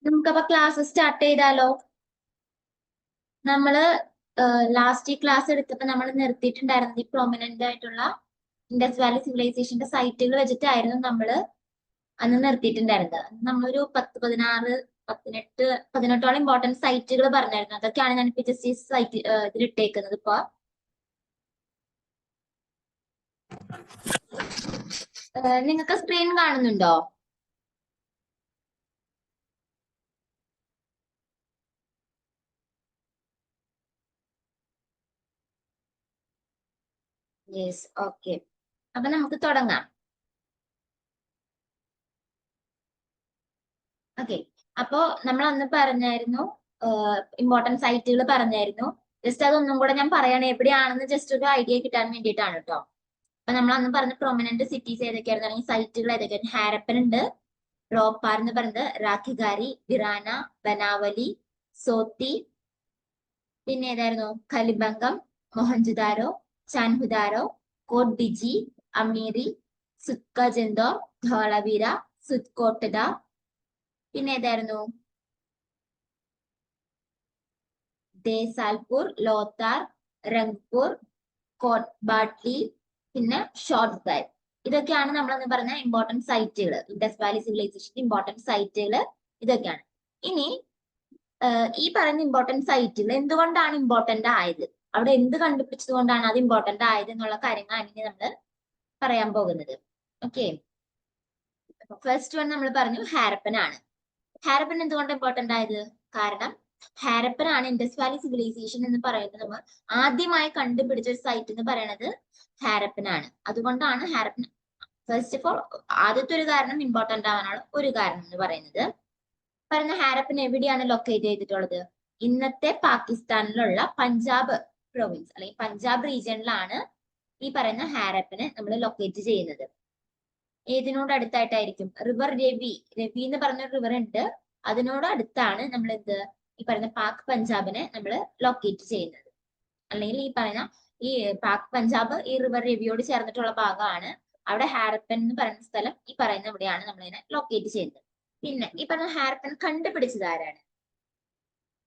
നമുക്കപ്പോ class start ചെയ്താലോ? നമ്മള് last ഈ ക്ലാസ് എടുത്തപ്പോ നമ്മൾ നിർത്തിയിട്ടുണ്ടായിരുന്നത് ഈ പ്രൊമിനന്റ് ആയിട്ടുള്ള ഇൻഡസ് വാലി സിവിലൈസേഷന്റെ സൈറ്റുകൾ വെച്ചിട്ടായിരുന്നു നമ്മൾ അന്ന് നിർത്തിയിട്ടുണ്ടായിരുന്നത്. നമ്മളൊരു 18 ഇമ്പോർട്ടന്റ് സൈറ്റുകൾ പറഞ്ഞായിരുന്നു. അതൊക്കെയാണ് ഞാൻ ഇപ്പൊ ജസ്റ്റ് ഈ സൈറ്റ് ഇതിലിട്ടേക്കുന്നത്. ഇപ്പൊ നിങ്ങൾക്ക് സ്ക്രീൻ കാണുന്നുണ്ടോ? Yes, okay. അപ്പൊ നമുക്ക് തുടങ്ങാം. ഓക്കെ. അപ്പോ നമ്മൾ അന്ന് പറഞ്ഞായിരുന്നു, ഇമ്പോർട്ടന്റ് സൈറ്റുകൾ പറഞ്ഞായിരുന്നു. ജസ്റ്റ് അതൊന്നും കൂടെ ഞാൻ പറയണേ, എവിടെയാണെന്ന് ജസ്റ്റ് ഒരു ഐഡിയ കിട്ടാൻ വേണ്ടിയിട്ടാണ് കേട്ടോ. അപ്പൊ നമ്മൾ അന്ന് പറഞ്ഞ പ്രൊമിനന്റ് സിറ്റീസ് ഏതൊക്കെയായിരുന്നു, അല്ലെങ്കിൽ സൈറ്റുകൾ ഏതൊക്കെയായിരുന്നു? ഹാരപ്പൻ ഉണ്ട്, റോപ്പാർ എന്ന് പറയുന്നത്, രാഖിഗാരി, വിറാന, ബനാവലി, സോത്തി, പിന്നെ ഏതായിരുന്നു? കലിബംഗം, മൊഹൻജുദാരോ, ചാൻഹുദാരോ, കോട്ട് ഡിജി, അമീറി, സുത്കജന്തോർ, ധോളവീര, സുത്കോട്ടദ, പിന്നെ ഏതായിരുന്നു? ദേസാൽപൂർ, ലോത്താർ, രംഗ്പൂർ, കോട്ട്ബാട്ട്ലി, പിന്നെ ഷോർട്ട്ഗായ്. ഇതൊക്കെയാണ് നമ്മളെന്ന് പറഞ്ഞ ഇമ്പോർട്ടന്റ് സൈറ്റുകൾ, ഇൻഡസ് വാലി സിവിലൈസേഷൻ ഇമ്പോർട്ടന്റ് സൈറ്റുകൾ ഇതൊക്കെയാണ്. ഇനി ഈ പറയുന്ന ഇമ്പോർട്ടന്റ് സൈറ്റുകൾ എന്തുകൊണ്ടാണ് ഇമ്പോർട്ടന്റ് ആയത്, അവിടെ എന്ത് കണ്ടുപിടിച്ചത് കൊണ്ടാണ് അത് ഇമ്പോർട്ടന്റ് ആയത് എന്നുള്ള കാര്യങ്ങളാണ് ഇനി നമ്മൾ പറയാൻ പോകുന്നത്. ഓക്കെ. ഫസ്റ്റ് വൺ നമ്മൾ പറഞ്ഞു ഹാരപ്പൻ ആണ്. ഹാരപ്പൻ എന്തുകൊണ്ട് ഇമ്പോർട്ടന്റ് ആയത്? കാരണം ഹാരപ്പൻ ആണ് ഇൻഡസ് വാലി സിവിലൈസേഷൻ എന്ന് പറയുന്നത് നമ്മൾ ആദ്യമായി കണ്ടുപിടിച്ച ഒരു സൈറ്റ് എന്ന് പറയുന്നത് ഹാരപ്പൻ ആണ്. അതുകൊണ്ടാണ് ഹാരപ്പൻ ഫസ്റ്റ് ഓഫ് ഓൾ ആദ്യത്തെ ഒരു കാരണം ഇമ്പോർട്ടന്റ് ആവാനുള്ള ഒരു കാരണം എന്ന് പറയുന്നത്. പറയുന്ന ഹാരപ്പൻ എവിടെയാണ് ലൊക്കേറ്റ് ചെയ്തിട്ടുള്ളത്? ഇന്നത്തെ പാകിസ്ഥാനിലുള്ള പഞ്ചാബ് പ്രൊവിൻസ് അല്ലെങ്കിൽ പഞ്ചാബ് റീജിയനിലാണ് ഈ പറയുന്ന ഹാരപ്പനെ നമ്മൾ ലൊക്കേറ്റ് ചെയ്യുന്നത്. ഏതിനോട് അടുത്തായിട്ടായിരിക്കും? റിവർ രവി. രവി എന്ന് പറഞ്ഞ റിവർ ഉണ്ട്, അതിനോട് അടുത്താണ് നമ്മൾ എന്ത് ഈ പറയുന്ന പാക് പഞ്ചാബിനെ നമ്മൾ ലൊക്കേറ്റ് ചെയ്യുന്നത്. അല്ലെങ്കിൽ ഈ പറയുന്ന ഈ പാക് പഞ്ചാബ് ഈ റിവർ രവിയോട് ചേർന്നിട്ടുള്ള ഭാഗമാണ്. അവിടെ ഹാരപ്പൻ എന്ന് പറയുന്ന സ്ഥലം ഈ പറയുന്ന ഇവിടെയാണ് നമ്മൾ ഇതിനെ ലൊക്കേറ്റ് ചെയ്യുന്നത്. പിന്നെ ഈ പറഞ്ഞ ഹാരപ്പൻ കണ്ടുപിടിച്ചത് ആരാണ്?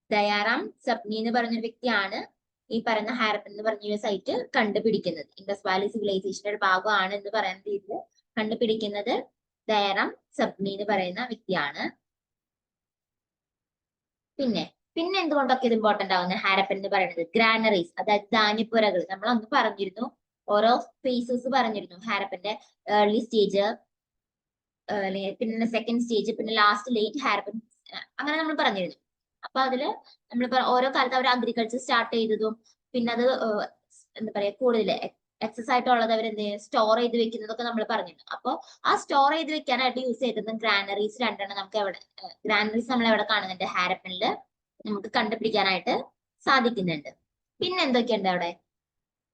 ദയാറാം സപ്നി എന്ന് പറഞ്ഞൊരു വ്യക്തിയാണ് ഈ പറയുന്ന ഹാരപ്പൻ എന്ന് പറഞ്ഞ സൈറ്റ് കണ്ടുപിടിക്കുന്നത്. ഇൻഡസ് വാലി സിവിലൈസേഷന്റെ ഒരു ഭാഗമാണ് എന്ന് പറയുന്ന രീതിയിൽ കണ്ടുപിടിക്കുന്നത് ദയാറാം സപ്നി എന്ന് പറയുന്ന വ്യക്തിയാണ്. പിന്നെ പിന്നെ എന്തുകൊണ്ടൊക്കെ ഇത് ഇമ്പോർട്ടന്റ് ആവുന്നത് ഹാരപ്പൻ എന്ന് പറയുന്നത്? ഗ്രാനറീസ്, അതായത് ധാന്യപ്പുരകൾ. നമ്മൾ അന്ന് പറഞ്ഞിരുന്നു, ഓരോ ഫേസസ് പറഞ്ഞിരുന്നു. ഹാരപ്പന്റെ ഏർലി സ്റ്റേജ്, പിന്നെ സെക്കൻഡ് സ്റ്റേജ്, പിന്നെ ലാസ്റ്റ് ലേറ്റ് ഹാരപ്പൻ, അങ്ങനെ നമ്മൾ പറഞ്ഞിരുന്നു. അപ്പൊ അതില് നമ്മൾ ഓരോ കാലത്ത് അവർ അഗ്രികൾച്ചർ സ്റ്റാർട്ട് ചെയ്തതും, പിന്നെ അത് എന്താ പറയാ കൂടുതൽ എക്സസ് ആയിട്ടുള്ളത് അവരെന്ത് സ്റ്റോർ ചെയ്ത് വെക്കുന്നതൊക്കെ നമ്മൾ പറഞ്ഞിരുന്നു. അപ്പൊ ആ സ്റ്റോർ ചെയ്ത് വെക്കാനായിട്ട് യൂസ് ചെയ്തത് ഗ്രാനറീസ് രണ്ടെണ്ണം നമുക്ക് എവിടെ ഗ്രാനറീസ് നമ്മൾ എവിടെ കാണുന്നുണ്ട്? ഹാരപ്പനിൽ നമുക്ക് കണ്ടുപിടിക്കാനായിട്ട് സാധിക്കുന്നുണ്ട്. പിന്നെ എന്തൊക്കെയുണ്ട് അവിടെ?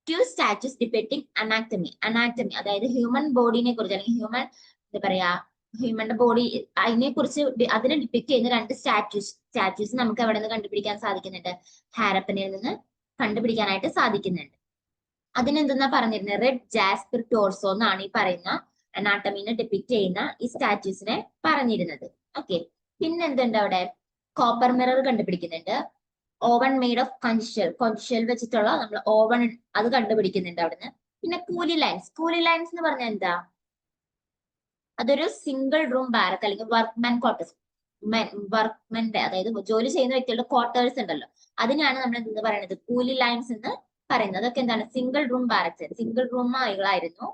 Two statues depicting anatomy. Anatomy അതായത് ഹ്യൂമൻ ബോഡിനെ കുറിച്ച്, അല്ലെങ്കിൽ ഹ്യൂമൻ എന്താ പറയാ ഹ്യൂമന്റെ ബോഡി അതിനെ കുറിച്ച് അതിനെ ഡിപിക്ട് ചെയ്യുന്ന രണ്ട് സ്റ്റാച്യൂസ് നമുക്ക് എവിടെ നിന്ന് കണ്ടുപിടിക്കാൻ സാധിക്കുന്നുണ്ട്? ഹാരപ്പനിൽ നിന്ന് കണ്ടുപിടിക്കാനായിട്ട് സാധിക്കുന്നുണ്ട്. അതിനെന്തെന്നാ പറഞ്ഞിരുന്നത്? റെഡ് ജാസ്പർ ടോർസോ എന്നാണ് ഈ പറയുന്ന അനാട്ടമീനെ ഡിപിക്ട് ചെയ്യുന്ന ഈ സ്റ്റാച്യൂസിനെ പറഞ്ഞിരുന്നത്. ഓക്കെ. പിന്നെന്തുണ്ട് അവിടെ? കോപ്പർ മിറർ കണ്ടുപിടിക്കുന്നുണ്ട്. ഓവൻ മെയ്ഡ് ഓഫ് കൊഞ്ചൽ വെച്ചിട്ടുള്ള നമ്മൾ ഓവൻ അത് കണ്ടുപിടിക്കുന്നുണ്ട് അവിടുന്ന്. പിന്നെ കൂലി ലൈൻസ് എന്ന് പറഞ്ഞാൽ എന്താ? അതൊരു സിംഗിൾ റൂം ബാരക്ക് അല്ലെങ്കിൽ വർക്ക്മാൻ ക്വാർട്ടേഴ്സ്, വർക്ക്മെന്റെ അതായത് ജോലി ചെയ്യുന്ന വ്യക്തികളുടെ ക്വാർട്ടേഴ്സ് ഉണ്ടല്ലോ, അതിനാണ് നമ്മൾ എന്ത് പറയുന്നത്? കൂലി ലൈൻസ് എന്ന് പറയുന്നത്. അതൊക്കെ എന്താണ്? Single room barracks, single room ആയിരുന്നു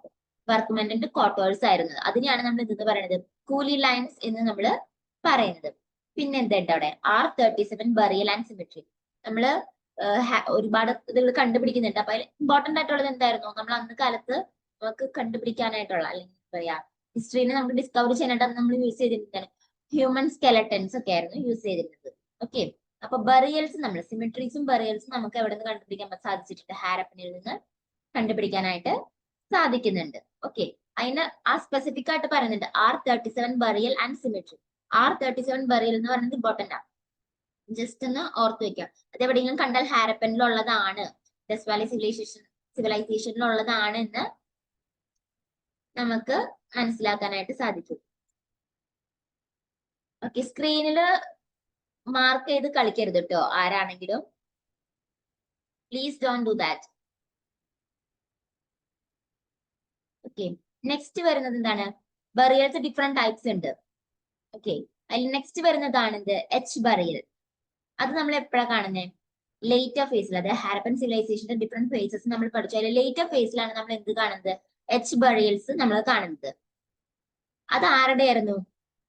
വർക്ക്മെന്റിന്റെ ക്വാർട്ടേഴ്സ് ആയിരുന്നത്. അതിനെയാണ് നമ്മൾ എന്തെന്ന് പറയുന്നത്? കൂലി ലൈൻസ് എന്ന് നമ്മൾ പറയുന്നത്. പിന്നെ എന്തുണ്ട് അവിടെ? R37 burial and symmetry. നമ്മള് ഒരുപാട് ഇതുകൾ കണ്ടുപിടിക്കുന്നുണ്ട്. അപ്പൊ അതിൽ ഇമ്പോർട്ടന്റ് ആയിട്ടുള്ളത് എന്തായിരുന്നു? നമ്മൾ അന്ന് കാലത്ത് നമുക്ക് കണ്ടുപിടിക്കാനായിട്ടുള്ള, അല്ലെങ്കിൽ പറയാ ഹിസ്റ്ററിനെ നമുക്ക് ഡിസ്കവർ ചെയ്യാനായിട്ട് നമ്മൾ യൂസ് ചെയ്തിരുന്നത് ഹ്യൂമൻ സ്കെലട്ടൻസ് ഒക്കെ ആയിരുന്നു യൂസ് ചെയ്തിരുന്നത്. ഓക്കെ. അപ്പൊ ബറിയൽസ്, നമ്മൾ സിമെട്രീസും ബറിയൽസും നമുക്ക് എവിടെ നിന്ന് കണ്ടുപിടിക്കാൻ സാധിച്ചിട്ടുണ്ട്? ഹാരപ്പനിൽ നിന്ന് കണ്ടുപിടിക്കാനായിട്ട് സാധിക്കുന്നുണ്ട്. ഓക്കെ. അതിന് ആ സ്പെസിഫിക് ആയിട്ട് പറയുന്നുണ്ട് R37 burial and symmetry. R37 burial എന്ന് പറയുന്നത് ഇമ്പോർട്ടന്റ് ആണ്, ജസ്റ്റ് ഒന്ന് ഓർത്ത് വെക്കാം. അത് എവിടെയെങ്കിലും കണ്ടാൽ ഹാരപ്പനിലുള്ളതാണ്, ഇൻഡസ് വാലി സിവിലൈസേഷനിലുള്ളതാണ് എന്ന് നമുക്ക് മനസ്സിലാക്കാനായിട്ട് സാധിക്കും. ഓക്കെ. സ്ക്രീനിൽ മാർക്ക് ചെയ്ത് കളിക്കരുത് കേട്ടോ ആരാണെങ്കിലും. Please don't do that. Okay, next വരുന്നത് എന്താണ്? ബറിയൽസ് ഡിഫറെന്റ് ടൈപ്സ് ഉണ്ട്. ഓക്കെ, അതിൽ നെക്സ്റ്റ് വരുന്നതാണ് ഇത് എച്ച് ബറിയൽ. അത് നമ്മൾ എപ്പോഴാണ് കാണുന്നത്? ലേറ്റർ ഫേസിൽ. അതായത് ഹാരപ്പൻ സിവിലൈസേഷന്റെ ഡിഫറെന്റ് ഫേസസ് നമ്മൾ പഠിച്ചു. അതിൽ ലേറ്റർ ഫേസിലാണ് നമ്മൾ എന്ത് കാണുന്നത്? എച്ച് ബറിയൽസ് നമ്മൾ കാണുന്നത്. അത് ആരുടെ ആയിരുന്നു?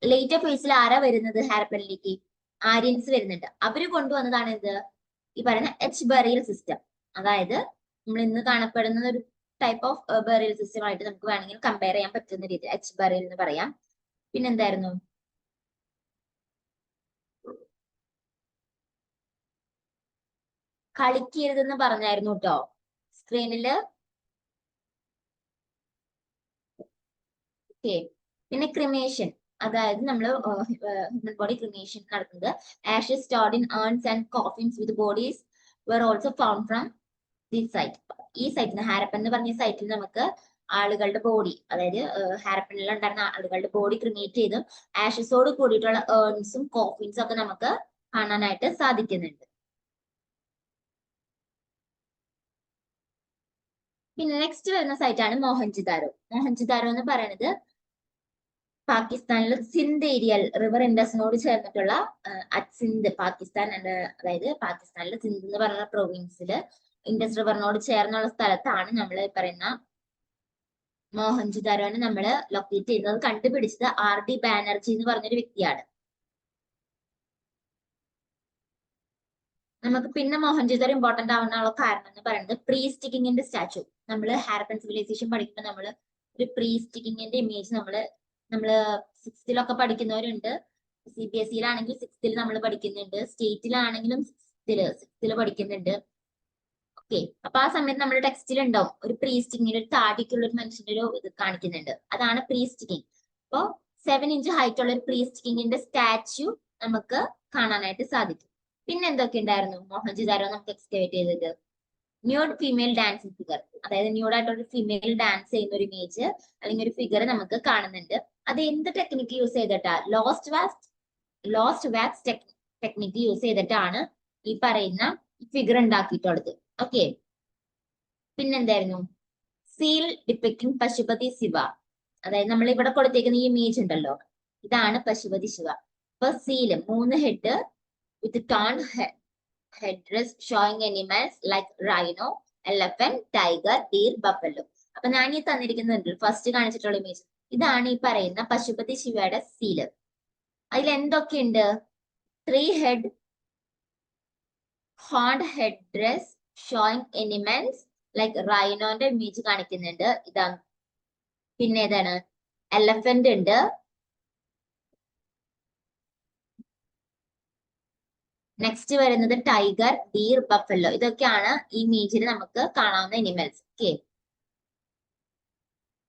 ലേറ്റർ ഫേസിൽ ആരാ വരുന്നത് ഹാരപ്പനിലേക്ക്? ആര്യൻസ് വരുന്നുണ്ട്. അവര് കൊണ്ടുവന്നതാണ് എന്ത്? ഈ പറയുന്ന എച്ച് ബറിയൽ സിസ്റ്റം. അതായത് നമ്മൾ ഇന്ന് കാണപ്പെടുന്ന ഒരു ടൈപ്പ് ഓഫ് ബറിയൽ സിസ്റ്റം ആയിട്ട് നമുക്ക് വേണമെങ്കിൽ കമ്പയർ ചെയ്യാൻ പറ്റുന്ന രീതി എച്ച് ബറിയൽ എന്ന് പറയാം. പിന്നെന്തായിരുന്നു? കളിക്കരുതെന്ന് പറഞ്ഞായിരുന്നു കേട്ടോ സ്ക്രീനില്. ഓക്കെ, പിന്നെ ക്രിമേഷൻ. അതായത് നമ്മൾ ഹ്യൂമൻ ബോഡി ക്രിമേഷൻ നടക്കുന്നത്. Ashes stored in urns and coffins with bodies were also found from this site. ഈ സൈറ്റിൽ ഹാരപ്പൻ എന്ന് പറഞ്ഞ സൈറ്റിൽ നമുക്ക് ആളുകളുടെ ബോഡി, അതായത് ഹാരപ്പനിൽ ഉണ്ടായിരുന്ന ആളുകളുടെ ബോഡി ക്രിമേറ്റ് ചെയ്തും ആഷസോട് കൂടിയിട്ടുള്ള ഏൺസും കോഫിൻസും ഒക്കെ നമുക്ക് കാണാനായിട്ട് സാധിക്കുന്നുണ്ട്. പിന്നെ നെക്സ്റ്റ് വരുന്ന സൈറ്റാണ് മോഹൻജുദാരോ. മോഹൻജുദാരോ എന്ന് പറയുന്നത് പാകിസ്ഥാനിലെ സിന്ധ് ഏരിയ, റിവർ ഇൻഡസിനോട് ചേർന്നിട്ടുള്ള സിന്ധ് പാകിസ്ഥാൻ, അതായത് പാകിസ്ഥാനിലെ സിന്ധ് എന്ന് പറയുന്ന പ്രൊവിൻസില് ഇൻഡസ് റിവറിനോട് ചേർന്നുള്ള സ്ഥലത്താണ് നമ്മൾ പറയുന്ന മോഹൻജുദാരോനെ നമ്മൾ ലൊക്കേറ്റ് ചെയ്യുന്നത്. കണ്ടുപിടിച്ചത് RD ബാനർജി എന്ന് പറഞ്ഞൊരു വ്യക്തിയാണ്. നമുക്ക് പിന്നെ മോഹൻജുദാരോ ഇമ്പോർട്ടന്റ് ആവുന്നുള്ള കാരണം എന്ന് പറയുന്നത് പ്രീ സ്റ്റിക്കിങ്ങിന്റെ സ്റ്റാച്ചു. നമ്മൾ ഹാരപ്പൻ സിവിലൈസേഷൻ പഠിക്കുമ്പോൾ നമ്മൾ ഒരു പ്രീ സ്റ്റിക്കിങ്ങിന്റെ ഇമേജ് നമ്മള് 6th പഠിക്കുന്നവരുണ്ട്. CBSE-യിലാണെങ്കിൽ 6th നമ്മൾ പഠിക്കുന്നുണ്ട്. സ്റ്റേറ്റിലാണെങ്കിലും 6th പഠിക്കുന്നുണ്ട്. ഓക്കെ, അപ്പൊ ആ സമയത്ത് നമ്മുടെ ടെക്സ്റ്റിൽ ഉണ്ടാവും ഒരു പ്രീ സ്റ്റിക്കിങ്ങിൽ ഒരു താടിക്കുള്ള ഒരു മനുഷ്യന്റെ ഒരു ഇത് കാണിക്കുന്നുണ്ട്. അതാണ് പ്രീ സ്റ്റിക്കിങ്. അപ്പോ 7 ഇഞ്ച് ഹൈറ്റ് ഉള്ള ഒരു പ്രീ സ്റ്റിക്കിങ്ങിന്റെ സ്റ്റാച്യു നമുക്ക് കാണാനായിട്ട് സാധിക്കും. പിന്നെ എന്തൊക്കെ ഉണ്ടായിരുന്നു മോഹൻജുദാരോ നമുക്ക് എക്സ്കവേറ്റ് ചെയ്തത്? Nude female dancing figure. അതായത് ന്യൂഡായിട്ട് ഒരു ഫീമെയിൽ ഡാൻസ് ചെയ്യുന്ന ഒരു ഇമേജ് അല്ലെങ്കിൽ ഒരു ഫിഗർ നമുക്ക് കാണുന്നുണ്ട്. അത് എന്ത് ടെക്നിക്ക് യൂസ് ചെയ്തിട്ടാ? ലോസ്റ്റ് വാക്സ് ടെക്നിക്ക് യൂസ് ചെയ്തിട്ടാണ് ഈ പറയുന്ന ഫിഗർ ഉണ്ടാക്കിയിട്ടുള്ളത്. ഓക്കെ, പിന്നെന്തായിരുന്നു? Seal depicting Pashupati Shiva. അതായത് നമ്മൾ ഇവിടെ കൊടുത്തേക്കുന്ന ഈ ഇമേജ് ഉണ്ടല്ലോ, ഇതാണ് പശുപതി ശിവ. അപ്പൊ സീല് 3 ഹെഡ് വിത്ത് tone headdress showing animals like rhino, elephant, tiger, deer, buffalo. അപ്പൊ ഞാൻ ഈ തന്നിരിക്കുന്നുണ്ട് ഫസ്റ്റ് കാണിച്ചിട്ടുള്ള ഇമേജ്. ഇതാണ് ഈ പറയുന്ന പശുപതി ശിവയുടെ സീല്. അതിൽ എന്തൊക്കെയുണ്ട്? 3 head, horned headdress showing animals like rhinoന്റെ ഇമേജ് കാണിക്കുന്നുണ്ട്. ഇതാണ്. പിന്നെ ഏതാണ്? എലഫന്റ് ഉണ്ട്. നെക്സ്റ്റ് വരുന്നത് ടൈഗർ, ഡീർ, ബഫല്ലോ. ഇതൊക്കെയാണ് ഈ ഇമേജിൽ നമുക്ക് കാണാവുന്ന അനിമൽസ്. ഓക്കെ,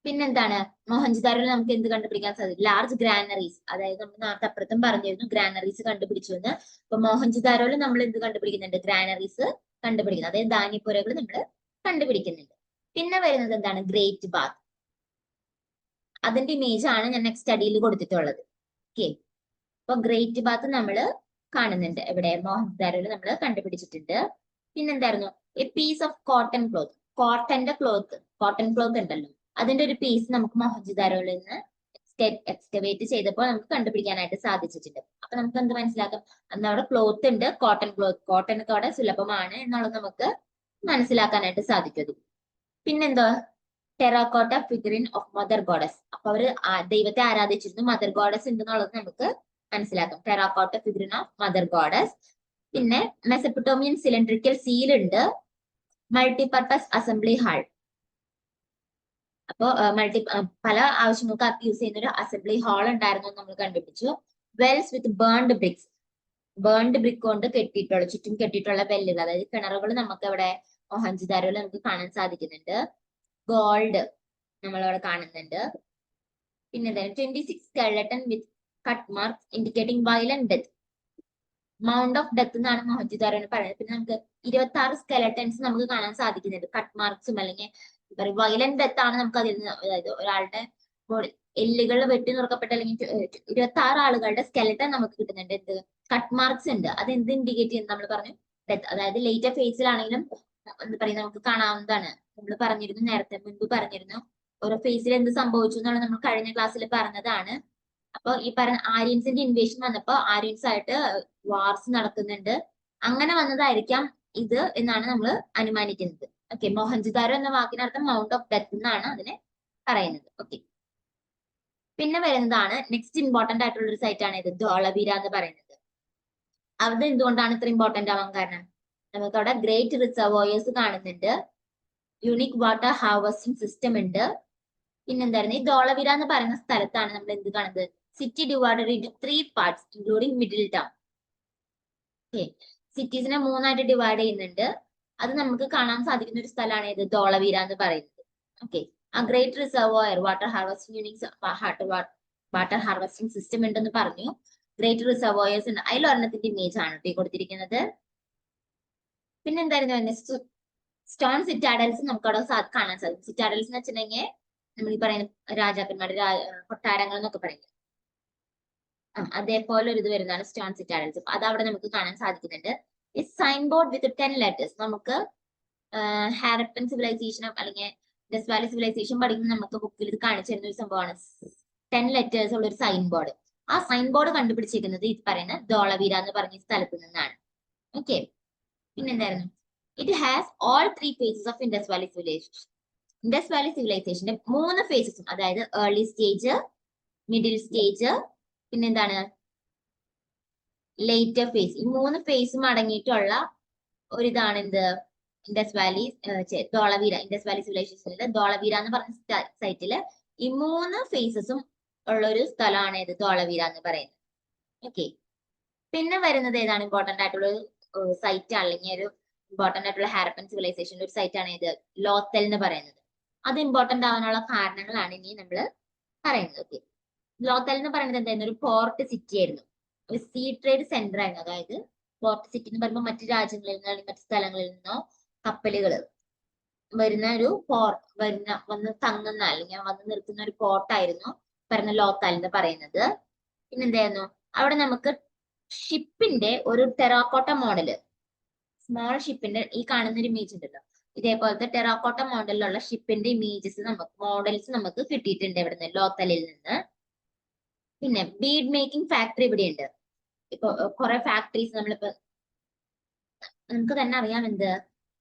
പിന്നെന്താണ്? മോഹൻജുദാരോയിൽ നമുക്ക് എന്ത് കണ്ടുപിടിക്കാൻ സാധിക്കും? Large granaries. അതായത് നമ്മൾ നേരത്തെ അപ്പുറത്തും പറഞ്ഞിരുന്നു ഗ്രാനറീസ് കണ്ടുപിടിച്ചു എന്ന്. അപ്പൊ മോഹൻജുദാരോയിൽ നമ്മൾ എന്ത് കണ്ടുപിടിക്കുന്നുണ്ട്? ഗ്രാനറീസ് കണ്ടുപിടിക്കുന്നത്, അതായത് ധാന്യപ്പുരകൾ നമ്മൾ കണ്ടുപിടിക്കുന്നുണ്ട്. പിന്നെ വരുന്നത് എന്താണ്? Great bath. അതിന്റെ ഇമേജ് ആണ് ഞാൻ നെക്സ്റ്റ് സ്റ്റഡിയിൽ കൊടുത്തിട്ടുള്ളത്. ഓക്കെ, അപ്പൊ ഗ്രേറ്റ് ബാത്ത് നമ്മൾ കാണുന്നുണ്ട്. എവിടെ? മോഹൻജുദാരോയിൽ നമ്മൾ കണ്ടുപിടിച്ചിട്ടുണ്ട്. പിന്നെന്തായിരുന്നു? A piece of cotton cloth. Cotton cloth ഉണ്ടല്ലോ, അതിന്റെ ഒരു പീസ് നമുക്ക് മോഹൻജുദാരോയിൽ നിന്ന് എക്സ്കവേറ്റ് ചെയ്തപ്പോൾ നമുക്ക് കണ്ടുപിടിക്കാനായിട്ട് സാധിച്ചിട്ടുണ്ട്. അപ്പൊ നമുക്ക് എന്ത് മനസ്സിലാക്കാം? അന്ന് അവിടെ ക്ലോത്ത് ഉണ്ട്, കോട്ടൺ ക്ലോത്ത്. കോട്ടൺ ഒക്കെ അവിടെ സുലഭമാണ് എന്നുള്ളത് നമുക്ക് മനസ്സിലാക്കാനായിട്ട് സാധിക്കും. പിന്നെന്തോ? Terracotta figurine of mother goddess. അപ്പൊ അവര് ദൈവത്തെ ആരാധിച്ചിരുന്നു, മദർ ഗോഡസ് ഉണ്ടെന്നുള്ളത് നമുക്ക് മനസ്സിലാക്കാം. Terracotta figurine of mother goddess. പിന്നെ മെസപ്പൊട്ടോമിയൻ സിലിണ്ടറിക്കൽ സീൽ ഉണ്ട്. Multipurpose assembly hall. അപ്പോ പല ആവശ്യങ്ങൾക്ക് യൂസ് ചെയ്യുന്ന ഒരു അസംബ്ലി ഹാൾ ഉണ്ടായിരുന്നു നമ്മൾ കണ്ടുപിടിച്ചു. വെൽസ് വിത്ത് ബേൺഡ് ബ്രിക്ക് കൊണ്ട് കെട്ടിയിട്ടുള്ള, ചുറ്റും കെട്ടിയിട്ടുള്ള വെല്ലുകൾ, അതായത് കിണറുകൾ നമുക്ക് ഇവിടെ മോഹൻജുദാരോയിൽ നമുക്ക് കാണാൻ സാധിക്കുന്നുണ്ട്. ഗോൾഡ് നമ്മളവിടെ കാണുന്നുണ്ട്. പിന്നെ 26 skeleton with cut marks indicating violent death. Mount of death എന്നാണ് മോഹൻജുദാരോയിൽ പറയുന്നത്. പിന്നെ നമുക്ക് 26 സ്കെലട്ടൻസ് നമുക്ക് കാണാൻ സാധിക്കുന്നുണ്ട്. കട്ട് മാർക്സും അല്ലെങ്കിൽ വയലന്റ് ഡെത്ത് ആണ് നമുക്ക് അതിൽ നിന്ന്, അതായത് ഒരാളുടെ ബോഡി എല്ലുകൾ വെട്ടി നുറുക്കപ്പെട്ട അല്ലെങ്കിൽ 26 ആളുകളുടെ സ്കെലറ്റൻ നമുക്ക് കിട്ടുന്നുണ്ട്. എന്ത് കട്ട് മാർക്സ് ഉണ്ട്. അത് എന്ത് ഇൻഡിക്കേറ്റ് ചെയ്യുന്നത് നമ്മൾ പറഞ്ഞു, ഡെത്ത്. അതായത് ലേറ്റർ ഫേസിലാണെങ്കിലും എന്താ പറയുക നമുക്ക് കാണാവുന്നതാണ്. നമ്മൾ പറഞ്ഞിരുന്നു നേരത്തെ മുൻപ് പറഞ്ഞിരുന്നു ഓരോ ഫേസിൽ എന്ത് സംഭവിച്ചു എന്നുള്ളത് നമ്മൾ കഴിഞ്ഞ ക്ലാസ്സിൽ പറഞ്ഞതാണ്. അപ്പൊ ഈ പറഞ്ഞ ആര്യൻസിന്റെ ഇൻവേഷൻ വന്നപ്പോ ആര്യൻസ് ആയിട്ട് വാർസ് നടക്കുന്നുണ്ട്. അങ്ങനെ വന്നതായിരിക്കാം ഇത് എന്നാണ് നമ്മൾ അനുമാനിക്കുന്നത്. ഓക്കെ, മോഹൻജദാരോ എന്ന വാക്കിനർത്ഥം മൗണ്ട് ഓഫ് ഡെത്ത് എന്നാണ് അതിനെ പറയുന്നത്. ഓക്കെ, പിന്നെ വരുന്നതാണ് നെക്സ്റ്റ് ഇമ്പോർട്ടന്റ് ആയിട്ടുള്ള ഒരു സൈറ്റ് ആണ് ഇത് ധോളവീര എന്ന് പറയുന്നത്. അത് എന്തുകൊണ്ടാണ് ഇത്ര ഇമ്പോർട്ടന്റ് ആവാൻ കാരണം, നമുക്ക് അവിടെ ഗ്രേറ്റ് റിസർവോയേഴ്സ് കാണുന്നുണ്ട്, യൂണിക് വാട്ടർ ഹാർവസ്റ്റിംഗ് സിസ്റ്റം ഉണ്ട്. പിന്നെന്തായിരുന്നു ഈ ധോളവീര എന്ന് പറയുന്ന സ്ഥലത്താണ് നമ്മൾ എന്ത് കാണുന്നത്, city divided into 3 parts including middle town. Okay, സിറ്റീസിനെ 3ആയിട്ട് ഡിവൈഡ് ചെയ്യുന്നുണ്ട്. അത് നമുക്ക് കാണാൻ സാധിക്കുന്ന ഒരു സ്ഥലമാണ് ഇത് ധോളവീര എന്ന് പറയുന്നത്. ഓക്കെ, ആ great reservoir water harvesting units water harvesting system ഉണ്ടെന്ന് പറഞ്ഞു. ഗ്രേറ്റ് റിസർവോയേഴ്സ് ഉണ്ട്. അതിൽ ഒരെണ്ണത്തിന്റെ ഇമേജ് ആണ് കേട്ടോ കൊടുത്തിരിക്കുന്നത്. പിന്നെ എന്തായിരുന്നു സ്റ്റോൺ സിറ്റാഡൽസ് നമുക്ക് അവിടെ കാണാൻ സാധിക്കും. സിറ്റാഡൽസ് എന്ന് വെച്ചിട്ടുണ്ടെങ്കിൽ നമ്മൾ ഈ പറയുന്ന രാജാക്കന്മാരുടെ കൊട്ടാരങ്ങൾ എന്നൊക്കെ പറയുന്നത് അതേപോലെ ഒരു ഇത് വരുന്നതാണ് സ്റ്റോൺ സിറ്റാഡൽസ്. അത് അവിടെ നമുക്ക് കാണാൻ സാധിക്കുന്നുണ്ട്. ഈ സൈൻ ബോർഡ് വിത്ത് 10 ലെറ്റേഴ്സ് നമുക്ക് ഹാരപ്പൻ സിവിലൈസേഷൻ അല്ലെങ്കിൽ ഇൻഡസ് വാലി സിവിലൈസേഷൻ പഠിക്കുന്ന നമുക്ക് ബുക്കിൽ ഇത് കാണിച്ചു തരുന്ന ഒരു സംഭവമാണ് 10 ലെറ്റേഴ്സ് ഉള്ള ഒരു സൈൻ ബോർഡ്. ആ സൈൻ ബോർഡ് കണ്ടുപിടിച്ചിരിക്കുന്നത് ഈ പറയുന്ന ധോളവീര എന്ന് പറഞ്ഞ സ്ഥലത്ത് നിന്നാണ്. ഓക്കെ, പിന്നെന്തായിരുന്നു it has all 3 phases of Indus valley civilization. Indus valley സിവിലൈസേഷന്റെ 3 ഫേസസും, അതായത് ഏർലി സ്റ്റേജ്, മിഡിൽ സ്റ്റേജ്, പിന്നെന്താണ് ലേറ്റർ ഫേസ്, ഈ 3 ഫേസും അടങ്ങിയിട്ടുള്ള ഒരിതാണ് എന്ത് Indus valley Dholavira. Indus valley സിവിലൈസേഷനിലെ ധോളവീര എന്ന് പറഞ്ഞ സൈറ്റില് ഈ 3 ഫേസസും ഉള്ള ഒരു സ്ഥലമാണ് ഇത് ധോളവീര എന്ന് പറയുന്നത്. ഓക്കെ, പിന്നെ വരുന്നത് ഏതാണ് ഇമ്പോർട്ടന്റ് ആയിട്ടുള്ള ഒരു സൈറ്റ് അല്ലെങ്കിൽ ഒരു ഇമ്പോർട്ടന്റ് ആയിട്ടുള്ള ഹാരപ്പൻ സിവിലൈസേഷന്റെ ഒരു സൈറ്റ് ആണ് ഇത് ലോത്തൽ എന്ന് പറയുന്നത്. അത് ഇമ്പോർട്ടന്റ് ആവാനുള്ള കാരണങ്ങളാണ് ഇനി നമ്മൾ പറയുന്നത്. ഓക്കെ, ലോത്തൽ എന്ന് പറയുന്നത് എന്തായിരുന്നു, ഒരു പോർട്ട് സിറ്റി ആയിരുന്നു, ഒരു സീ ട്രേഡ് സെന്റർ ആയിരുന്നു. അതായത് പോർട്ട് സിറ്റി എന്ന് പറയുമ്പോൾ മറ്റു രാജ്യങ്ങളിൽ നിന്നോ അല്ലെങ്കിൽ മറ്റു സ്ഥലങ്ങളിൽ നിന്നോ കപ്പലുകൾ വരുന്ന ഒരു വന്ന് തങ്ങുന്ന അല്ലെങ്കിൽ വന്ന് നിർത്തുന്ന ഒരു പോർട്ടായിരുന്നു പറഞ്ഞ ലോത്താൽ എന്ന് പറയുന്നത്. പിന്നെന്തായിരുന്നു അവിടെ നമുക്ക് ഷിപ്പിന്റെ ഒരു ടെറാക്കോട്ട മോഡല്, സ്മോൾ ഷിപ്പിന്റെ ഈ കാണുന്ന ഒരു ഇമേജ് ഉണ്ടല്ലോ, ഇതേപോലത്തെ ടെറാക്കോട്ട മോഡലിലുള്ള ഷിപ്പിന്റെ ഇമേജസ് മോഡൽസ് നമുക്ക് കിട്ടിയിട്ടുണ്ട് ഇവിടുന്ന് ലോത്തലിൽ നിന്ന്. പിന്നെ ബീഡ് മേക്കിംഗ് ഫാക്ടറി ഇവിടെയുണ്ട്. ഇപ്പൊ കുറെ ഫാക്ടറീസ് നമ്മളിപ്പോ നമുക്ക് തന്നെ അറിയാം എന്ത്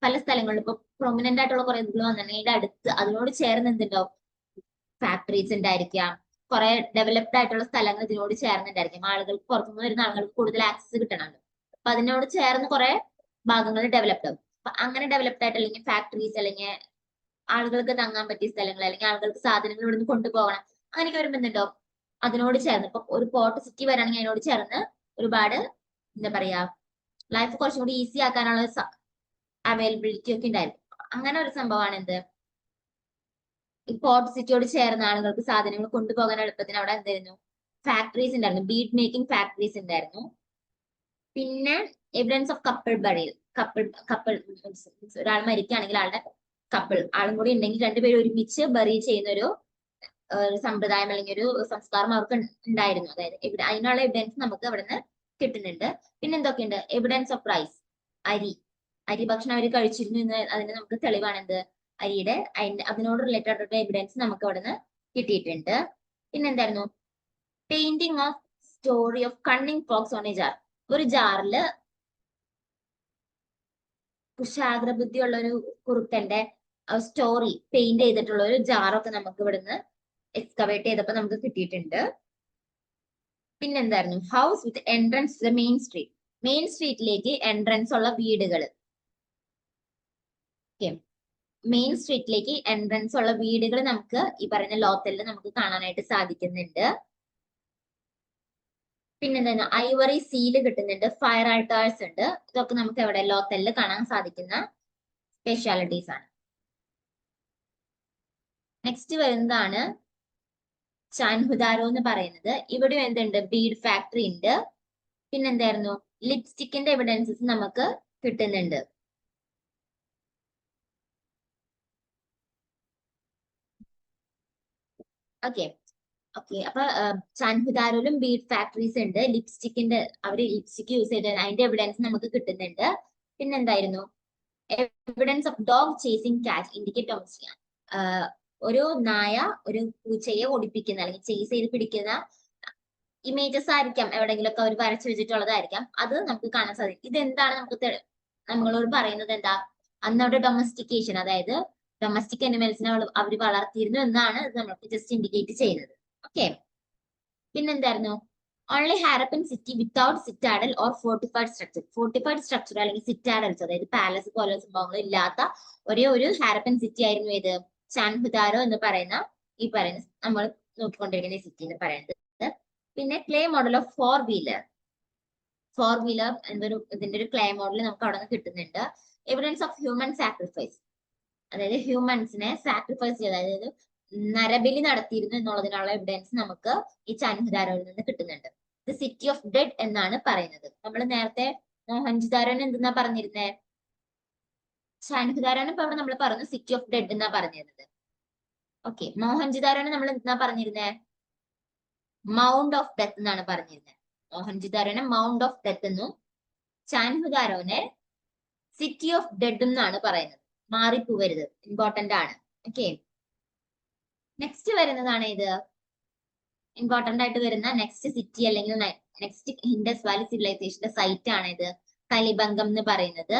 പല സ്ഥലങ്ങളിലും ഇപ്പൊ പ്രൊമിനന്റ് ആയിട്ടുള്ള കുറെ ഇതുകൾ വന്നിട്ടുണ്ടെങ്കിൽ അടുത്ത് അതിനോട് ചേർന്ന് എന്തുണ്ടാവും ഫാക്ടറീസ് ഉണ്ടായിരിക്കാം. കുറെ ഡെവലപ്ഡ് ആയിട്ടുള്ള സ്ഥലങ്ങൾ ഇതിനോട് ചേർന്നുണ്ടായിരിക്കും. ആളുകൾക്ക് പുറത്തുനിന്ന് വരുന്ന ആളുകൾക്ക് കൂടുതൽ ആക്സസ് കിട്ടണമല്ലോ. അപ്പൊ അതിനോട് ചേർന്ന് കുറെ ഭാഗങ്ങൾ ഡെവലപ്ഡ് ആവും. അപ്പൊ അങ്ങനെ ഡെവലപ്ഡ് ആയിട്ട് അല്ലെങ്കിൽ ഫാക്ടറീസ് അല്ലെങ്കിൽ ആളുകൾക്ക് തങ്ങാൻ പറ്റിയ സ്ഥലങ്ങൾ അല്ലെങ്കിൽ ആളുകൾക്ക് സാധനങ്ങൾ ഇവിടുന്ന് കൊണ്ടുപോകണം അങ്ങനെയൊക്കെ വരുമ്പോൾ എന്തുണ്ടാവും അതിനോട് ചേർന്ന്. ഇപ്പൊ ഒരു പോർട്ട് സിറ്റി വരാണെങ്കിൽ അതിനോട് ചേർന്ന് ഒരുപാട് എന്താ പറയാ ലൈഫ് കുറച്ചും കൂടി ഈസി ആക്കാനുള്ള അവൈലബിലിറ്റി ഒക്കെ ഉണ്ടായിരിക്കും. അങ്ങനെ ഒരു സംഭവമാണ് എന്ത് ഈ പോർട്ട് സിറ്റിയോട് ചേർന്ന ആളുകൾക്ക് സാധനങ്ങൾ കൊണ്ടുപോകാൻ എളുപ്പത്തിന് അവിടെ എന്തായിരുന്നു ഫാക്ടറീസ് ഉണ്ടായിരുന്നു, ബീഡ് മേക്കിംഗ് ഫാക്ടറീസ് ഉണ്ടായിരുന്നു. പിന്നെ evidence of couple burial, couple ഒരാൾ മരിക്കുകയാണെങ്കിൽ ആളും കൂടി ഉണ്ടെങ്കിൽ രണ്ടുപേരും ഒരുമിച്ച് ബറി ചെയ്യുന്ന ഒരു സമ്പ്രദായം അല്ലെങ്കിൽ ഒരു സംസ്കാരം അവർക്ക് ഉണ്ടായിരുന്നു. അതായത് അതിനുള്ള എവിഡൻസ് നമുക്ക് അവിടെ നിന്ന് കിട്ടുന്നുണ്ട്. പിന്നെ എന്തൊക്കെയുണ്ട് എവിഡൻസ് ഓഫ് റൈസ്, അരി ഭക്ഷണം അവർ കഴിച്ചിരുന്നു എന്ന് അതിന് നമുക്ക് തെളിവാണ് എന്ത് അതിനോട് റിലേറ്റഡ് ആയിട്ടുള്ള എവിഡൻസ് നമുക്ക് അവിടെ നിന്ന് കിട്ടിയിട്ടുണ്ട്. പിന്നെ എന്തായിരുന്നു painting of story of cunning fox on a jar, ഒരു ജാറില് കുശാഗ്രബുദ്ധിയുള്ള ഒരു കുറുക്കന്റെ സ്റ്റോറി പെയിന്റ് ചെയ്തിട്ടുള്ള ഒരു ജാറൊക്കെ നമുക്ക് ഇവിടുന്ന് എക്സ്കവേറ്റ് ചെയ്തപ്പോ നമുക്ക് കിട്ടിയിട്ടുണ്ട്. പിന്നെന്തായിരുന്നു house with entrance to the main സ്ട്രീറ്റിലേക്ക് എൻട്രൻസ് ഉള്ള വീടുകൾ. മെയിൻ സ്ട്രീറ്റിലേക്ക് എൻട്രൻസ് ഉള്ള വീടുകൾ നമുക്ക് ഈ പറയുന്ന ലോത്തലിൽ നമുക്ക് കാണാനായിട്ട് സാധിക്കുന്നുണ്ട്. പിന്നെന്താണ് ഐവറി സീല് കിട്ടുന്നുണ്ട്, ഫയർ ആൾട്ടാഴ്സ് ഉണ്ട്. ഇതൊക്കെ നമുക്ക് എവിടെ ലോത്തലിൽ കാണാൻ സാധിക്കുന്ന സ്പെഷ്യാലിറ്റീസ് ആണ്. നെക്സ്റ്റ് വരുന്നതാണ് ചാൻഹുദാരോ എന്ന് പറയുന്നത്. ഇവിടെ എന്തുണ്ട് ബീഡ് ഫാക്ടറി ഉണ്ട്. പിന്നെന്തായിരുന്നു ലിപ്സ്റ്റിക്കിന്റെ എവിഡൻസസ് നമുക്ക് കിട്ടുന്നുണ്ട്. ഓക്കെ, ഓക്കെ, അപ്പൊ ചാൻഹുദാരോയിലും ബീഡ് ഫാക്ടറീസ് ഉണ്ട്. ലിപ്സ്റ്റിക്കിന്റെ അവര് ലിപ്സ്റ്റിക് യൂസ് ചെയ്ത് അതിന്റെ എവിഡൻസ് നമുക്ക് കിട്ടുന്നുണ്ട്. പിന്നെന്തായിരുന്നു, എവിഡൻസ് ഓഫ് ഡോഗ് ചേസിങ് കാറ്റ് ഇൻഡിക്കേറ്റ് ഡൊമസ്റ്റിക്. ഒരു നായ ഒരു പൂച്ചയെ ഓടിപ്പിക്കുന്ന അല്ലെങ്കിൽ ചേസ് ചെയ്ത് പിടിക്കുന്ന ഇമേജസ് ആയിരിക്കാം, എവിടെയെങ്കിലും ഒക്കെ അവർ വരച്ചു വെച്ചിട്ടുള്ളതായിരിക്കാം. അത് നമുക്ക് കാണാൻ സാധിക്കും. ഇതെന്താണ് നമുക്ക് നമ്മളോട് പറയുന്നത്? എന്താ, അന്ന് അവിടെ ഡൊമസ്റ്റിക്കേഷൻ, അതായത് ഡൊമസ്റ്റിക് അനിമൽസിനെ അവർ വളർത്തിയിരുന്നു എന്നാണ് ഇത് നമുക്ക് ജസ്റ്റ് ഇൻഡിക്കേറ്റ് ചെയ്യുന്നത്. ഓക്കെ, പിന്നെന്തായിരുന്നു, only Harappan city without citadel or fortified structure. Fortified structure അല്ലെങ്കിൽ സിറ്റാഡൽസ്, അതായത് പാലസ് പോലുള്ള സംഭവങ്ങൾ ഇല്ലാത്ത ഒരേ ഒരു ഹാരപ്പൻ സിറ്റി ആയിരുന്നു ഏത്, ചാൻഹുദാരോ എന്ന് പറയുന്ന ഈ പറയുന്ന നമ്മൾ നോക്കിക്കൊണ്ടിരിക്കുന്ന സിറ്റി എന്ന് പറയുന്നത്. പിന്നെ clay model of four wheeler ഇതിന്റെ ഒരു ക്ലേ മോഡൽ നമുക്ക് അവിടെ നിന്ന് കിട്ടുന്നുണ്ട്. എവിഡൻസ് ഓഫ് ഹ്യൂമൻ സാക്രിഫൈസ്, അതായത് ഹ്യൂമൻസിനെ സാക്രിഫൈസ് ചെയ്ത്, അതായത് നരബലി നടത്തിയിരുന്നു എന്നുള്ളതിനുള്ള എവിഡൻസ് നമുക്ക് ഈ ചാൻഹുദാരോയിൽ നിന്ന് കിട്ടുന്നുണ്ട്. ദ സിറ്റി ഓഫ് ഡെഡ് എന്നാണ് പറയുന്നത്. നമ്മൾ നേരത്തെ മോഹൻജുദാരോനെ എന്തെന്നാ പറഞ്ഞിരുന്നേ, ചാൻഹുദാരോനെ ഇപ്പൊ അവിടെ നമ്മൾ പറഞ്ഞു സിറ്റി ഓഫ് ഡെഡ് എന്നാ പറഞ്ഞിരുന്നത്. ഓക്കെ, മോഹൻജുദാരോനെ നമ്മൾ എന്തെന്നാ പറഞ്ഞിരുന്നേ, മൗണ്ട് ഓഫ് ഡെത്ത് എന്നാണ് പറഞ്ഞിരുന്നത്. മോഹൻജുദാരോനെ മൗണ്ട് ഓഫ് ഡെത്ത് എന്നും ചാൻഹുദാരോനെ സിറ്റി ഓഫ് ഡെഡ് എന്നാണ് പറയുന്നത്. മാറിപ്പോവരുത്, ഇമ്പോർട്ടന്റ് ആണ്. ഓക്കെ, നെക്സ്റ്റ് വരുന്നതാണ് ഇത് ഇമ്പോർട്ടന്റ് ആയിട്ട് വരുന്ന നെക്സ്റ്റ് സിറ്റി അല്ലെങ്കിൽ നെക്സ്റ്റ് ഇൻഡസ് വാലി സിവിലൈസേഷന്റെ സൈറ്റ് ആണ് ഇത് കലിബംഗം എന്ന് പറയുന്നത്.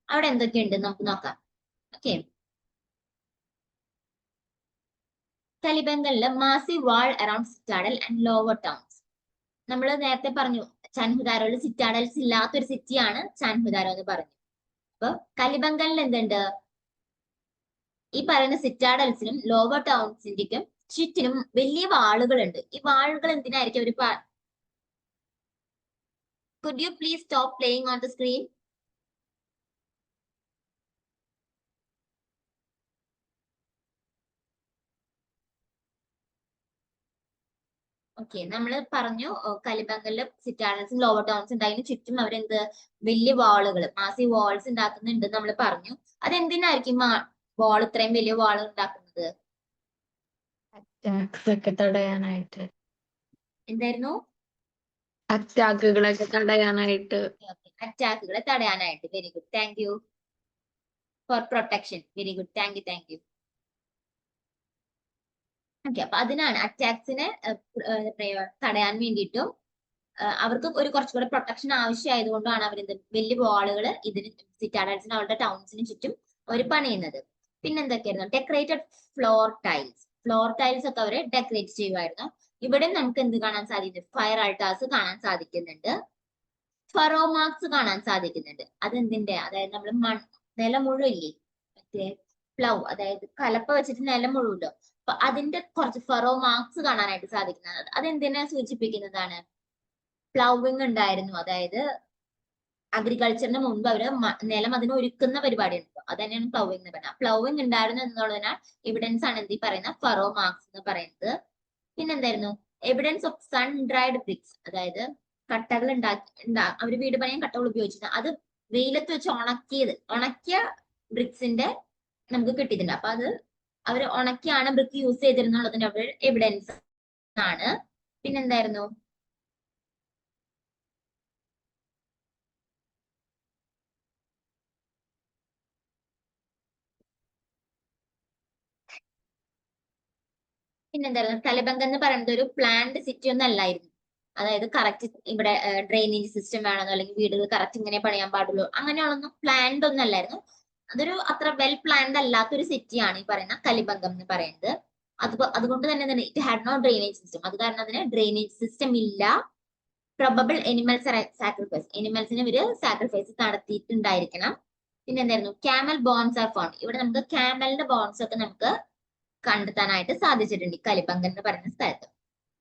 അവിടെ എന്തൊക്കെയുണ്ട് നമുക്ക് നോക്കാം. ഓക്കെ, കലിബംഗലില് massive wall around citadel and lower towns. നമ്മൾ നേരത്തെ പറഞ്ഞു ചാൻഹുദാരോയിൽ സിറ്റാഡൽസ് ഇല്ലാത്തൊരു സിറ്റിയാണ് ചാൻഹുദാരോ എന്ന് പറഞ്ഞു. അപ്പൊ കലിബംഗലിൽ എന്തുണ്ട്, ഈ പറയുന്ന സിറ്റാഡൽസിനും ലോവർ ടൗൺസിന്റെയും ചുറ്റിനും വലിയ വാളുകളുണ്ട്. ഈ വാളുകൾ എന്തിനായിരിക്കും ഒരു could you please stop playing on the screen? Okay, നമ്മൾ പറഞ്ഞു കലിബംഗലില് സിറ്റാഡൽസും ലോവർ ടൗൺസും ഉണ്ടായതിനു ചുറ്റും അവരെന്ത് വലിയ വാളുകൾ മാസി വാൾസ് ഉണ്ടാക്കുന്നുണ്ട് നമ്മൾ പറഞ്ഞു. അതെന്തിനായിരിക്കും വാൾ ഇത്രയും വലിയ വാൾ ഉണ്ടാക്കുന്നത്? അറ്റാക്സ് തടയാനായിട്ട്. എന്തായിരുന്നു? അറ്റാക്കുകളൊക്കെ തടയാനായിട്ട്. അറ്റാക്കുകളെ തടയാനായിട്ട്. Very good, thank you for protection. Very good, thank you, thank you. Okay, അപ്പൊ അതിനാണ് അറ്റാക്സിനെ തടയാൻ വേണ്ടിയിട്ടും അവർക്ക് ഒരു കുറച്ചുകൂടെ പ്രൊട്ടക്ഷൻ ആവശ്യമായതുകൊണ്ടാണ് അവരെന്ത് വലിയ വാളുകൾ ഇതിന് സിറ്റാഡൽസിന് അവരുടെ ടൗൺസിന് ചുറ്റും അവർ പണിയുന്നത്. പിന്നെന്തൊക്കെയായിരുന്നു, ഡെക്കറേറ്റഡ് ഫ്ലോർ ടൈൽസ് ഒക്കെ അവരെ ഡെക്കറേറ്റ് ചെയ്യുമായിരുന്നു. ഇവിടെ നമുക്ക് എന്ത് കാണാൻ സാധിക്കും, ഫയർ ആൾട്ടാർസ് കാണാൻ സാധിക്കുന്നുണ്ട്, ഫറോ മാർക്സ് കാണാൻ സാധിക്കുന്നുണ്ട്. അതെന്തിന്റെ, അതായത് നമ്മൾ നില മുഴുവില്ലേ, മറ്റേ പ്ലൗ, അതായത് കലപ്പ വെച്ചിട്ട് നില മുഴുവല്ലോ, അപ്പൊ അതിന്റെ കുറച്ച് ഫറോ മാർക്സ് കാണാനായിട്ട് സാധിക്കുന്നത്. അതെന്തിനെ സൂചിപ്പിക്കുന്നതാണ്, പ്ലൗവിങ് ഉണ്ടായിരുന്നു, അതായത് അഗ്രികൾച്ചറിന് മുൻപ് അവര് നിലം അതിന് ഒരുക്കുന്ന പരിപാടി ഉണ്ടല്ലോ, അത് തന്നെയാണ് പ്ലൗവിങ് എന്ന് പറയുന്നത്. പ്ലൗവിങ് ഉണ്ടായിരുന്നു എന്നുള്ളതിനാൽ എവിഡൻസ് ആണ് എന്ത് പറയുന്ന ഫറോ മാർക്സ് എന്ന് പറയുന്നത്. പിന്നെന്തായിരുന്നു, evidence of sun dried bricks, അതായത് കട്ടകൾ അവര് വീട് പണിയാൻ കട്ടകൾ ഉപയോഗിച്ചിരുന്നത്, അത് വെയിലത്ത് വെച്ച് ഉണക്കിയ ബ്രിക്സിന്റെ നമുക്ക് കിട്ടിയിട്ടുണ്ട്. അപ്പൊ അത് അവര് ഉണക്കിയാണ് ബ്രിക്ക് യൂസ് ചെയ്തിരുന്നുള്ളതിന്റെ എവിഡൻസ് ആണ്. പിന്നെന്തായിരുന്നു, കലിബംഗം എന്ന് പറയുന്നത് ഒരു പ്ലാൻഡ് സിറ്റി ഒന്നും അല്ലായിരുന്നു. അതായത് കറക്റ്റ് ഇവിടെ ഡ്രെയിനേജ് സിസ്റ്റം വേണമെന്നോ അല്ലെങ്കിൽ വീടുകൾ കറക്റ്റ് ഇങ്ങനെ പണിയാൻ പാടുള്ളൂ അങ്ങനെയുള്ളൊന്നും പ്ലാൻഡ് ഒന്നും അല്ലായിരുന്നു. അതൊരു അത്ര വെൽ പ്ലാൻഡ് അല്ലാത്തൊരു സിറ്റിയാണ് ഈ പറയുന്ന കലിബംഗം എന്ന് പറയുന്നത്. അതുകൊണ്ട് തന്നെ it had no drainage system. അത് കാരണം അതിന് ഡ്രെയിനേജ് സിസ്റ്റം ഇല്ല. പ്രൊബബിൾ എനിമൽസ് സാക്രിഫൈസ്, എനിമൽസിന് ഇവര് സാക്രിഫൈസ് നടത്തിയിട്ടുണ്ടായിരിക്കണം. പിന്നെ എന്തായിരുന്നു, ക്യാമൽ ബോൺസ് ആർ ഫൗണ്ട്. ഇവിടെ നമുക്ക് ക്യാമലിന്റെ ബോൺസ് ഒക്കെ നമുക്ക് കണ്ടെത്താനായിട്ട് സാധിച്ചിട്ടുണ്ട് കലിബംഗം എന്ന് പറയുന്ന സ്ഥലത്ത്.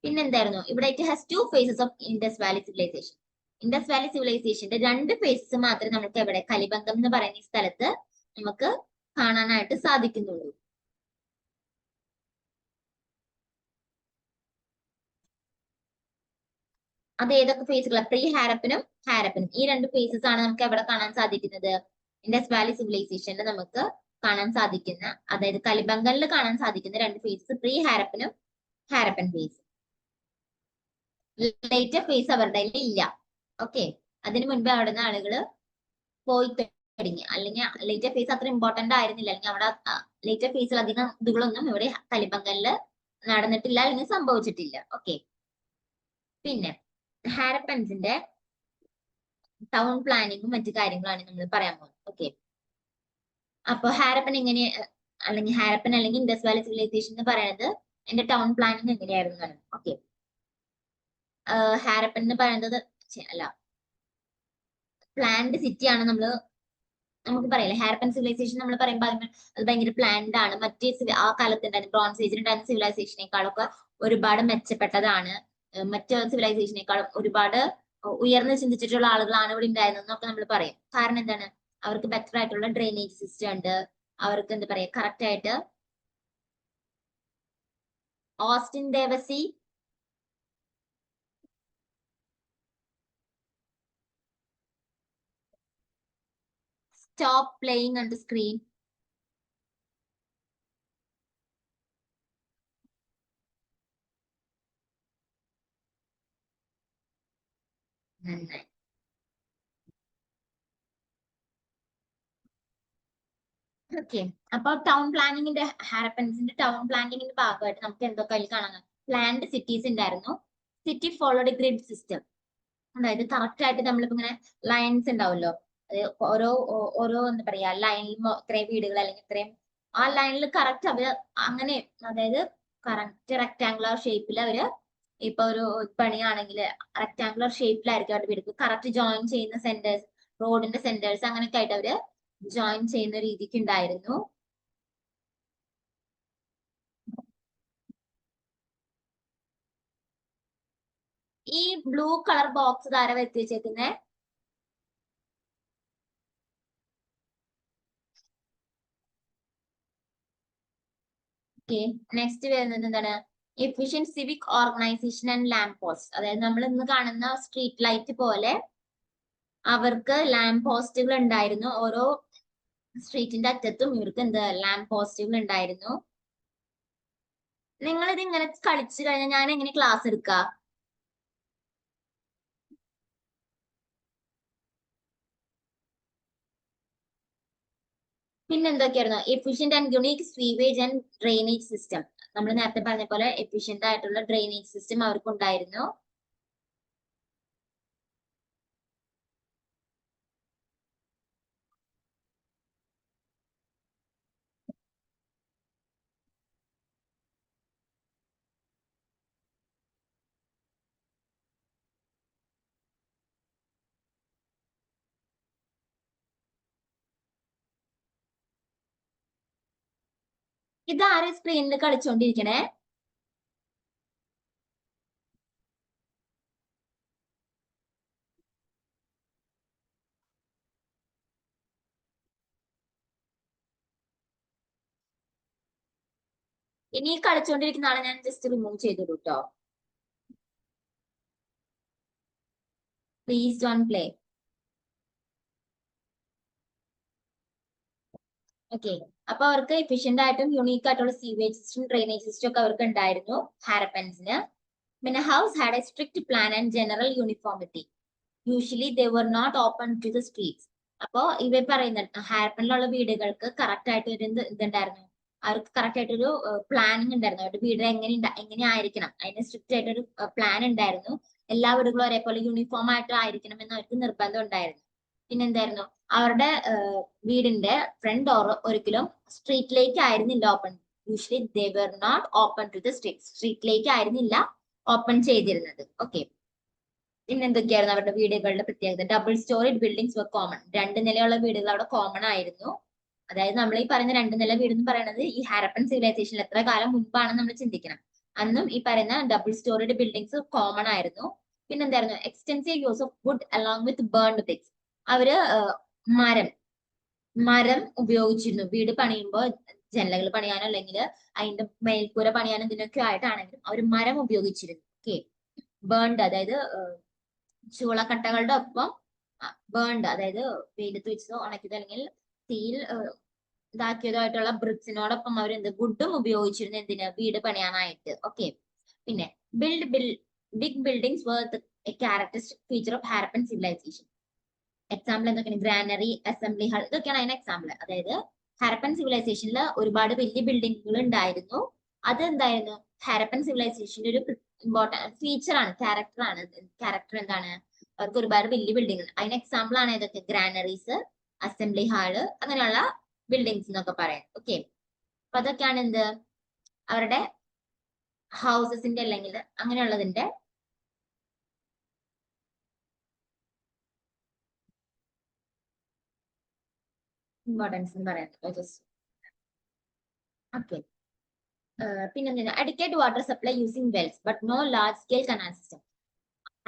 പിന്നെന്തായിരുന്നു, ഇവിടെ it has 2 phases of Indus valley civilization. Indus valley സിവിലൈസേഷന്റെ 2 phases മാത്രമേ നമുക്ക് എവിടെ കലിബംഗം എന്ന് പറയുന്ന ഈ സ്ഥലത്ത് നമുക്ക് കാണാനായിട്ട് സാധിക്കുന്നുള്ളൂ. അത് ഏതൊക്കെ ഫേസുകളാണ്, പ്രീ ഹാരപ്പനും ഈ 2 ഫേസസ് ആണ് നമുക്ക് എവിടെ കാണാൻ സാധിക്കുന്നത്, ഇൻഡസ് വാലി സിവിലൈസേഷനിൽ നമുക്ക് കാണാൻ സാധിക്കുന്ന, അതായത് കലിബംഗനിൽ കാണാൻ സാധിക്കുന്ന 2 ഫേസസ് പ്രീ ഹാരപ്പനും ഹാരപ്പൻ ഫേസ്. ലേറ്റർ ഫേസ് അവരുടെ ഇല്ല. ഓക്കെ, അതിനു മുൻപ് അവിടെ നിന്ന് ആളുകൾ പോയി തുടങ്ങി, അല്ലെങ്കിൽ ലേറ്റർ ഫേസ് അത്ര ഇമ്പോർട്ടന്റ് ആയിരുന്നില്ല, അല്ലെങ്കിൽ അവിടെ ലേറ്റർ ഫേസിൽ അധികം ഇതുകളൊന്നും ഇവിടെ കലിബംഗനില് നടന്നിട്ടില്ല അല്ലെങ്കിൽ സംഭവിച്ചിട്ടില്ല. ഓക്കെ, പിന്നെ ഹാരപ്പൻസിന്റെ ടൗൺ പ്ലാനിങ്ങും മറ്റു കാര്യങ്ങളാണ് നമ്മൾ പറയാൻ പോകുന്നത്. ഓക്കെ, അപ്പൊ ഹാരപ്പൻ എങ്ങനെ, അല്ലെങ്കിൽ ഹാരപ്പൻ അല്ലെങ്കിൽ ഇൻഡസ് വാലി സിവിലൈസേഷൻ എന്ന് പറയുന്നത് എന്റെ ടൗൺ പ്ലാനിങ് എങ്ങനെയായിരുന്നു. ഓക്കെ, ഹാരപ്പൻ എന്ന് പറയുന്നത് അല്ല, പ്ലാൻഡ് സിറ്റി ആണ്. നമുക്ക് പറയില്ലേ ഹാരപ്പൻ സിവിലൈസേഷൻ നമ്മൾ പറയുമ്പോൾ അത് ഭയങ്കര പ്ലാൻഡ് ആണ്. മറ്റേ ആ കാലത്ത് ഉണ്ടായിരുന്ന ബ്രോൺസ് ഏജിൽ ഉണ്ടായിരുന്ന സിവിലൈസേഷനേക്കാളൊക്കെ ഒരുപാട് മെച്ചപ്പെട്ടതാണ്. മറ്റ് സിവിലൈസേഷനേക്കാളും ഒരുപാട് ഉയർന്ന് ചിന്തിച്ചിട്ടുള്ള ആളുകളാണ് ഇവിടെ ഉണ്ടായിരുന്നതെന്നൊക്കെ നമ്മൾ പറയും. കാരണം എന്താണ്, അവർക്ക് ബെറ്റർ ആയിട്ടുള്ള ഡ്രെയിനേജ് സിസ്റ്റം ഉണ്ട്, അവർക്ക് എന്താ പറയാ കറക്റ്റ് ആയിട്ട്. Austin Devasi stop playing on the screen. നന്നായി. ഓക്കെ, അപ്പൊ ടൗൺ പ്ലാനിങ്ങിന്റെ ഹാരപ്പൻസിന്റെ ടൗൺ പ്ലാനിങ്ങിന്റെ ഭാഗമായിട്ട് നമുക്ക് എന്തൊക്കെ അതിൽ കാണാൻ, പ്ലാൻഡ് സിറ്റീസ് ഉണ്ടായിരുന്നു. സിറ്റി ഫോളോഡ് ഗ്രിഡ് സിസ്റ്റം, അതായത് കറക്റ്റ് ആയിട്ട് നമ്മളിപ്പോ ഇങ്ങനെ ലൈൻസ് ഉണ്ടാവുമല്ലോ, ഓരോ ഓരോ എന്താ പറയാ ലൈനിൽ ഇത്രയും വീടുകൾ അല്ലെങ്കിൽ ഇത്രയും ആ ലൈനിൽ കറക്റ്റ് അവര് അങ്ങനെ, അതായത് കറക്റ്റ് റെക്ടാങ്കുലർ ഷേപ്പിൽ അവര് ഇപ്പൊ ഒരു പണിയാണെങ്കിൽ റെക്ടാങ്കുലർ ഷേപ്പിലായിരിക്കും അവരുടെ വീട് കറക്റ്റ് ജോയിൻ ചെയ്യുന്ന സെന്റേഴ്സ്, റോഡിന്റെ സെന്റേഴ്സ് അങ്ങനെയൊക്കെ ആയിട്ട് അവര് ജോയിൻ ചെയ്യുന്ന രീതിക്ക് ഉണ്ടായിരുന്നു. ഈ ബ്ലൂ കളർ ബോക്സ് ധാര വെച്ച് വെച്ചേക്കുന്നേ, ഓക്കെ, നെക്സ്റ്റ് വരുന്നത് എന്താണ്, efficient civic organisation and lamp post. അതായത് നമ്മൾ ഇന്ന് കാണുന്ന സ്ട്രീറ്റ് ലൈറ്റ് പോലെ അവർക്ക് ലാമ്പ് പോസ്റ്റുകൾ ഉണ്ടായിരുന്നു. ഓരോ സ്ട്രീറ്റിന്റെ അറ്റത്തും ഇവർക്ക് എന്ത് ലാമ്പ് പോസ്റ്റുകൾ ഉണ്ടായിരുന്നു. നിങ്ങൾ ഇത് ഇങ്ങനെ കളിച്ചു കഴിഞ്ഞാൽ ഞാൻ എങ്ങനെ ക്ലാസ് എടുക്കുക? പിന്നെ എന്തൊക്കെയായിരുന്നു, efficient and unique sewage and drainage system. നമ്മൾ നേരത്തെ പറഞ്ഞ പോലെ എഫിഷ്യന്റ് ആയിട്ടുള്ള ഡ്രെയിനേജ് സിസ്റ്റം അവർക്കുണ്ടായിരുന്നു. ഇത് ആരെ സ്ക്രീനിൽ കളിച്ചോണ്ടിരിക്കണേ? ഇനി കളിച്ചോണ്ടിരിക്കുന്ന ആളെ ഞാൻ ജസ്റ്റ് റിമൂവ് ചെയ്തു കേട്ടോ. Please don't play. ഓക്കെ, അപ്പൊ അവർക്ക് എഫിഷ്യന്റ് ആയിട്ടും യുണീക്ക് ആയിട്ടുള്ള സീവേജ് സിസ്റ്റം ഡ്രെയിനേജ് സിസ്റ്റം ഒക്കെ അവർക്ക് ഉണ്ടായിരുന്നു ഹാരപ്പൻസിന്. പിന്നെ house had a strict plan and general uniformity. Usually they were not open to the streets. അപ്പോ ഇവർ പറയുന്ന ഹാരപ്പനിലുള്ള വീടുകൾക്ക് കറക്റ്റ് ആയിട്ട് ഒരു ഇതുണ്ടായിരുന്നു, അവർക്ക് കറക്റ്റ് ആയിട്ടൊരു പ്ലാനിങ് ഉണ്ടായിരുന്നു. അവരുടെ വീട് എങ്ങനെ ആയിരിക്കണം, അതിന് സ്ട്രിക്റ്റ് ആയിട്ടൊരു പ്ലാൻ ഉണ്ടായിരുന്നു. എല്ലാ വീടുകളും ഒരേപോലെ യൂണിഫോം ആയിട്ട് ആയിരിക്കണം എന്ന് അവർക്ക് നിർബന്ധം ഉണ്ടായിരുന്നു. പിന്നെ എന്തായിരുന്നു, അവരുടെ വീടിന്റെ ഫ്രണ്ട് ഡോർ ഒരിക്കലും സ്ട്രീറ്റിലേക്ക് ആയിരുന്നില്ല open. Usually they were not open to the സ്ട്രീറ്റിലേക്ക് ആയിരുന്നില്ല ഓപ്പൺ ചെയ്തിരുന്നത്. ഓക്കെ, പിന്നെ എന്തൊക്കെയായിരുന്നു അവരുടെ വീടുകളുടെ പ്രത്യേകത, double storey buildings were common. 2 നിലയുള്ള വീടുകൾ അവിടെ കോമൺ ആയിരുന്നു. അതായത് നമ്മൾ ഈ പറയുന്ന 2 നില വീട് എന്ന് പറയുന്നത് ഈ ഹാരപ്പൻ സിവിലൈസേഷനിൽ എത്ര കാലം മുൻപാണെന്ന് നമ്മൾ ചിന്തിക്കണം. അന്നും ഈ പറയുന്ന ഡബിൾ സ്റ്റോറിഡ് ബിൽഡിംഗ്സ് കോമൺ ആയിരുന്നു. പിന്നെ എന്തായിരുന്നു, extensive use of wood along with burned bricks. അവര് മരം മരം ഉപയോഗിച്ചിരുന്നു വീട് പണിയുമ്പോൾ, ജനലുകൾ പണിയാനോ അല്ലെങ്കിൽ അതിന്റെ മേൽക്കൂര പണിയാനോ ഇതിനൊക്കെ ആയിട്ടാണെങ്കിലും അവർ മരം ഉപയോഗിച്ചിരുന്നു. ഓക്കെ, ബേൺഡ് അതായത് ചൂളക്കട്ടകളുടെ ഒപ്പം ബേൺഡ് അതായത് വെയിലത്ത് വെച്ചതോ ഉണക്കിയതോ അല്ലെങ്കിൽ തീയിൽ ഇതാക്കിയതോ ആയിട്ടുള്ള ബ്രിക്സിനോടൊപ്പം അവർ വുഡും ഉപയോഗിച്ചിരുന്നു എന്തിന്, വീട് പണിയാനായിട്ട്. ഓക്കെ, പിന്നെ build big buildings were a characteristic feature of Harappan civilization. Example എന്തൊക്കെയാണ്? ഗ്രാനറി, അസംബ്ലി ഹാൾ, ഇതൊക്കെയാണ് അതിന് എക്സാമ്പിൾ. അതായത് ഹാരപ്പൻ സിവിലൈസേഷനിൽ ഒരുപാട് വലിയ ബിൽഡിങ്ങുകൾ ഉണ്ടായിരുന്നു. അത് എന്തായിരുന്നു? ഹാരപ്പൻ സിവിലൈസേഷന്റെ ഒരു ഇമ്പോർട്ടൻറ്റ് ഫീച്ചർ ആണ്, ക്യാരക്ടർ എന്താണ്? അവർക്ക് ഒരുപാട് വലിയ ബിൽഡിംഗ്. അതിന് എക്സാമ്പിൾ ആണ് ഇതൊക്കെ ഗ്രാനറീസ്, അസംബ്ലി ഹാള്, അങ്ങനെയുള്ള ബിൽഡിങ്സ് എന്നൊക്കെ പറയാം. ഓക്കെ, അപ്പൊ അതൊക്കെയാണ് എന്ത് അവരുടെ ഹൗസസിന്റെ അല്ലെങ്കിൽ അങ്ങനെയുള്ളതിന്റെ ഇമ്പോർട്ടൻസ് എന്ന് പറയുന്നത്. ഓക്കെ, പിന്നെ adequate water supply using wells but no large scale canal system.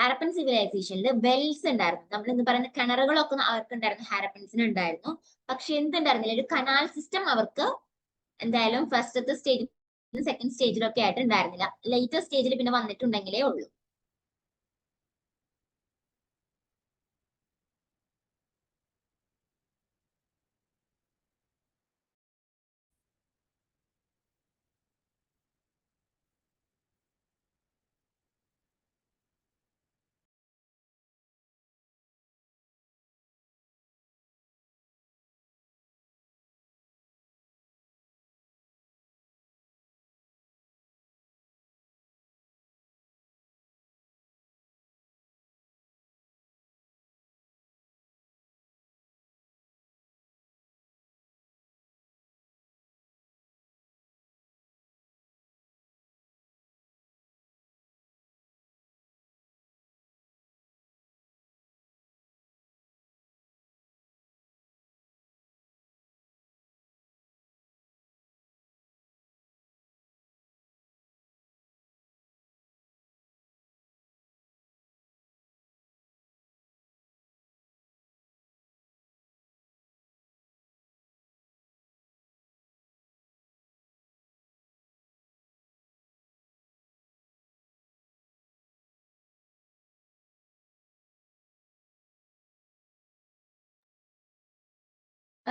Harappan സിവിലൈസേഷനിൽ വെൽസ് ഉണ്ടായിരുന്നു, നമ്മൾ ഇന്ന് പറയുന്ന കിണറുകളൊക്കെ അവർക്ക് ഉണ്ടായിരുന്നു, ഹാരപ്പൻസിന് ഉണ്ടായിരുന്നു. പക്ഷെ എന്തുണ്ടായിരുന്നില്ല, ഒരു കനാൽ സിസ്റ്റം അവർക്ക് എന്തായാലും ഫസ്റ്റത്തെ സ്റ്റേജിലും സെക്കൻഡ് സ്റ്റേജിലും ഒക്കെ ആയിട്ട് ഉണ്ടായിരുന്നില്ല. ലേറ്റർ സ്റ്റേജിൽ പിന്നെ വന്നിട്ടുണ്ടെങ്കിലേ ഉള്ളൂ.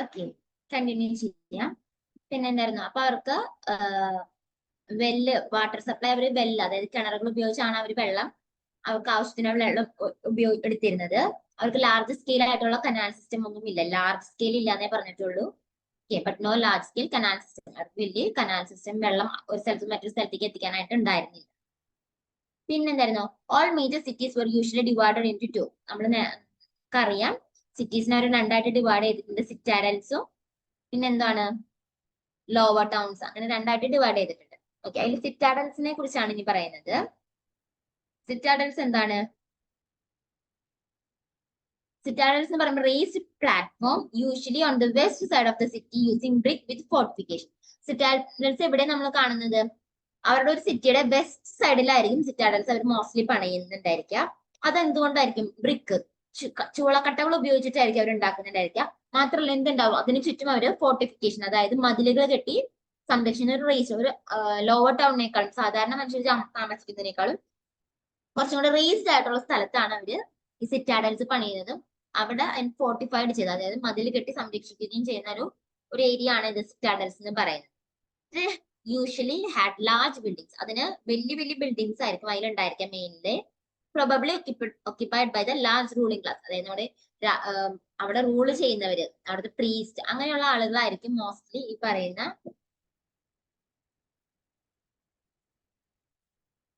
ഓക്കെ, കണ്ടിന്യൂ ചെയ്യാം. പിന്നെ എന്തായിരുന്നു, അപ്പൊ അവർക്ക് വാട്ടർ സപ്ലൈ അവർ അതായത് കിണറുകൾ ഉപയോഗിച്ചാണ് അവർ വെള്ളം അവർക്ക് ആവശ്യത്തിനുള്ള വെള്ളം എടുത്തിരുന്നത്. അവർക്ക് ലാർജ് സ്കെയിൽ ആയിട്ടുള്ള കനാൽ സിസ്റ്റം ഒന്നും ഇല്ല, ലാർജ് സ്കെയിൽ ഇല്ലാന്നേ പറഞ്ഞിട്ടുള്ളൂ. But no large scale canal system, അവർക്ക് വലിയ കനാൽ സിസ്റ്റം വെള്ളം ഒരു സ്ഥലത്ത് മറ്റൊരു സ്ഥലത്തേക്ക് എത്തിക്കാനായിട്ട് ഉണ്ടായിരുന്നില്ല. പിന്നെന്തായിരുന്നു, all major cities were usually divided in two. നമ്മൾ അറിയാം സിറ്റീസിനെ ഒരു രണ്ടായിട്ട് ഡിവൈഡ് ചെയ്തിട്ടുണ്ട്, സിറ്റാഡൽസും പിന്നെന്താണ് ലോവർ ടൗൺസ്, അങ്ങനെ രണ്ടായിട്ട് ഡിവൈഡ് ചെയ്തിട്ടുണ്ട്. ഓക്കെ, അതിൽ സിറ്റാഡൽസിനെ കുറിച്ചാണ് ഇനി പറയുന്നത്. സിറ്റാഡൽസ് എന്താണ്? സിറ്റാഡൽസ് എന്ന് പറയുമ്പോൾ raised platform usually on the west side of the city using brick with fortification. Citadels എവിടെ നമ്മൾ കാണുന്നത്? അവരുടെ ഒരു സിറ്റിയുടെ വെസ്റ്റ് സൈഡിലായിരിക്കും സിറ്റാഡൽസ് അവർ മോസ്റ്റ്ലി പണിയുന്നുണ്ടായിരിക്കുക. അതെന്തുകൊണ്ടായിരിക്കും? ബ്രിക്ക്, ചൂളക്കട്ടകൾ ഉപയോഗിച്ചിട്ടായിരിക്കും അവർ ഉണ്ടാക്കുന്നുണ്ടായിരിക്കുക. മാത്രമല്ല എന്തുണ്ടാവും, അതിന് ചുറ്റും അവർ ഫോർട്ടിഫിക്കേഷൻ, അതായത് മതിലുകൾ കെട്ടി സംരക്ഷിക്കുന്ന ഒരു റേസ്, ഒരു ലോവർ ടൗണിനേക്കാളും സാധാരണ മനുഷ്യർ താമസിക്കുന്നതിനേക്കാളും കുറച്ചും കൂടെ റേസ്ഡ് ആയിട്ടുള്ള സ്ഥലത്താണ് അവര് ഈ സിറ്റാഡൽസ് പണിയുന്നതും അവിടെ ഫോർട്ടിഫൈഡ് ചെയ്ത്, അതായത് മതിൽ കെട്ടി സംരക്ഷിക്കുകയും ചെയ്യുന്ന ഒരു ഏരിയ ആണ് ഇത് സിറ്റാഡൽസ് എന്ന് പറയുന്നത്. യൂഷ്വലി ഹാഡ് ലാർജ് ബിൽഡിങ്സ്, അതിന് വലിയ വലിയ ബിൽഡിങ്സ് ആയിരിക്കും അതിലുണ്ടായിരിക്കാം mainly. Probably occupied by the large ruling class, അതായത് നമ്മുടെ അവിടെ റൂള് ചെയ്യുന്നവര്, അവിടുത്തെ പ്രീസ്റ്റ്, അങ്ങനെയുള്ള ആളുകളായിരിക്കും മോസ്റ്റ്ലി ഈ പറയുന്ന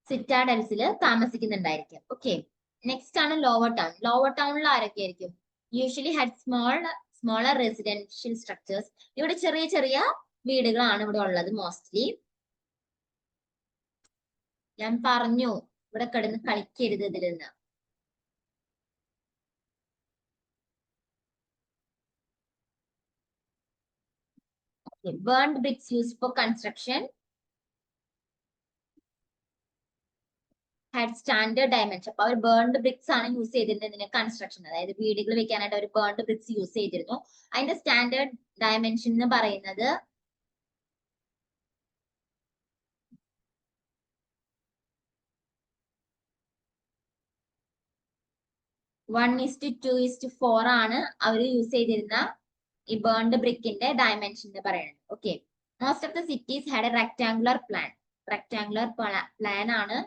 സിറ്റാഡൽസിൽ താമസിക്കുന്നുണ്ടായിരിക്കും. ഓക്കെ, നെക്സ്റ്റ് ആണ് ലോവർ ടൗൺ. ലോവർ ടൗണിൽ ആരൊക്കെ ആയിരിക്കും? Usually had smaller residential structures. ഇവിടെ ചെറിയ ചെറിയ വീടുകളാണ് ഇവിടെ ഉള്ളത് മോസ്റ്റ്ലി. ഞാൻ പറഞ്ഞു ഇവിടെ കിടന്ന് കളിക്കരുത് ഇതിൽ നിന്ന്. Burned bricks used for construction had standard dimension. അപ്പൊ അവർ ബേൺഡ് ബ്രിക്സ് ആണ് യൂസ് ചെയ്തിരുന്നത് കൺസ്ട്രക്ഷൻ, അതായത് വീടുകൾ വെക്കാനായിട്ട് അവർ ബേൺഡ് ബ്രിക്സ് യൂസ് ചെയ്തിരുന്നു. അതിന്റെ സ്റ്റാൻഡേർഡ് ഡയമെൻഷൻ എന്ന് പറയുന്നത് 1:2:4 ആണ് അവർ യൂസ് ചെയ്തിരുന്ന ഈ ബേൺഡ് ബ്രിക്കിന്റെ ഡയമെൻഷൻ എന്ന് പറയുന്നത്. Okay, most of the cities had A rectangular plan. Rectangular plan ആണ്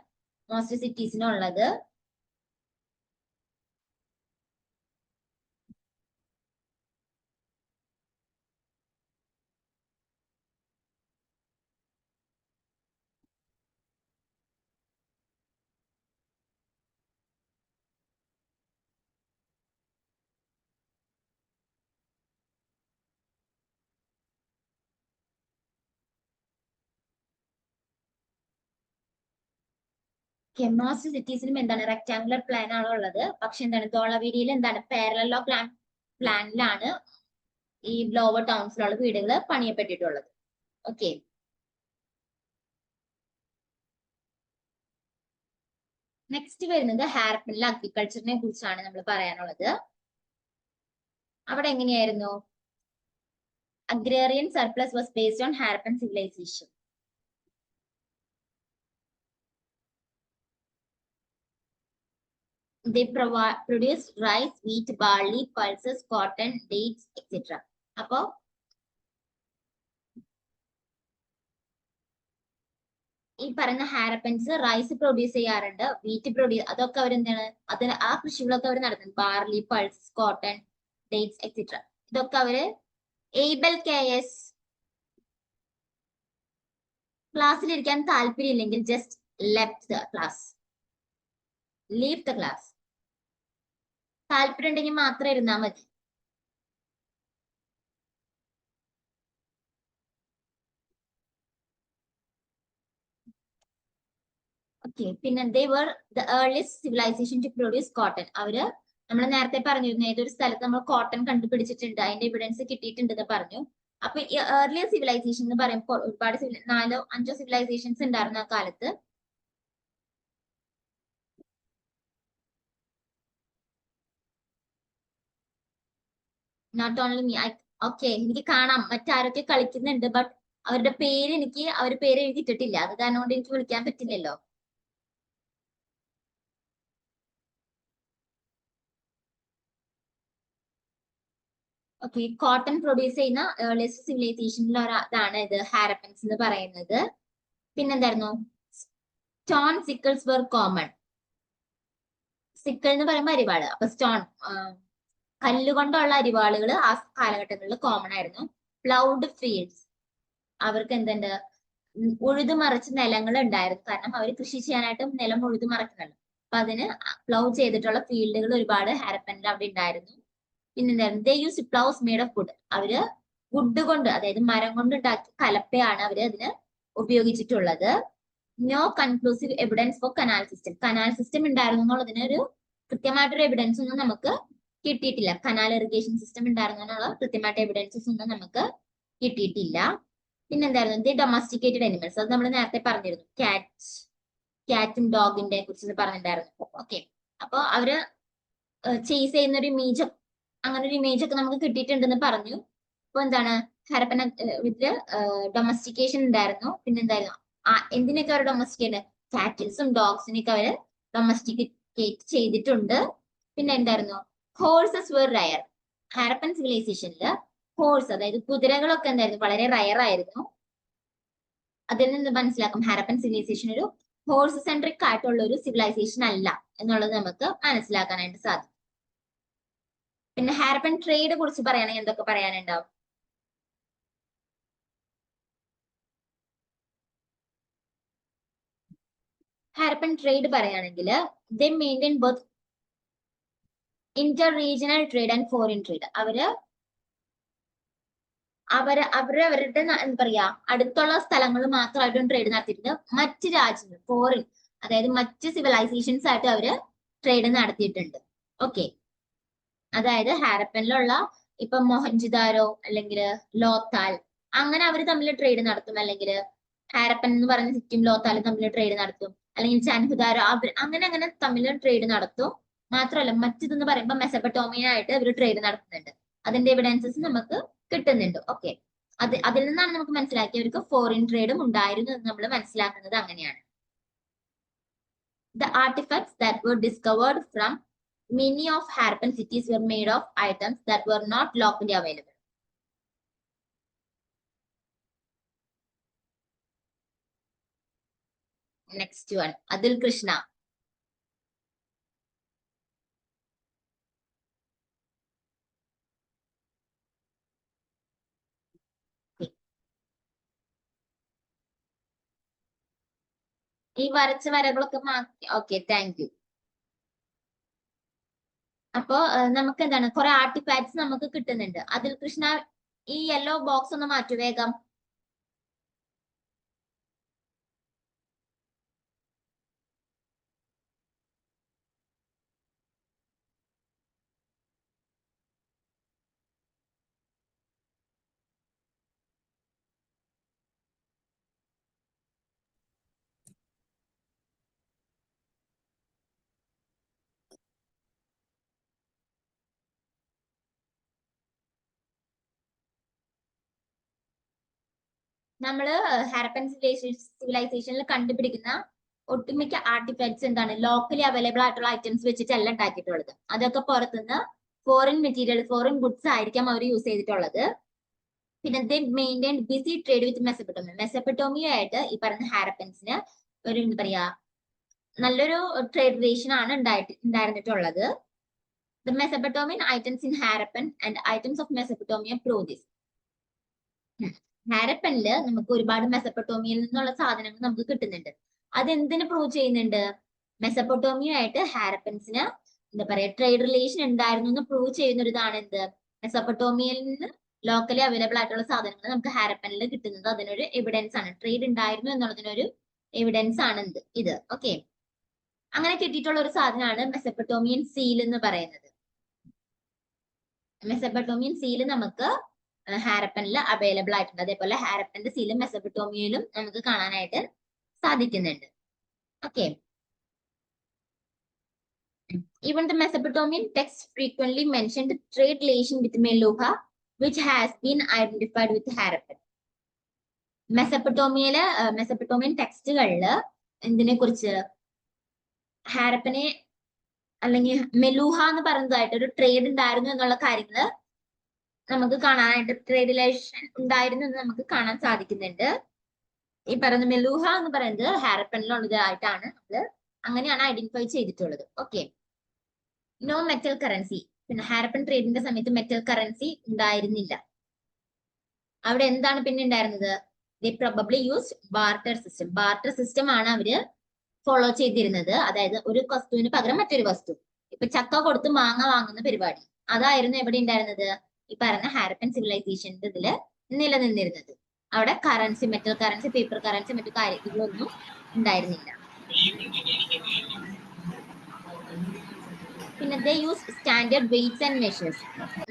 മോസ്റ്റ് സിറ്റീസിനുള്ളത്. മോസ്റ്റ് സിറ്റീസിനും എന്താണ് റെക്ടാങ്കുലർ പ്ലാൻ ആണ് ഉള്ളത്. പക്ഷെ എന്താണ് ധോളഗിരിയിൽ എന്താണ് പാരലൽ പ്ലാനിലാണ് ഈ ലോവർ ടൗൺസിലുള്ള വീടുകൾ പണിയപ്പെട്ടിട്ടുള്ളത്. ഓക്കെ, നെക്സ്റ്റ് വരുന്നത് ഹാരപ്പനിലെ അഗ്രികൾച്ചറിനെ കുറിച്ചാണ് നമ്മൾ പറയാനുള്ളത്. അവിടെ എങ്ങനെയായിരുന്നു? Agrarian surplus was based on Harappan civilization. They produce rice, wheat, barley, pulses, cotton, dates, etc. അപ്പോ ഈ പറയുന്ന ഹാരപ്പൻസ് റൈസ് പ്രൊഡ്യൂസ് ചെയ്യാറുണ്ട്, വീറ്റ് പ്രൊഡ്യൂസ്, അതൊക്കെ അവരെന്താണ് അതിന് ആ കൃഷികളൊക്കെ അവർ നടത്തുന്നത്. Barley, pulse, cotton, dates etcetera ഇതൊക്കെ അവര്. ഏബൽ KS ക്ലാസ്സിലിരിക്കാൻ താല്പര്യമില്ലെങ്കിൽ just left the class, leave the class. താല്പര്യം ഉണ്ടെങ്കിൽ മാത്രം ഇരുന്നാൽ മതി. ഓക്കെ, പിന്നെ they were the earliest civilization to produce cotton. അവര് നമ്മൾ നേരത്തെ പറഞ്ഞിരുന്നു ഏതൊരു സ്ഥലത്ത് നമ്മൾ കോട്ടൺ കണ്ടുപിടിച്ചിട്ടുണ്ട്, അതിന്റെ എവിഡൻസ് കിട്ടിയിട്ടുണ്ടെന്ന് പറഞ്ഞു. അപ്പൊ ഈ ഏർലിയർ സിവിലൈസേഷൻ എന്ന് പറയുമ്പോൾ ഒരുപാട് 4-5 സിവിലൈസേഷൻസ് ഉണ്ടായിരുന്ന ആ കാലത്ത്. നോട്ട് ഓൺലി മീ, ഓക്കെ എനിക്ക് കാണാം മറ്റാരൊക്കെ കളിക്കുന്നുണ്ട്, ബട്ട് അവരുടെ പേര് അവരുടെ പേര് എഴുതിയിട്ടിട്ടില്ല. അത് കാരണം കൊണ്ട് എനിക്ക് വിളിക്കാൻ പറ്റില്ലല്ലോ. ഓക്കെ, കോട്ടൺ പ്രൊഡ്യൂസ് ചെയ്യുന്ന ഏർലിയസ്റ്റ് സിവിലൈസേഷനിൽ ഒരാളാണ് ഇത് ഹാരപ്പൻസ് എന്ന് പറയുന്നത്. പിന്നെന്തായിരുന്നു? Stone sickles were common. Sickle എന്ന് പറയുമ്പോൾ അരിവാള്, അപ്പൊ സ്റ്റോൺ കല്ലുകൊണ്ടുള്ള അരിവാളുകൾ ആ കാലഘട്ടങ്ങളിൽ കോമൺ ആയിരുന്നു. പ്ലൗഡ് ഫീൽഡ്സ്, അവർക്ക് എന്തുണ്ട് ഉഴുതുമറിച്ച് നിലങ്ങൾ ഉണ്ടായിരുന്നു. കാരണം അവർ കൃഷി ചെയ്യാനായിട്ട് നിലം ഉഴുതുമറിക്കുന്നുണ്ട്. അപ്പൊ അതിന് പ്ലൗ ചെയ്തിട്ടുള്ള ഫീൽഡുകൾ ഒരുപാട് ഹാരപ്പനിൽ അവിടെ ഉണ്ടായിരുന്നു. പിന്നെന്തായിരുന്നു? They use ploughs made of wood. അവര് വുഡ് കൊണ്ട്, അതായത് മരം കൊണ്ട് ഉണ്ടാക്കിയ കലപ്പയാണ് അവര് അതിന് ഉപയോഗിച്ചിട്ടുള്ളത്. No conclusive evidence for canal system. Canal system ഉണ്ടായിരുന്നു എന്നുള്ളതിന് ഒരു കൃത്യമായിട്ടൊരു എവിഡൻസ് ഒന്നും നമുക്ക് കിട്ടിയിട്ടില്ല. കനാൽ ഇറിഗേഷൻ സിസ്റ്റം ഉണ്ടായിരുന്നു എന്നുള്ള കൃത്യമായിട്ട് എവിഡൻസസ് ഒന്നും നമുക്ക് കിട്ടിയിട്ടില്ല. പിന്നെന്തായിരുന്നു? ദി ഡൊമസ്റ്റിക്കേറ്റഡ് അനിമൽസ്, അത് നമ്മൾ നേരത്തെ പറഞ്ഞിരുന്നു. ക്യാറ്റും ഡോഗിന്റെ കുറിച്ച് പറഞ്ഞിട്ടുണ്ടായിരുന്നു. ഓക്കെ, അപ്പൊ അവര് ചേസ് ചെയ്യുന്ന ഒരു ഇമേജ്, അങ്ങനെ ഒരു ഇമേജ് ഒക്കെ നമുക്ക് കിട്ടിയിട്ടുണ്ടെന്ന് പറഞ്ഞു. അപ്പൊ എന്താണ് ഹരപ്പന വിത്ത് ഡൊമസ്റ്റിക്കേഷൻ ഉണ്ടായിരുന്നു. പിന്നെന്തായിരുന്നു? എന്തിനൊക്കെ അവർ ഡൊമസ്റ്റിക്കേറ്റ്? കാറ്റിൽസും ഡോഗ്സിനൊക്കെ അവര് ഡൊമസ്റ്റിക്കേറ്റ് ചെയ്തിട്ടുണ്ട്. പിന്നെ എന്തായിരുന്നു? Horses were rare. ഹാരപ്പൻ സിവിലൈസേഷനിൽ ഹോഴ്സ്, അതായത് കുതിരകളൊക്കെ എന്തായിരുന്നു വളരെ റയർ ആയിരുന്നു. അതിൽ നിന്ന് മനസ്സിലാക്കും ഹാരപ്പൻ സിവിലൈസേഷൻ ഒരു ഹോഴ്സ് സെൻട്രിക് ആയിട്ടുള്ള ഒരു സിവിലൈസേഷൻ അല്ല എന്നുള്ളത് നമുക്ക് മനസ്സിലാക്കാനായിട്ട് സാധിക്കും. പിന്നെ ഹാരപ്പൻ ട്രേഡ് കുറിച്ച് പറയുകയാണെങ്കിൽ എന്തൊക്കെ പറയാനുണ്ടാവും? ഹാരപ്പൻ ട്രേഡ് പറയുകയാണെങ്കിൽ they maintain both interregional trade and foreign trade. അവരവരുടെ എന്താ പറയാ അടുത്തുള്ള സ്ഥലങ്ങൾ മാത്രമായിട്ടും ട്രേഡ് നടത്തിയിട്ടുണ്ട്. മറ്റ് രാജ്യങ്ങൾ ഫോറിൻ, അതായത് മറ്റ് സിവിലൈസേഷൻസ് ആയിട്ട് അവര് ട്രേഡ് നടത്തിയിട്ടുണ്ട്. ഓക്കെ, അതായത് ഹാരപ്പനിലുള്ള ഇപ്പൊ മൊഹൻജിദാരോ അല്ലെങ്കിൽ ലോത്താൽ, അങ്ങനെ അവർ തമ്മിൽ ട്രേഡ് നടത്തും. അല്ലെങ്കിൽ ഹാരപ്പൻ എന്ന് പറയുന്ന സിറ്റിയും ലോത്താലും തമ്മിൽ ട്രേഡ് നടത്തും. അല്ലെങ്കിൽ ചാൻഹുദാരോ, അങ്ങനെ അങ്ങനെ തമ്മിൽ ട്രേഡ് നടത്തും. മാത്രമല്ല മറ്റിതെന്ന് പറയുമ്പോൾ മെസപ്പട്ടോമിയനായിട്ട് ഇവർ ട്രേഡ് നടത്തുന്നുണ്ട്. അതിന്റെ എവിഡൻസസ് നമുക്ക് കിട്ടുന്നുണ്ട്. ഓക്കെ, അതിൽ നിന്നാണ് നമുക്ക് മനസ്സിലാക്കിയവർക്ക് ഫോറിൻ ട്രേഡും ഉണ്ടായിരുന്നു എന്ന് നമ്മൾ മനസ്സിലാക്കുന്നത് അങ്ങനെയാണ്. The artifacts that were discovered from many of Harappan cities were made of items that were not locally available. Next one Athul Krishna. ഈ വരച്ച വരകളൊക്കെ മാറ്റി. Okay, thank you. അപ്പോ നമുക്ക് എന്താണ് കുറെ ആർട്ടിഫാക്ട്സ് നമുക്ക് കിട്ടുന്നുണ്ട്. അതിൽ കൃഷ്ണ ഈ യെല്ലോ ബോക്സ് ഒന്ന് മാറ്റു വേഗം. നമ്മള് ഹാരപ്പൻ സിവിലൈസേഷനിൽ കണ്ടുപിടിക്കുന്ന ഒട്ടുമിക്ക ആർട്ടിഫാക്ട്സ് എന്താണ് ലോക്കലി അവൈലബിൾ ആയിട്ടുള്ള ഐറ്റംസ് വെച്ചിട്ടല്ല ഉണ്ടാക്കിയിട്ടുള്ളത്. അതൊക്കെ പുറത്തുനിന്ന് ഫോറിൻ മെറ്റീരിയൽ, ഫോറിൻ ഗുഡ്സ് ആയിരിക്കാം അവർ യൂസ് ചെയ്തിട്ടുള്ളത്. പിന്നെ they maintain busy trade with Mesopotamia. മെസപ്പൊട്ടോമിയായിട്ട് ഈ പറഞ്ഞ ഹാരപ്പൻസിന് ഒരു എന്താ പറയാ നല്ലൊരു ട്രേഡ് റിലേഷൻ ആണ് ഉണ്ടായിരുന്നിട്ടുള്ളത്. The Mesopotamian items in Harappan and items of Mesopotamia prove this. ഹാരപ്പനില് നമുക്ക് ഒരുപാട് മെസപ്പൊട്ടോമിയയിൽ നിന്നുള്ള സാധനങ്ങൾ നമുക്ക് കിട്ടുന്നുണ്ട്. അതെന്തിനു പ്രൂവ് ചെയ്യുന്നുണ്ട്? മെസപ്പൊട്ടോമിയായിട്ട് ഹാരപ്പൻസിന് എന്താ പറയാ ട്രേഡ് റിലേഷൻ ഉണ്ടായിരുന്നു എന്ന് പ്രൂവ് ചെയ്യുന്ന ഒരു ഇതാണ് എന്ത്, മെസപ്പൊട്ടോമിയയിൽ നിന്ന് ലോക്കലി അവൈലബിൾ ആയിട്ടുള്ള സാധനങ്ങൾ നമുക്ക് ഹാരപ്പനിൽ കിട്ടുന്നത് അതിനൊരു എവിഡൻസ് ആണ്. ട്രേഡ് ഉണ്ടായിരുന്നു എന്നുള്ളതിനൊരു എവിഡൻസ് ആണ് ഇത്. ഓക്കെ, അങ്ങനെ കിട്ടിയിട്ടുള്ള ഒരു സാധനമാണ് മെസപ്പൊട്ടോമിയൻ സീൽ എന്ന് പറയുന്നത്. മെസപ്പൊട്ടോമിയൻ സീൽ നമുക്ക് ഹാരപ്പനിൽ അവൈലബിൾ ആയിട്ടുണ്ട്. അതേപോലെ ഹാരപ്പന്റെ സീലും മെസപ്പൊട്ടോമിയയിലും നമുക്ക് കാണാനായിട്ട് സാധിക്കുന്നുണ്ട്. Okay, even the Mesopotamian texts frequently mentioned trade relation with Meluha, which has been identified with Harappan. Mesopotamian ടെക്സ്റ്റുകളില് എന്തിനെ കുറിച്ച്, ഹാരപ്പനെ അല്ലെങ്കിൽ മെലൂഹ എന്ന് പറയുന്നതായിട്ട് ഒരു ട്രേഡ് ഉണ്ടായിരുന്നു എന്നുള്ള കാര്യങ്ങള് നമുക്ക് കാണാനായിട്ട്, ട്രേഡ് റിലേഷൻ ഉണ്ടായിരുന്നു എന്ന് നമുക്ക് കാണാൻ സാധിക്കുന്നുണ്ട്. ഈ പറയുന്ന മെലൂഹ എന്ന് പറയുന്നത് ഹാരപ്പനിലുള്ളതായിട്ടാണ് നമ്മള് അങ്ങനെയാണ് ഐഡന്റിഫൈ ചെയ്തിട്ടുള്ളത്. Okay, no metal currency. പിന്നെ ഹാരപ്പൻ ട്രേഡിന്റെ സമയത്ത് മെറ്റൽ കറൻസി ഉണ്ടായിരുന്നില്ല. അവിടെ എന്താണ് പിന്നെ ഉണ്ടായിരുന്നത്? They probably use barter system. Barter system ആണ് അവര് ഫോളോ ചെയ്തിരുന്നത്. അതായത് ഒരു വസ്തുവിന് പകരം മറ്റൊരു വസ്തു. ഇപ്പൊ ചക്ക കൊടുത്ത് മാങ്ങ വാങ്ങുന്ന പരിപാടി, അതായിരുന്നു എവിടെ ഉണ്ടായിരുന്നത്? ഈ പറയുന്ന ഹാരപ്പൻ സിവിലൈസേഷന്റെ ഇതില് നിലനിന്നിരുന്നത്. അവിടെ currency, metal currency, paper currency, മറ്റു കാര്യങ്ങളൊന്നും ഉണ്ടായിരുന്നില്ല. പിന്നെ they use standard weights and measures,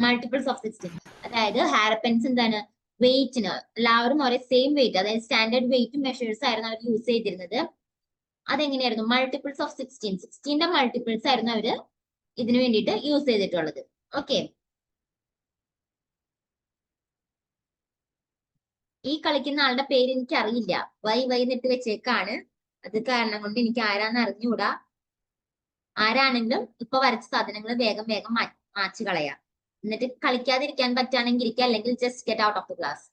multiples of 16. അതായത് ഹാരപ്പൻസ് എന്താണ് വെയിറ്റിന് എല്ലാവരും ഒരേ സെയിം വെയിറ്റ്, അതായത് സ്റ്റാൻഡേർഡ് വെയിറ്റ് മെഷേഴ്സ് ആയിരുന്നു അവർ യൂസ് ചെയ്തിരുന്നത്. അതെങ്ങനെയായിരുന്നു? Multiples of 16. 16ന്റെ മൾട്ടിപ്പിൾസ് ആയിരുന്നു അവര് ഇതിനു വേണ്ടിയിട്ട് യൂസ് ചെയ്തിട്ടുള്ളത്. ഓക്കെ, ഈ കളിക്കുന്ന ആളുടെ പേര് എനിക്ക് അറിയില്ല, വൈ എന്നിട്ട് വെച്ചേക്കാണ്. അത് കാരണം കൊണ്ട് എനിക്ക് ആരാന്ന് അറിഞ്ഞുകൂടാ. ആരാണെങ്കിലും ഇപ്പൊ വരച്ച സാധനങ്ങൾ വേഗം വേഗം മാച്ച് കളയാം. എന്നിട്ട് കളിക്കാതിരിക്കാൻ പറ്റുകയാണെങ്കിൽ ഇരിക്കുക, അല്ലെങ്കിൽ just get out of the class.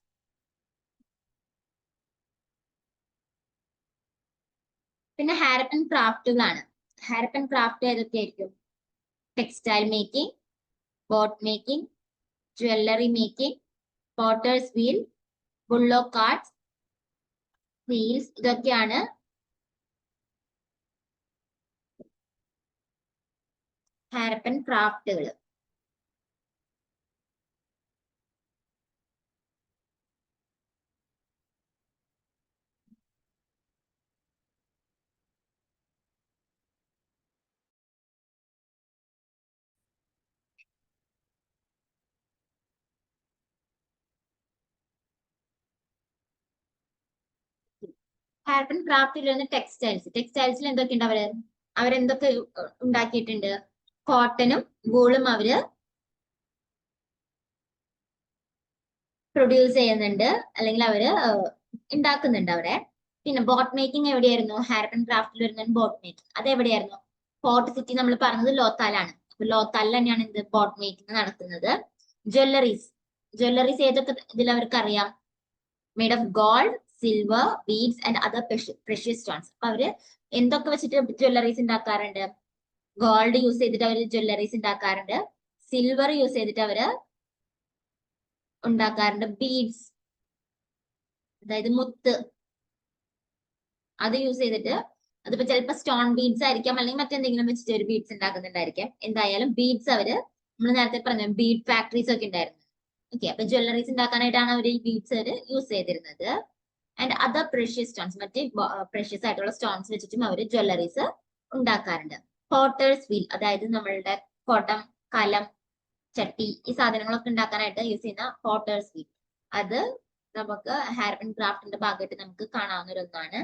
പിന്നെ ഹാരപ്പൻ ക്രാഫ്റ്റുകളാണ്. ഹാരപ്പൻ ക്രാഫ്റ്റ് ഏതൊക്കെയായിരിക്കും? Textile making, boat making, jewellery making, potters wheel, bullock carts, wheels, ഇതൊക്കെയാണ് ഹാരപ്പൻ ക്രാഫ്റ്റുകൾ. ഹാരപ്പൻ ക്രാഫ്റ്റിൽ വരുന്ന ടെക്സ്റ്റൈൽസിൽ എന്തൊക്കെയുണ്ട്? അവരെന്തൊക്കെ ഉണ്ടാക്കിയിട്ടുണ്ട്? കോട്ടനും വൂളും അവര് പ്രൊഡ്യൂസ് ചെയ്യുന്നുണ്ട്, അല്ലെങ്കിൽ അവര് ഉണ്ടാക്കുന്നുണ്ട് അവിടെ. പിന്നെ ബോട്ട് മേക്കിംഗ് എവിടെയായിരുന്നു? ഹാരപ്പൻ ക്രാഫ്റ്റിൽ വരുന്ന ബോട്ട് മേക്കിംഗ് അത് എവിടെയായിരുന്നു? ഫോർട്ട് സിറ്റി നമ്മൾ പറഞ്ഞത് ലോത്താലാണ്. അപ്പൊ ലോത്താലിൽ തന്നെയാണ് എന്ത് ബോട്ട് മേക്കിംഗ് നടത്തുന്നത്. ജ്വല്ലറീസ് ഏതൊക്കെ ഇതിൽ അവർക്ക് അറിയാം? Made of gold, silver, beads and other precious stones. അപ്പൊ അവര് എന്തൊക്കെ വെച്ചിട്ട് ജ്വല്ലറീസ് ഉണ്ടാക്കാറുണ്ട്? ഗോൾഡ് യൂസ് ചെയ്തിട്ട് അവര് ജ്വല്ലറീസ് ഉണ്ടാക്കാറുണ്ട്. സിൽവർ യൂസ് ചെയ്തിട്ട് അവര് ഉണ്ടാക്കാറുണ്ട്. ബീഡ്സ്, അതായത് മുത്ത്, അത് യൂസ് ചെയ്തിട്ട്, അതിപ്പോ ചിലപ്പോൾ സ്റ്റോൺ ബീഡ്സ് ആയിരിക്കാം, അല്ലെങ്കിൽ മറ്റെന്തെങ്കിലും വെച്ചിട്ട് ഒരു ബീഡ്സ് ഉണ്ടാക്കുന്നുണ്ടായിരിക്കാം. എന്തായാലും ബീഡ്സ് അവര്, നമ്മൾ നേരത്തെ പറഞ്ഞ ബീഡ് ഫാക്ടറീസ് ഒക്കെ ഉണ്ടായിരുന്നു. ഓക്കെ, അപ്പൊ ജ്വല്ലറീസ് ഉണ്ടാക്കാനായിട്ടാണ് അവർ ഈ ബീഡ്സ് അവർ യൂസ് ചെയ്തിരുന്നത്. ആൻഡ് അതർ പ്രഷ്യസ് സ്റ്റോൺസ്, മറ്റേ പ്രഷ്യസ് ആയിട്ടുള്ള സ്റ്റോൺസ് വെച്ചിട്ടും അവർ ജ്വല്ലറീസ് ഉണ്ടാക്കാറുണ്ട്. പോട്ടേഴ്സ് വീൽ, അതായത് നമ്മളുടെ കോട്ടം, കലം, ചട്ടി, ഈ സാധനങ്ങളൊക്കെ ഉണ്ടാക്കാനായിട്ട് യൂസ് ചെയ്യുന്ന പോട്ടേഴ്സ് വീൽ, അത് നമുക്ക് ഹാരപ്പൻ ക്രാഫ്റ്റിന്റെ ഭാഗമായിട്ട് നമുക്ക് കാണാവുന്ന ഒരു ഒന്നാണ്.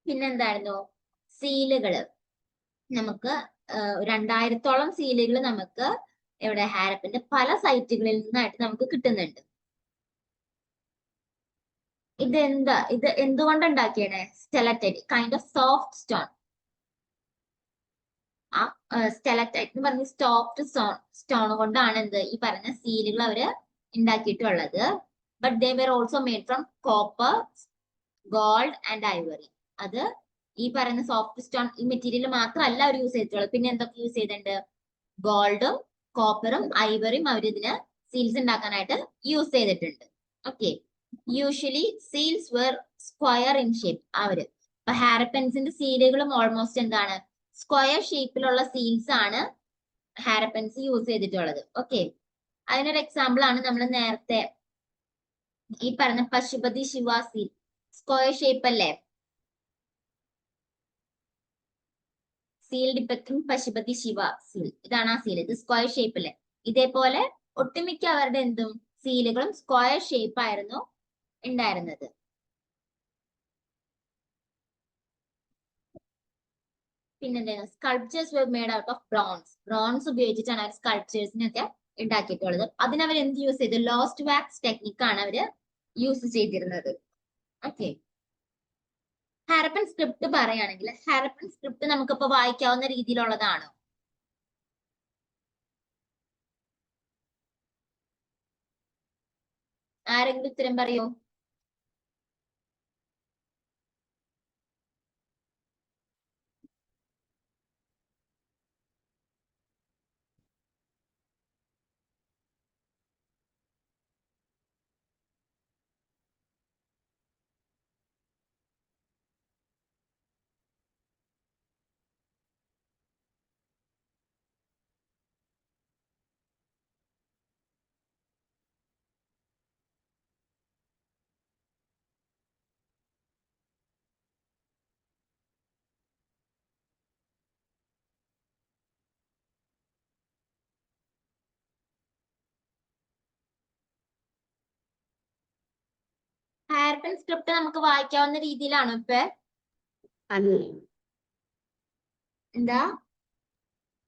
പിന്നെന്തായിരുന്നു? സീലുകള്. നമുക്ക് 2000-ഓളം സീലുകൾ നമുക്ക് ഇവിടെ ഹാരപ്പന്റെ പല സൈറ്റുകളിൽ നിന്നായിട്ട് നമുക്ക് കിട്ടുന്നുണ്ട്. ഇത് എന്തുകൊണ്ട് ഉണ്ടാക്കിയാണ്? സ്റ്റെലറ്റൈറ്റ്, കൈൻഡ് ഓഫ് സോഫ്റ്റ് സ്റ്റോൺ. ആ സ്റ്റെലറ്റൈറ്റ് എന്ന് പറഞ്ഞ സോഫ്റ്റ് സ്റ്റോൺ കൊണ്ടാണ് എന്ത് ഈ പറഞ്ഞ സീലുകൾ അവര് ഉണ്ടാക്കിയിട്ടുള്ളത്. But they were also made from copper, gold and ivory. അത് ഈ പറയുന്ന സോഫ്റ്റ് സ്റ്റോൺ ഈ മെറ്റീരിയൽ മാത്രമല്ല അവർ യൂസ് ചെയ്തിട്ടുള്ളത്, പിന്നെ എന്തൊക്കെ യൂസ് ചെയ്തിട്ടുണ്ട്? ഗോൾഡും കോപ്പറും ഐവറിയും അവർ ഇതിന് സീൽസ് ഉണ്ടാക്കാനായിട്ട് യൂസ് ചെയ്തിട്ടുണ്ട്. Okay, usually seals were square in shape. അവര് ഇപ്പൊ ഹാരപ്പൻസിന്റെ സീലുകളും ഓൾമോസ്റ്റ് എന്താണ്, സ്ക്വയർ ഷേപ്പിലുള്ള സീൽസ് ആണ് ഹാരപ്പൻസ് യൂസ് ചെയ്തിട്ടുള്ളത്. ഓക്കെ, അതിനൊരു എക്സാമ്പിൾ ആണ് നമ്മൾ നേരത്തെ ഈ പറഞ്ഞ Pashupati Shiva seal. Square shape അല്ലേ? Seal depicting Pashupati Shiva seal, ഇതാണ് ആ സീൽ. ഇത് സ്ക്വയർ ഷേപ്പ് അല്ലേ? ഇതേപോലെ ഒട്ടുമിക്ക അവരുടെ എന്തും സീലുകളും സ്ക്വയർ ഷേപ്പ് ആയിരുന്നു ഉണ്ടായിരുന്നത്. പിന്നെന്തായിരുന്നു? Sculptures were made out of bronze. Bronze ഉപയോഗിച്ചിട്ടാണ് അവർ സ്കൾപ്ചേഴ്സിനൊക്കെ ഉണ്ടാക്കിയിട്ടുള്ളത്. അതിനവർ എന്ത് യൂസ് ചെയ്തു? ലോസ്റ്റ് വാക്സ് ടെക്നിക് ആണ് അവര് യൂസ് ചെയ്തിരുന്നത്. ഓക്കെ, ഹാരപ്പൻ സ്ക്രിപ്റ്റ് പറയുകയാണെങ്കിൽ ഹാരപ്പൻ സ്ക്രിപ്റ്റ് നമുക്കിപ്പോ വായിക്കാവുന്ന രീതിയിലുള്ളതാണോ? ആരെങ്കിലും ഉത്തരം പറയൂ. ഹാരപ്പൻ സ്ക്രിപ്റ്റ് നമുക്ക് വായിക്കാവുന്ന രീതിയിലാണോ ഇപ്പൊ? അല്ല, എന്താ?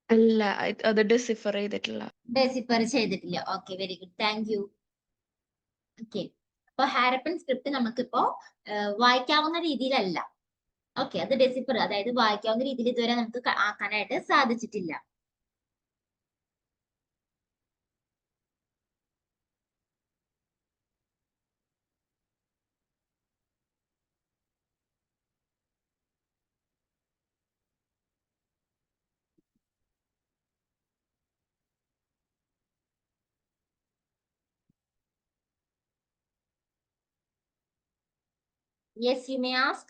അല്ല, അത് ഡിസിഫർ ചെയ്തിട്ടില്ല. ഡെസിഫർ ചെയ്തിട്ടില്ല. Okay, very good, thank you. Okay, അപ്പൊ ഹാരപ്പൻ സ്ക്രിപ്റ്റ് നമുക്കിപ്പോ വായിക്കാവുന്ന രീതിയിലല്ല. ഓക്കെ, അത് ഡെസിഫർ, അതായത് വായിക്കാവുന്ന രീതിയിൽ ഇതുവരെ നമുക്ക് ആക്കാനായിട്ട് സാധിച്ചിട്ടില്ല. Yes, you may ask.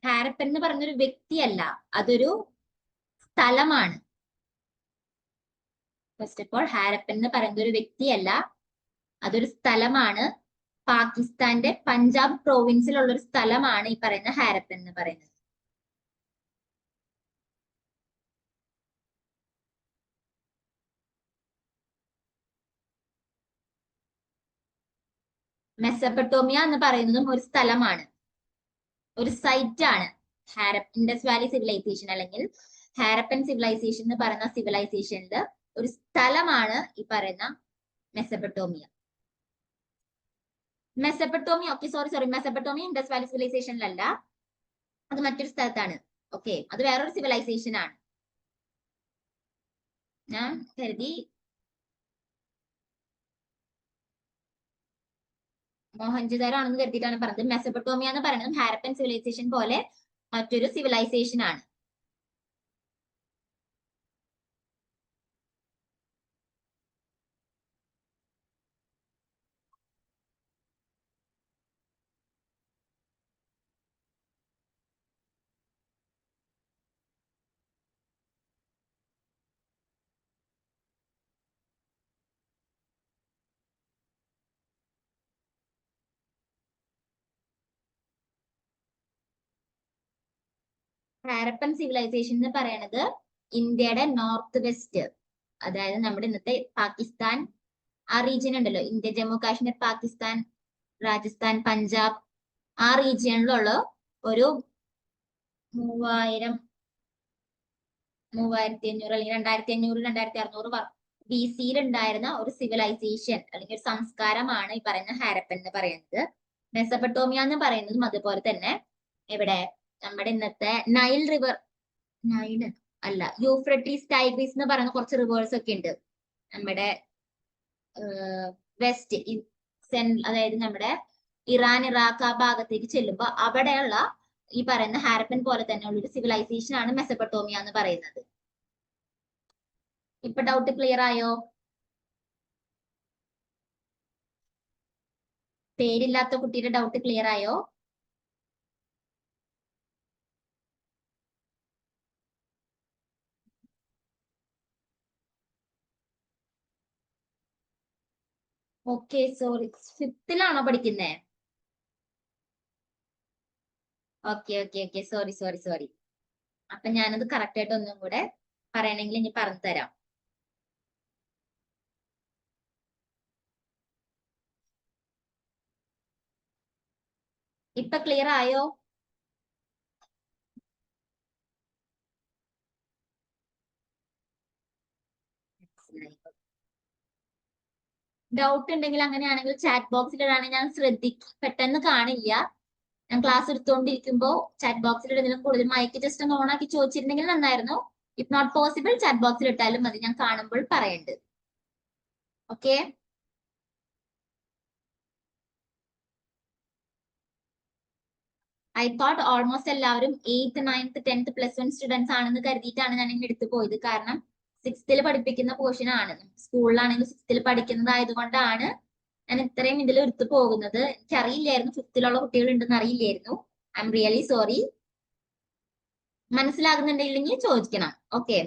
Harappan എന്ന് പറഞ്ഞൊരു വ്യക്തിയല്ല, അതൊരു സ്ഥലമാണ്. ഫസ്റ്റ് ഓഫ് ഓൾ ഹാരപ്പൻ എന്ന് പറയുന്ന ഒരു വ്യക്തിയല്ല, അതൊരു സ്ഥലമാണ്. പാകിസ്ഥാന്റെ പഞ്ചാബ് പ്രോവിൻസിലുള്ള ഒരു സ്ഥലമാണ് ഈ പറയുന്ന ഹാരപ്പൻ എന്ന് പറയുന്നത്. മെസപ്പട്ടോമിയ എന്ന് പറയുന്നതും ഒരു സ്ഥലമാണ്, ഒരു സൈറ്റ് ആണ്. ഇൻഡസ് വാലി സിവിലൈസേഷൻ അല്ലെങ്കിൽ ഹാരപ്പൻ സിവിലൈസേഷൻ എന്ന് പറയുന്ന സിവിലൈസേഷനിൽ ഒരു സ്ഥലമാണ് ഈ പറയുന്ന Mesopotamia. Okay, sorry, Mesopotamia Indus valley സിവിലൈസേഷനിലല്ല, അത് മറ്റൊരു സ്ഥലത്താണ്. ഓക്കെ, അത് വേറൊരു സിവിലൈസേഷൻ ആണ്. ഞാൻ കരുതി മോഹൻജദാരോ ആണെന്ന് കരുതിയിട്ടാണ് പറഞ്ഞത്. മെസപ്പട്ടോമിയ എന്ന് പറയുന്നത് ഹാരപ്പൻ സിവിലൈസേഷൻ പോലെ മറ്റൊരു സിവിലൈസേഷൻ ആണ്. ഹാരപ്പൻ സിവിലൈസേഷൻ എന്ന് പറയുന്നത് ഇന്ത്യയുടെ നോർത്ത് വെസ്റ്റ്, അതായത് നമ്മുടെ ഇന്നത്തെ പാകിസ്ഥാൻ ആ റീജിയൻ ഉണ്ടല്ലോ, ഇന്ത്യ, ജമ്മു കാശ്മീർ, പാകിസ്ഥാൻ, രാജസ്ഥാൻ, പഞ്ചാബ്, ആ റീജിയനിലുള്ള ഒരു 3500 അല്ലെങ്കിൽ 2500 2600 ബി സിയിൽ ഉണ്ടായിരുന്ന ഒരു സിവിലൈസേഷൻ അല്ലെങ്കിൽ ഒരു സംസ്കാരമാണ് ഈ പറയുന്ന ഹാരപ്പൻ എന്ന് പറയുന്നത്. മെസപ്പട്ടോമിയ എന്ന് പറയുന്നതും അതുപോലെ തന്നെ ഇവിടെ നമ്മുടെ ഇന്നത്തെ നൈൽ റിവർ, നൈൽ അല്ല, യൂഫ്രട്ടീസ്, ടൈഗ്രീസ് എന്ന് പറയുന്ന കുറച്ച് റിവേഴ്സ് ഒക്കെ ഉണ്ട് നമ്മുടെ വെസ്റ്റ്, അതായത് നമ്മുടെ ഇറാൻ, ഇറാഖ് ആ ഭാഗത്തേക്ക് ചെല്ലുമ്പോൾ അവിടെയുള്ള ഈ പറയുന്ന ഹാരപ്പൻ പോലെ തന്നെ ഉള്ള ഒരു സിവിലൈസേഷൻ ആണ് മെസപ്പട്ടോമിയ എന്ന് പറയുന്നത്. ഇപ്പൊ ഡൗട്ട് ക്ലിയർ ആയോ? പേരില്ലാത്ത കുട്ടിയുടെ ഡൗട്ട് ക്ലിയർ ആയോ? ഓക്കെ, സോറി, ഫിഫ്തിലാണോ പഠിക്കുന്നേ? Okay, sorry. അപ്പൊ ഞാനത് കറക്റ്റ് ആയിട്ട് ഒന്നും കൂടെ പറയണമെങ്കിൽ ഇനി പറഞ്ഞു തരാം. ഇപ്പൊ ക്ലിയർ ആയോ? ഡൗട്ട് ഉണ്ടെങ്കിൽ അങ്ങനെയാണെങ്കിൽ ചാറ്റ് ബോക്സിൽ ഇടാണെങ്കിൽ ഞാൻ പെട്ടെന്ന് കാണില്ല. ഞാൻ ക്ലാസ് എടുത്തുകൊണ്ടിരിക്കുമ്പോ ചാറ്റ് ബോക്സിൽ ഇടുന്നതിലും കൂടുതൽ മൈക്ക് ജസ്റ്റ് ഒന്ന് ഓൺ ആക്കി ചോദിച്ചിരുന്നെങ്കിൽ നന്നായിരുന്നു. ഇഫ് നോട്ട് പോസിബിൾ ചാറ്റ് ബോക്സിൽ ഇട്ടാലും മതി, ഞാൻ കാണുമ്പോൾ പറയുന്നുണ്ട്. ഓക്കെ, ഐ തോട്ട് ഓൾമോസ്റ്റ് എല്ലാവരും 8th 9th 10th +1 സ്റ്റുഡൻസ് ആണെന്ന് കരുതിയിട്ടാണ് ഞാൻ ഇങ്ങനെ എടുത്തു പോയത്. കാരണം 6th പഠിപ്പിക്കുന്ന പോർഷൻ ആണ്, സ്കൂളിലാണെങ്കിൽ 6th പഠിക്കുന്നതായത് കൊണ്ടാണ് ഞാൻ ഇത്രയും ഇതിൽ എടുത്തു പോകുന്നത്. എനിക്കറിയില്ലായിരുന്നു 5th കുട്ടികൾ ഉണ്ടെന്ന് അറിയില്ലായിരുന്നു. I'm really sorry. മനസ്സിലാകുന്നുണ്ടെങ്കിൽ ചോദിക്കണം. ഓക്കെ,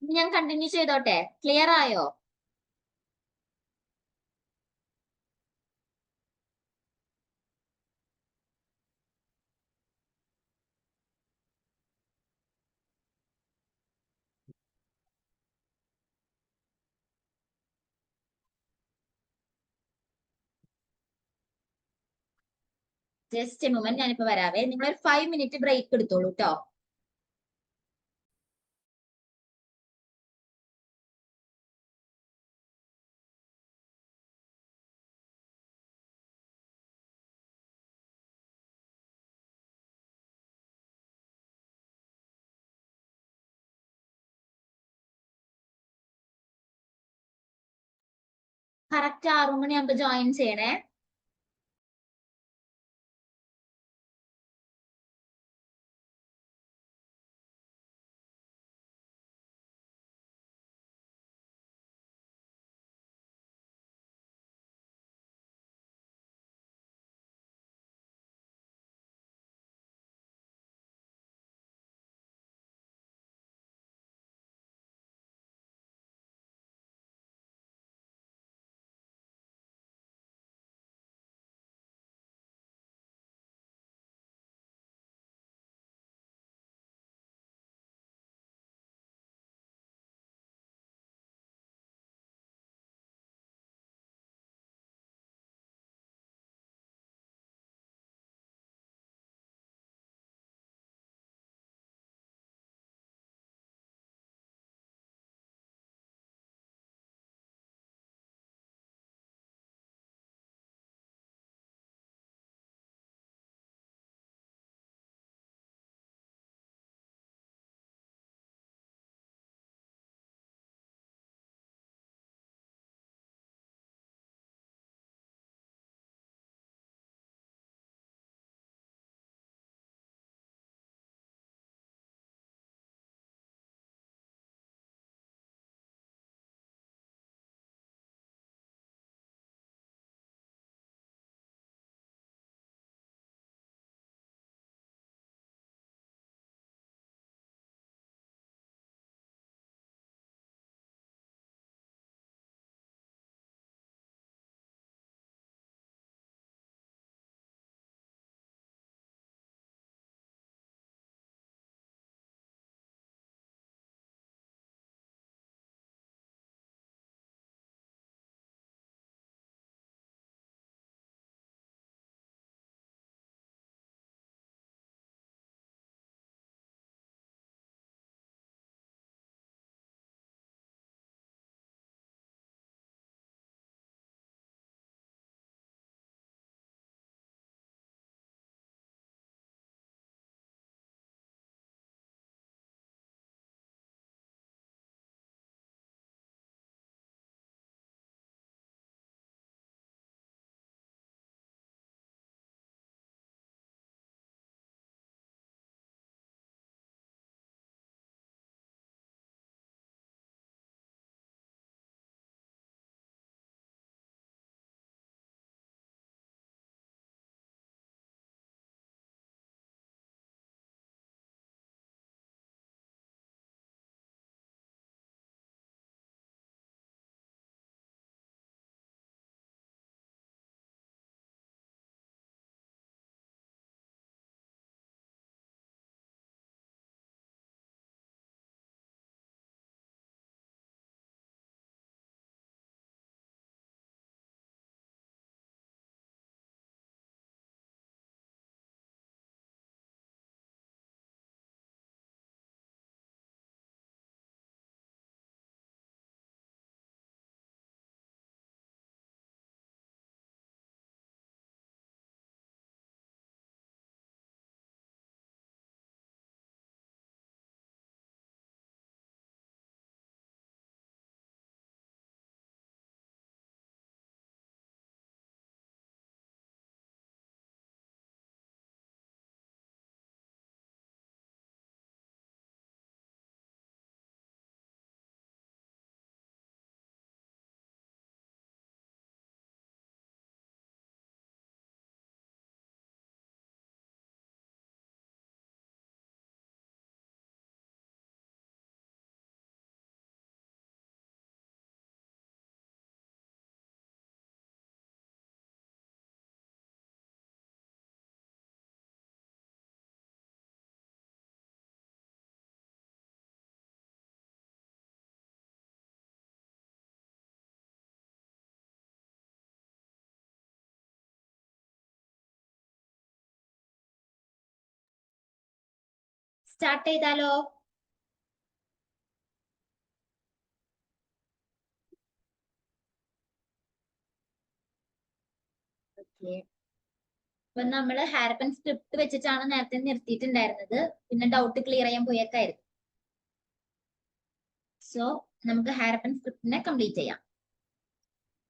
ഞാൻ കണ്ടിന്യൂ ചെയ്തോട്ടെ? ക്ലിയർ ആയോ? ജസ്റ്റ് എ മൊമെന്റ്, ഞാനിപ്പോ വരാവേ. നിങ്ങൾ ഒരു 5 മിനിറ്റ് ബ്രേക്ക് എടുത്തോളൂ കേട്ടോ. കറക്റ്റ് 6 മണിയാകുമ്പോ ജോയിൻ ചെയ്യണേ. സ്റ്റാർട്ട് ചെയ്താലോ? ഓക്കെ, അപ്പൊ നമ്മള് ഹാരപ്പൻ സ്ക്രിപ്റ്റ് വെച്ചിട്ടാണ് നേരത്തെ നിർത്തിയിട്ടുണ്ടായിരുന്നത്. പിന്നെ ഡൗട്ട് ക്ലിയർ ചെയ്യാൻ പോയേക്കായിരുന്നു. സോ നമുക്ക് ഹാരപ്പൻ സ്ക്രിപ്റ്റിനെ കംപ്ലീറ്റ് ചെയ്യാം.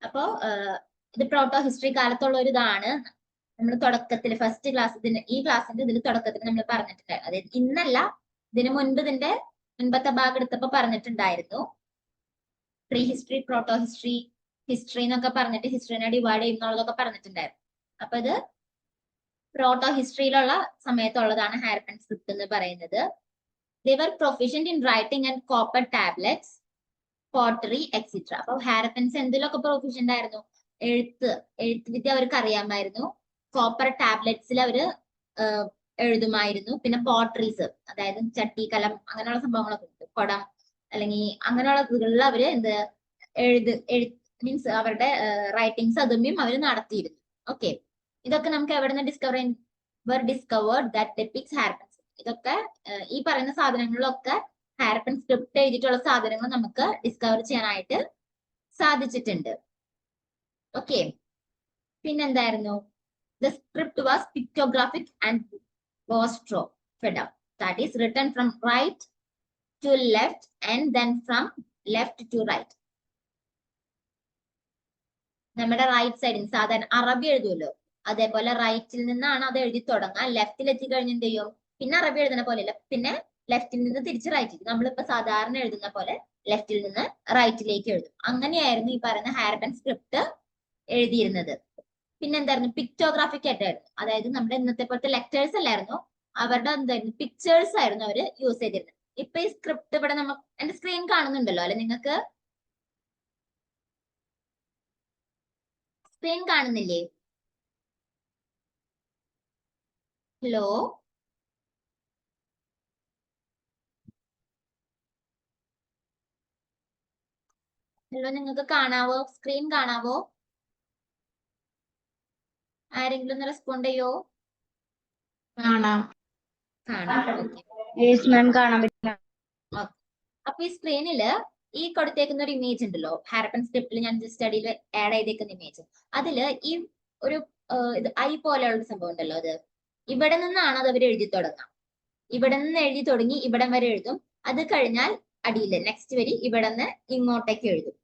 അപ്പോ ഇത് പ്രോട്ടോ ഹിസ്റ്ററി കാലത്തുള്ള ഒരു ഇതാണ്. നമ്മൾ തുടക്കത്തിൽ ഫസ്റ്റ് ക്ലാസ് ഈ ക്ലാസ്സിന്റെ ഇതിൽ തുടക്കത്തിൽ നമ്മൾ പറഞ്ഞിട്ടുണ്ടായിരുന്നു. അതായത് ഇന്നല്ല, ഇതിനു മുൻപ് ഇതിന്റെ മുൻപത്തെ ഭാഗം എടുത്തപ്പോ പറഞ്ഞിട്ടുണ്ടായിരുന്നു. Pre history, proto history, history എന്നൊക്കെ പറഞ്ഞിട്ട് ഹിസ്റ്ററിനെ ഡിവൈഡ് ചെയ്യുന്നുള്ളതൊക്കെ പറഞ്ഞിട്ടുണ്ടായിരുന്നു. അപ്പൊ ഇത് പ്രോട്ടോ ഹിസ്റ്ററിയിലുള്ള സമയത്തുള്ളതാണ് ഹാരപ്പൻ സ്ക്രിപ്റ്റ് എന്ന് പറയുന്നത്. They were proficient in writing and copper tablets, pottery, etc. അപ്പൊ ഹാരപ്പൻസ് എന്തിലൊക്കെ പ്രൊഫിഷ്യന്റ് ആയിരുന്നു? എഴുത്തുവിദ്യ അവർക്ക് അറിയാമായിരുന്നു. കോപ്പർ ടാബ്ലറ്റ്സിൽ അവര് എഴുതുമായിരുന്നു. പിന്നെ പോട്ടറീസ്, അതായത് ചട്ടി, കലം, അങ്ങനെയുള്ള സംഭവങ്ങളൊക്കെ ഉണ്ട്. കുടം അല്ലെങ്കിൽ അങ്ങനെയുള്ള ഇതികളിൽ അവര് മീൻസ് അവരുടെ റൈറ്റിംഗ്സ് അതും അവര് നടത്തിയിരുന്നു. ഓക്കെ, ഇതൊക്കെ നമുക്ക് എവിടെ നിന്ന് ഡിസ്കവേർഡ് ദാറ്റ് ഡെപിക്ട്സ് ഹാരപ്പൻ. ഇതൊക്കെ ഈ പറയുന്ന സാധനങ്ങളിലൊക്കെ ഹാരപ്പൻ സ്ക്രിപ്റ്റ് എഴുതിയിട്ടുള്ള സാധനങ്ങൾ നമുക്ക് ഡിസ്കവർ ചെയ്യാനായിട്ട് സാധിച്ചിട്ടുണ്ട്. Okay, പിന്നെന്തായിരുന്നു? The script was pictographic and was fed up. That is written from right to left and then from left to right. നമ്മുടെ റൈറ്റ് സൈഡിൽ സാധാരണ അറബി എഴുതുമല്ലോ, അതേപോലെ റൈറ്റിൽ നിന്നാണ് അത് എഴുതി തുടങ്ങാൻ. ലെഫ്റ്റിൽ എത്തിക്കഴിഞ്ഞ് എന്ത് ചെയ്യും? പിന്നെ അറബി എഴുതുന്ന പോലെയല്ല, പിന്നെ ലെഫ്റ്റിൽ നിന്ന് തിരിച്ച് റൈറ്റിലേക്ക്. നമ്മളിപ്പോ സാധാരണ എഴുതുന്ന പോലെ ലെഫ്റ്റിൽ നിന്ന് റൈറ്റിലേക്ക് എഴുതും. അങ്ങനെയായിരുന്നു ഈ പറയുന്ന ഹാരപ്പൻ സ്ക്രിപ്റ്റ് എഴുതിയിരുന്നത്. പിന്നെ എന്തായിരുന്നു? പിക്ടോഗ്രാഫിക് ആയിട്ടായിരുന്നു. അതായത് നമ്മുടെ ഇന്നത്തെ പോലത്തെ ലെറ്റേഴ്സ് അല്ലായിരുന്നു, അവരുടെ എന്തായിരുന്നു? പിക്ചേഴ്സ് ആയിരുന്നു അവര് യൂസ് ചെയ്തിരുന്നത്. ഇപ്പൊ ഈ സ്ക്രിപ്റ്റ് ഇവിടെ നമുക്ക് എന്റെ സ്ക്രീൻ കാണുന്നുണ്ടല്ലോ അല്ലെ? നിങ്ങൾക്ക് സ്ക്രീൻ കാണുന്നില്ലേ? ഹലോ, ഹലോ, നിങ്ങൾക്ക് കാണാവോ? സ്ക്രീൻ കാണാവോ? ആരെങ്കിലും ഒന്ന് റെസ്പോണ്ട് ചെയ്യോ? കാണാം. കാണാൻ പറ്റില്ല. അപ്പൊ ഈ സ്ക്രീനില് ഈ കൊടുത്തേക്കുന്ന ഒരു ഇമേജ് ഉണ്ടല്ലോ, ഹാരപ്പൻ സ്ക്രിപ്റ്റിൽ ഞാൻ സ്റ്റഡിയിൽ ആഡ് ചെയ്തേക്കുന്ന ഇമേജ്, അതില് ഈ ഒരു ഇത് ഐ പോലെയുള്ള സംഭവം ഉണ്ടല്ലോ, അത് ഇവിടെ നിന്നാണ് അത് അവർ എഴുതി തുടങ്ങാം. ഇവിടെ നിന്ന് എഴുതി തുടങ്ങി ഇവിടം വരെ എഴുതും. അത് കഴിഞ്ഞാൽ അടിയില് നെക്സ്റ്റ് വരി ഇവിടെ നിന്ന് ഇങ്ങോട്ടേക്ക് എഴുതും.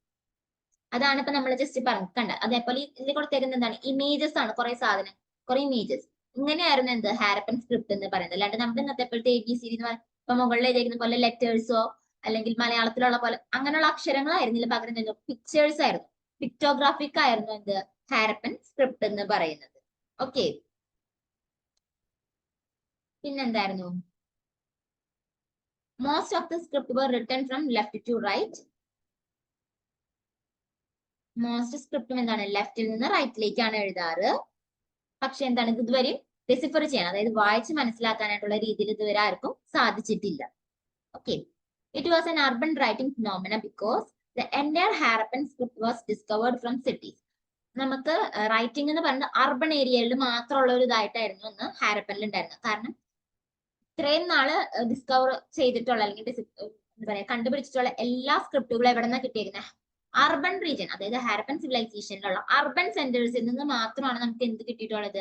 അതാണ് ഇപ്പൊ നമ്മൾ ജസ്റ്റ് കണ്ട. അതേപോലെ ഇതിൽ കൊടുത്തേക്കുന്നത് എന്താണ്? ഇമേജസ് ആണ്, കുറെ സാധനം, കുറെ ഇമേജസ്. ഇങ്ങനെയായിരുന്നു എന്ത്? ഹാരപ്പൻ സ്ക്രിപ്റ്റ് എന്ന് പറയുന്നത്. അല്ലാണ്ട് നമ്മുടെ ഇന്നത്തെ പോലത്തെ ABC എന്ന് പറയുന്നത് ഇപ്പൊ മുകളിൽ എഴുതിയിരിക്കുന്ന പോലെ ലെറ്റേഴ്സോ അല്ലെങ്കിൽ മലയാളത്തിലുള്ള പോലെ അങ്ങനെയുള്ള അക്ഷരങ്ങളായിരുന്നില്ല, പകരം എന്ത്? പിക്ചേഴ്സ് ആയിരുന്നു. പിക്ടോഗ്രാഫിക് ആയിരുന്നു എന്ത്? ഹാരപ്പൻ സ്ക്രിപ്റ്റ് എന്ന് പറയുന്നത്. ഓക്കെ, പിന്നെന്തായിരുന്നു? Most of the script were written from left to right. Most സ്ക്രിപ്റ്റും എന്താണ്? ലെഫ്റ്റിൽ നിന്ന് റൈറ്റിലേക്കാണ് എഴുതാറ്. പക്ഷെ എന്താണ്? ഇതുവരെ ഡെസിഫർ ചെയ്യാൻ, അതായത് വായിച്ച് മനസ്സിലാക്കാനായിട്ടുള്ള രീതിയിൽ ഇതുവരെ ആർക്കും സാധിച്ചിട്ടില്ല. Okay, it was an urban writing phenomena because the entire Harappan script was discovered from cities. നമുക്ക് റൈറ്റിംഗ് എന്ന് പറയുന്നത് അർബൻ ഏരിയയിൽ മാത്രമുള്ള ഒരു ഇതായിട്ടായിരുന്നു അന്ന് ഹാരപ്പനിൽ ഉണ്ടായിരുന്നത്. കാരണം ഇത്രയും നാള് ഡിസ്കവർ ചെയ്തിട്ടുള്ള അല്ലെങ്കിൽ എന്താ പറയാ കണ്ടുപിടിച്ചിട്ടുള്ള എല്ലാ സ്ക്രിപ്റ്റുകളും എവിടെ നിന്നാണ് കിട്ടിയിരിക്കുന്നത്? അർബൻ റീജിയൻ, അതായത് ഹാരപ്പൻ സിവിലൈസേഷനിലുള്ള അർബൻ സെന്റേഴ്സിൽ നിന്ന് മാത്രമാണ് നമുക്ക് എന്ത് കിട്ടിയിട്ടുള്ളത്?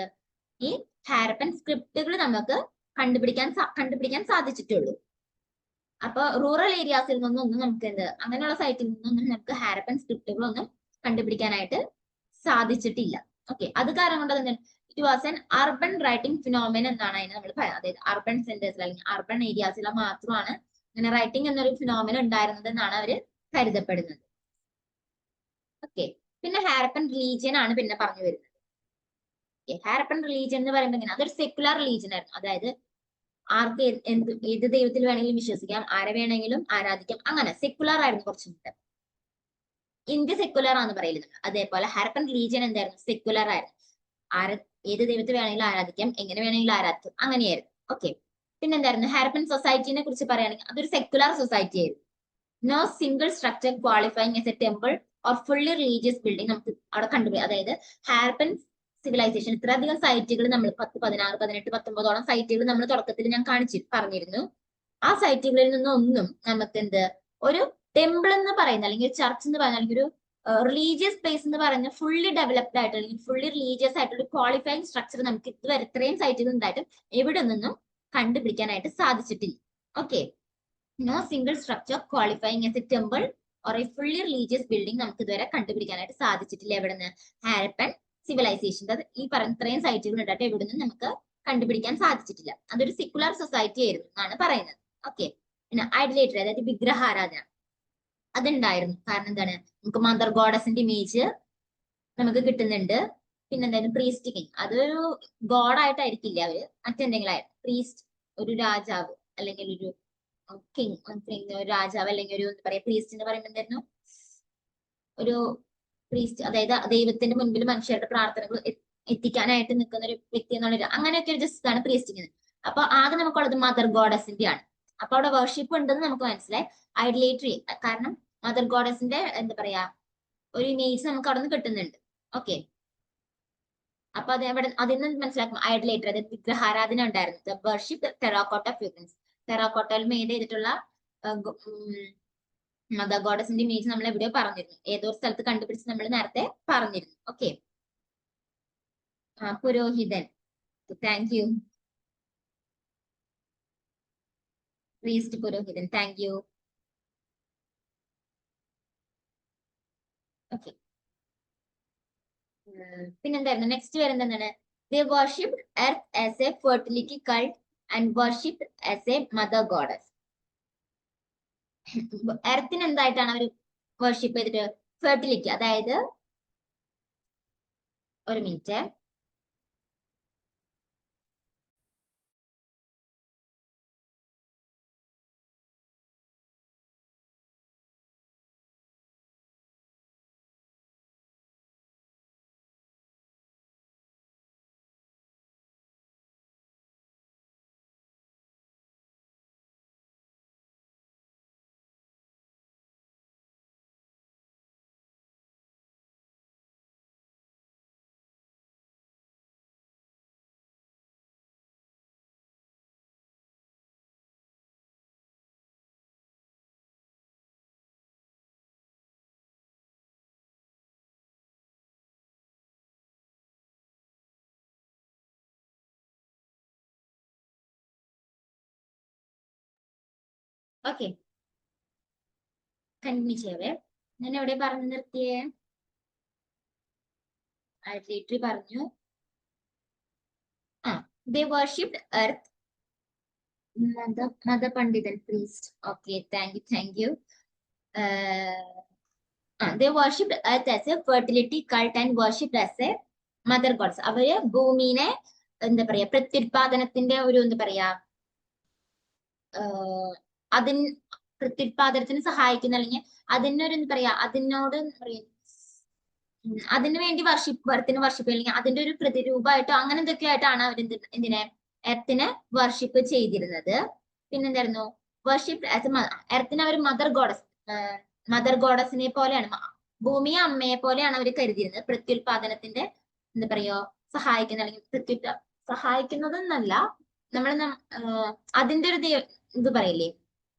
ഈ ഹാരപ്പൻ സ്ക്രിപ്റ്റുകൾ നമുക്ക് കണ്ടുപിടിക്കാൻ സാധിച്ചിട്ടുള്ളൂ. അപ്പൊ റൂറൽ ഏരിയാസിൽ നിന്നൊന്നും നമുക്ക് എന്ത് അങ്ങനെയുള്ള സൈറ്റിൽ നിന്നൊന്നും നമുക്ക് ഹാരപ്പൻ സ്ക്രിപ്റ്റുകളൊന്നും കണ്ടുപിടിക്കാനായിട്ട് സാധിച്ചിട്ടില്ല. ഓക്കെ, അത് കാരണം കൊണ്ട് തന്നെ it was an urban writing phenomena എന്നാണ് അതിന് നമ്മൾ പറയുന്നത്. അതായത് അർബൻ സെന്റേഴ്സിൽ അല്ലെങ്കിൽ അർബൻ ഏരിയാസിൽ മാത്രമാണ് ഇങ്ങനെ റൈറ്റിംഗ് എന്നൊരു ഫിനോമിന ഉണ്ടായിരുന്നത് എന്നാണ് അവര് കരുതപ്പെടുന്നത്. ഓക്കെ, പിന്നെ ഹാരപ്പൻ റിലീജിയൻ ആണ് പിന്നെ പറഞ്ഞു വരുന്നത്. ഹാരപ്പൻ റിലീജിയൻ എന്ന് പറയുമ്പോൾ ഇങ്ങനെ അതൊരു സെക്യുലർ റിലീജിയൻ ആയിരുന്നു. അതായത് ആർക്ക് ഏത് ദൈവത്തിൽ വേണമെങ്കിലും വിശ്വസിക്കാം, ആരെ വേണമെങ്കിലും ആരാധിക്കാം, അങ്ങനെ സെക്യുലർ ആയിരുന്നു കുറച്ചും കൂടെ. ഇന്ത്യ സെക്യുലർ ആണെന്ന് പറയുന്നത്. അതേപോലെ ഹാരപ്പൻ റിലീജിയൻ എന്തായിരുന്നു? സെക്യുലർ ആയിരുന്നു. ഏത് ദൈവത്തെ വേണമെങ്കിലും ആരാധിക്കാം, എങ്ങനെ വേണമെങ്കിലും ആരാധിക്കാം, അങ്ങനെയായിരുന്നു. ഓക്കെ, പിന്നെന്തായിരുന്നു? ഹാരപ്പൻ സൊസൈറ്റിനെ കുറിച്ച് പറയുകയാണെങ്കിൽ അതൊരു സെക്യുലർ സൊസൈറ്റി ആയിരുന്നു. No single structure qualifying as a temple or fully religious building നമുക്ക് അവിടെ കണ്ടുപോയി. അതായത് ഹാരപ്പൻ സിവിലൈസേഷൻ ഇത്രയധികം സൈറ്റുകൾ നമ്മൾ 10, 16, 18, 19ഓളം സൈറ്റുകൾ നമ്മൾ തുടക്കത്തിൽ ഞാൻ പറഞ്ഞിരുന്നു. ആ സൈറ്റുകളിൽ നിന്നൊന്നും നമുക്ക് എന്ത് ഒരു ടെമ്പിൾ എന്ന് പറയുന്ന അല്ലെങ്കിൽ ചർച്ച് എന്ന് പറയുന്ന അല്ലെങ്കിൽ ഒരു റിലീജിയസ് പ്ലേസ് എന്ന് പറയുന്ന ഫുള്ളി ഡെവലപ്ഡ് ആയിട്ട് അല്ലെങ്കിൽ ഫുള്ളി റിലീജിയസ് ആയിട്ടുള്ള ക്വാളിഫൈങ് സ്ട്രക്ചർ നമുക്ക് ഇതുവരെ ഇത്രയും സൈറ്റുകൾ ഉണ്ടായിട്ടും എവിടെ നിന്നും കണ്ടുപിടിക്കാനായിട്ട് സാധിച്ചിട്ടില്ല. Okay, no single structure qualifying as a temple or A fully religious building നമുക്ക് ഇതുവരെ കണ്ടുപിടിക്കാനായിട്ട് സാധിച്ചിട്ടില്ല. എവിടുന്ന്? ഹാരപ്പൻ സിവിലൈസേഷൻ. ഈ പറഞ്ഞ ഇത്രയും സൈറ്റുകൾ ഉണ്ടായിട്ട് എവിടുന്നും നമുക്ക് കണ്ടുപിടിക്കാൻ സാധിച്ചിട്ടില്ല. അതൊരു സെക്കുലർ സൊസൈറ്റി ആയിരുന്നു എന്നാണ് പറയുന്നത്. ഓക്കെ. പിന്നെ ഐഡലേറ്ററി, അതായത് വിഗ്രഹാരാധന, അതുണ്ടായിരുന്നു. കാരണം എന്താണ്? നമുക്ക് മദർ ഗോഡസിന്റെ ഇമേജ് നമുക്ക് കിട്ടുന്നുണ്ട്. പിന്നെ എന്തായാലും പ്രീസ്റ്റ് കിങ്, അതൊരു ഗോഡായിട്ടായിരിക്കില്ല അവര്, മറ്റെന്തെങ്കിലും ആയിരുന്നു. പ്രീസ്റ്റ്, ഒരു രാജാവ് അല്ലെങ്കിൽ ഒരു കിങ്, ഒരു രാജാവ് അല്ലെങ്കിൽ ഒരു എന്താ പറയാ, പ്രീസ്റ്റ് എന്ന് പറയുമ്പോൾ എന്തായിരുന്നു? ഒരു പ്രീസ്റ്റ്, അതായത് ദൈവത്തിന്റെ മുൻപിൽ മനുഷ്യരുടെ പ്രാർത്ഥനകൾ എത്തിക്കാനായിട്ട് നിൽക്കുന്ന ഒരു വ്യക്തി എന്നുള്ളൊരു അങ്ങനെയൊക്കെ ഒരു ജസ്റ്റ് ആണ് പ്രീസ്റ്റിങ്. അപ്പൊ ആകെ നമുക്കുള്ളത് മദർ ഗോഡസിന്റെ ആണ്. അപ്പൊ അവിടെ വർഷിപ്പ് ഉണ്ടെന്ന് നമുക്ക് മനസ്സിലായി. ഐഡലേറ്ററി, കാരണം മദർ ഗോഡസിന്റെ എന്താ പറയാ ഒരു ഇമേജ് നമുക്ക് അവിടെ നിന്ന് കിട്ടുന്നുണ്ട്. ഓക്കെ. അപ്പൊ അത് എവിടെ അതിൽ നിന്ന് മനസ്സിലാക്കും ഐഡലേറ്ററി, അതായത് വിഗ്രഹാരാധന ഉണ്ടായിരുന്നു. ദ വർഷിപ്പ് ടെറാക്കോട്ട ഫ്യൂഗൻസ്, ടെറാക്കോട്ടയിൽ മെയ്ഡ് ചെയ്തിട്ടുള്ള മദർ ഗോഡസിന്റെ ഇമേജ് നമ്മൾ എവിടെയോ പറഞ്ഞിരുന്നു, ഏതോ ഒരു സ്ഥലത്ത് കണ്ടുപിടിച്ച് നമ്മൾ നേരത്തെ പറഞ്ഞിരുന്നു. ഓക്കെ. പുരോഹിതൻ, താങ്ക് യു. പ്രീസ്റ്റ്, പുരോഹിതൻ, താങ്ക് യു. ഓക്കെ. പിന്നെന്തായിരുന്നു നെക്സ്റ്റ് വരുന്നത്? എന്താണ്? They worshipped earth as a fertility cult and worshipped as a mother goddess. എർത്തിന് എന്തായിട്ടാണ് അവർ വർഷിപ്പ് ചെയ്തിട്ട്? ഫെർട്ടിലിറ്റി, അതായത് ഒരു മിനിറ്റ്, ഓക്കെ കണ്ടിന്യൂ ചെയ്യാവേ. ഞാൻ എവിടെ പറഞ്ഞു നിർത്തിയേ? ഐഡലേറ്ററി പറഞ്ഞു. ദേ വർഷിപ്ഡ് എർത്ത്, മദർ പണ്ഡിതൻ, priest. Okay, thank U. They worshipped earth as a fertility cult and worshipped as a mother gods. അവര് ഭൂമിനെ എന്താ പറയാ പ്രത്യുത്പാദനത്തിന്റെ ഒരു എന്താ പറയാ പ്രത്യുത്പാദനത്തിന് സഹായിക്കുന്ന, അല്ലെങ്കിൽ അതിനൊരു എന്താ പറയാ അതിനോട് അതിനു വേണ്ടി വർഷിപ്പ് അല്ലെങ്കിൽ അതിന്റെ ഒരു പ്രതിരൂപമായിട്ടോ അങ്ങനെ എന്തൊക്കെ ആയിട്ടാണ് അവർ എന്തിനെ എർത്തിനെ വർഷിപ്പ് ചെയ്തിരുന്നത്. പിന്നെന്തായിരുന്നു? വർഷിപ്പ് ആസ് എർത്തിനെ അവർ മദർ ഗോഡസിനെ പോലെയാണ്, ഭൂമിയെ അമ്മയെ പോലെയാണ് അവർ കരുതിയിരുന്നത്. പ്രത്യുത്പാദനത്തിന്റെ എന്താ പറയോ സഹായിക്കുന്ന, അല്ലെങ്കിൽ സഹായിക്കുന്നതെന്നല്ല, നമ്മൾ അതിന്റെ ഒരു ഇത് പറയില്ലേ,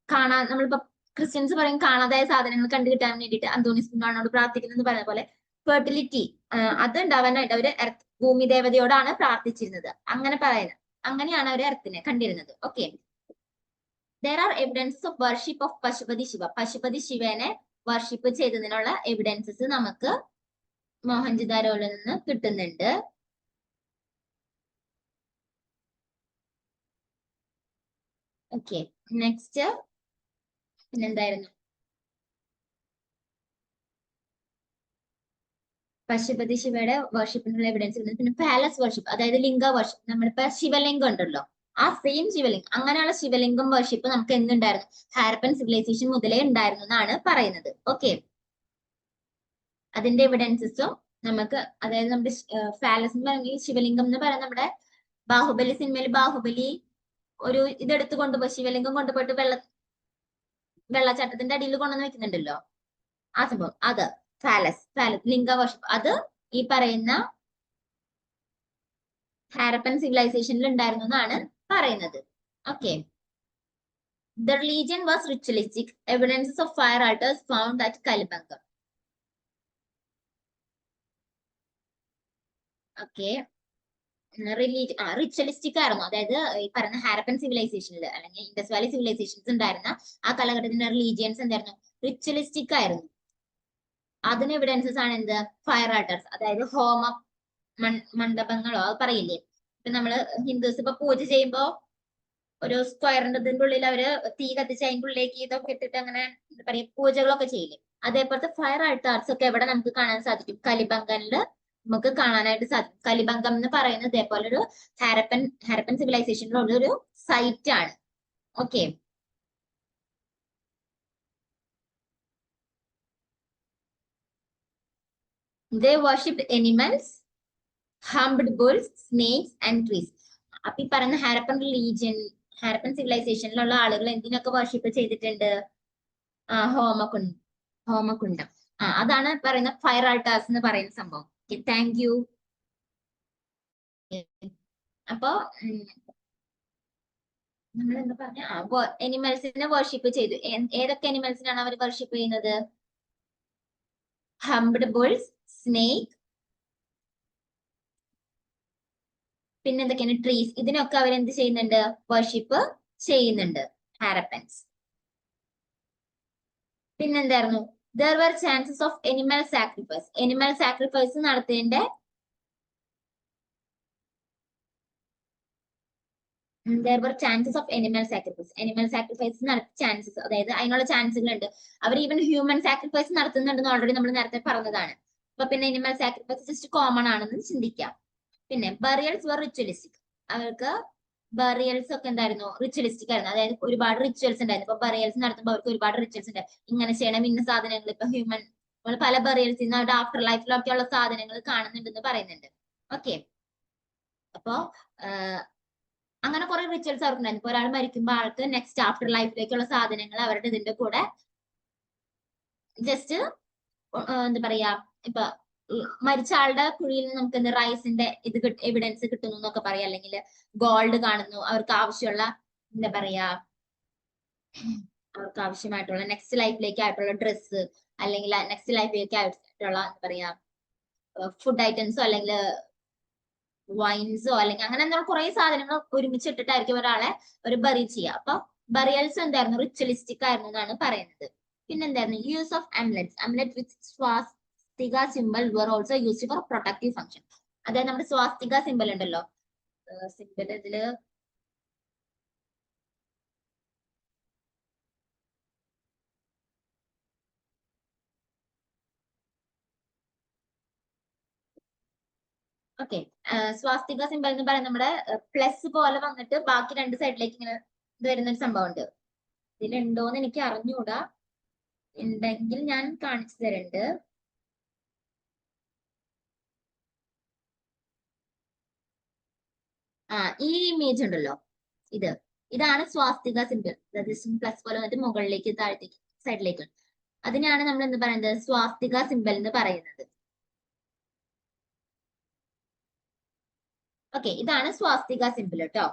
നമ്മളിപ്പോ ക്രിസ്ത്യൻസ് പറയും കാണാതായ സാധനങ്ങൾ കണ്ടു കിട്ടാൻ വേണ്ടിയിട്ട് അന്തോണീസ് പുണ്യാളനോട് പ്രാർത്ഥിക്കുന്നത് പറയുന്ന പോലെ ഫെർട്ടിലിറ്റി അത് ഉണ്ടാവാനായിട്ട് അവര് ഭൂമി ദേവതയോടാണ് പ്രാർത്ഥിച്ചിരുന്നത്. അങ്ങനെ പറയുന്നത്, അങ്ങനെയാണ് അവര് എർത്തിനെ കണ്ടിരുന്നത്. Okay. There are evidences of worship of Pashupati Shiva. പശുപതി ശിവനെ വർഷിപ്പ് ചെയ്തതിനുള്ള എവിഡൻസസ് നമുക്ക് മോഹൻജദാരോയിൽ നിന്ന് കിട്ടുന്നുണ്ട്. Okay, next പിന്നെന്തായിരുന്നു? പശുപതി ശിവയുടെ വർഷിപ്പിനുള്ള എവിഡൻസ്. പിന്നെ പാലസ് വർഷിപ്പ്, അതായത് ലിംഗ വർഷിപ്പ്. നമ്മളിപ്പോ ശിവലിംഗം ഉണ്ടല്ലോ, ആ സെയിം ശിവലിംഗം, അങ്ങനെയുള്ള ശിവലിംഗം വർഷിപ്പ് നമുക്ക് എന്തുണ്ടായിരുന്നു? ഹാരപ്പൻ സിവിലൈസേഷൻ മുതലേ ഉണ്ടായിരുന്നു എന്നാണ് പറയുന്നത്. ഓക്കെ, അതിന്റെ എവിഡൻസസും നമുക്ക്, അതായത് നമ്മുടെ ഫാലസ് എന്ന് പറയുന്നത് ശിവലിംഗം എന്ന് പറയുന്നത്, നമ്മുടെ ബാഹുബലി സിനിമയിൽ ബാഹുബലി ഒരു ഇതെടുത്ത് കൊണ്ടുപോയി ശിവലിംഗം കൊണ്ടുപോയിട്ട് വെള്ളച്ചാട്ടത്തിന്റെ അടിയിൽ കൊണ്ടുവന്ന് വെക്കുന്നുണ്ടല്ലോ, ആ സംഭവം, അത് ഫാലസ് ലിംഗ വർഷിപ്പ്. അത് ഈ പറയുന്ന ഹാരപ്പൻ സിവിലൈസേഷനിൽ ഉണ്ടായിരുന്നു എന്നാണ് പറയുന്നത്. Okay. The religion was ritualistic. Evidences of fire altars found at Kalibangan. Okay, ritualistic ആയിരുന്നു. അതായത് ഈ പറയുന്ന ഹാരപ്പൻ സിവിലൈസേഷനിൽ അല്ലെങ്കിൽ ഇൻഡസ് വാലി സിവിലൈസേഷൻസ് ഉണ്ടായിരുന്ന ആ കാലഘട്ടത്തിന്റെ റിലീജിയൻസ് എന്തായിരുന്നു? റിച്വലിസ്റ്റിക് ആയിരുന്നു. അതിന് എവിഡൻസസ് ആണ് എന്ത്? ഫയർ ആൾട്ടേഴ്സ്, അതായത് ഹോമ മണ്ഡപങ്ങളോ അത് പറയില്ലേ. ഇപ്പൊ നമ്മള് ഹിന്ദുസ് ഇപ്പൊ പൂജ ചെയ്യുമ്പോ ഒരു സ്ക്വയറിന്റെ ഇതിന്റെ ഉള്ളിൽ അവര് തീ കത്തിച്ച് അതിന്റെ ഉള്ളിലേക്ക് ഇതൊക്കെ ഇട്ടിട്ട് അങ്ങനെ എന്താ പറയാ പൂജകളൊക്കെ ചെയ്യില്ലേ. അതേപോലത്തെ ഫയർ ആൾട്ടാർസ് ഒക്കെ എവിടെ നമുക്ക് കാണാൻ സാധിക്കും? കലിബംഗനില് നമുക്ക് കാണാനായിട്ട് സാധിക്കും. കലിബംഗം എന്ന് പറയുന്നത് ഇതേപോലെ ഒരു ഹാരപ്പൻ സിവിലൈസേഷനിലുള്ള ഒരു സൈറ്റ് ആണ്. Okay, they worshipped animals, humped bulls, snakes and trees. അപ്പൊ ഈ പറയുന്ന ഹാരപ്പൻ റിലീജിയൻ, ഹാരപ്പൻ സിവിലൈസേഷനിലുള്ള ആളുകൾ എന്തിനൊക്കെ വർഷിപ്പ് ചെയ്തിട്ടുണ്ട്? ഹോമകുണ്ടം. അതാണ് പറയുന്ന ഫയർ ആൾട്ടാർസ് എന്ന് പറയുന്ന സംഭവം. Thank you. അപ്പോ നമ്മൾ എന്താ പറഞ്ഞ എനിമൽസിനെ വർഷിപ്പ് ചെയ്തു. ഏതൊക്കെ എനിമൽസിനാണ് അവർ വർഷിപ്പ് ചെയ്യുന്നത്? ഹംബ്ഡ് ബുൾസ്, സ്നേക്ക്, പിന്നെ എന്തൊക്കെയാണ്? ട്രീസ്. ഇതിനൊക്കെ അവർ എന്ത് ചെയ്യുന്നുണ്ട്? വർഷിപ്പ് ചെയ്യുന്നുണ്ട് Harappans. പിന്നെന്തായിരുന്നു? there were chances of animal sacrifice. animal sacrifice നടത്തേണ്ട there were chances of animal sacrifice. animal sacrifice chances, അതായത് അതിനുള്ള ചാൻസുകൾ ഉണ്ട്. അവർ ഈവൻ ഹ്യൂമൻ സാക്രിഫൈസ് നടത്തുന്നുണ്ടെന്ന് ഓൾറെഡി നമ്മൾ നേരത്തെ പറഞ്ഞതാണ്. അപ്പൊ പിന്നെ animal sacrifice ജസ്റ്റ് കോമൺ ആണെന്ന് ചിന്തിക്കാം. പിന്നെ ബറിയൽസ് were ritualistic. അവർക്ക് ബറിയൽസ് ഒക്കെ എന്തായിരുന്നു? റിച്വലിസ്റ്റിക് ആയിരുന്നു. അതായത് ഒരുപാട് റിച്വൽസ് ഉണ്ടായിരുന്നു. ഇപ്പൊ ബറിയൽസ് നടത്തുമ്പോൾ അവർക്ക് ഒരുപാട് റിച്വൽസ് ഉണ്ട്. ഇങ്ങനെ ചെയ്യണം, ഇന്ന സാധനങ്ങൾ. ഇപ്പൊ ഹ്യൂമൻ നമ്മൾ പല ബറിയൽസിൽ നിന്ന് അവരുടെ ആഫ്റ്റർ ലൈഫിലൊക്കെ ഉള്ള സാധനങ്ങൾ കാണുന്നുണ്ടെന്ന് പറയുന്നുണ്ട്. ഓക്കെ, അപ്പോ അങ്ങനെ കുറെ റിച്വൽസ് അവർക്കുണ്ടായിരുന്നു. ഇപ്പൊ ഒരാൾ മരിക്കുമ്പോൾ ആൾക്ക് നെക്സ്റ്റ് ആഫ്റ്റർ ലൈഫിലേക്കുള്ള സാധനങ്ങൾ അവരുടെ ഇതിന്റെ കൂടെ ജസ്റ്റ് എന്താ പറയാ, ഇപ്പൊ മരിച്ച ആളുടെ കുഴിയിൽ നിന്ന് നമുക്ക് എന്താ റൈസിന്റെ ഇത് എവിഡൻസ് കിട്ടുന്നു എന്നൊക്കെ പറയാം. അല്ലെങ്കിൽ ഗോൾഡ് കാണുന്നു, അവർക്ക് ആവശ്യമുള്ള എന്താ പറയാ, അവർക്ക് ആവശ്യമായിട്ടുള്ള നെക്സ്റ്റ് ലൈഫിലേക്ക് ആയിട്ടുള്ള ഡ്രസ്സ്, അല്ലെങ്കിൽ നെക്സ്റ്റ് ലൈഫിലേക്ക് ആയിട്ടുള്ള എന്താ പറയാ ഫുഡ് ഐറ്റംസോ അല്ലെങ്കിൽ വൈൻസോ അല്ലെങ്കിൽ അങ്ങനെ എന്താ കുറെ സാധനങ്ങൾ ഒരുമിച്ചിട്ടിട്ടായിരിക്കും ഒരാളെ ഒരു ബറി ചെയ്യുക. അപ്പൊ ബറിയൽസ് എന്തായിരുന്നു? റിച്വലിസ്റ്റിക് ആയിരുന്നു എന്നാണ് പറയുന്നത്. പിന്നെന്തായിരുന്നു? Use of amulets. Amulet with swastika symbol were also used for protective function. അതായത് നമ്മുടെ സ്വാസ്തിക സിമ്പിൾ ഉണ്ടല്ലോ, സിമ്പിൾ ഇതില് ഓക്കെ, സ്വാസ്തിക സിമ്പിൾ എന്ന് പറയുന്നത് നമ്മുടെ പ്ലസ് പോലെ വന്നിട്ട് ബാക്കി രണ്ട് സൈഡിലേക്ക് ഇങ്ങനെ ഇത് വരുന്ന ഒരു സംഭവം ഉണ്ട്. ഇതിലുണ്ടോന്ന് എനിക്ക് അറിഞ്ഞുകൂടാ, ഉണ്ടെങ്കിൽ ഞാൻ കാണിച്ചു തരുന്നുണ്ട്. ഈ ഇമേജ് ഉണ്ടല്ലോ, ഇതാണ് സ്വാസ്തിക സിമ്പിൾ. പ്ലസ് പോലെ വന്നിട്ട് മുകളിലേക്ക് താഴത്തേക്ക് സൈഡിലേക്ക്. അതിനാണ് നമ്മൾ എന്ത് പറയുന്നത്? സ്വാസ്തിക സിമ്പിൾ എന്ന് പറയുന്നത്. ഓക്കെ, ഇതാണ് സ്വാസ്തിക സിമ്പിൾ കേട്ടോ.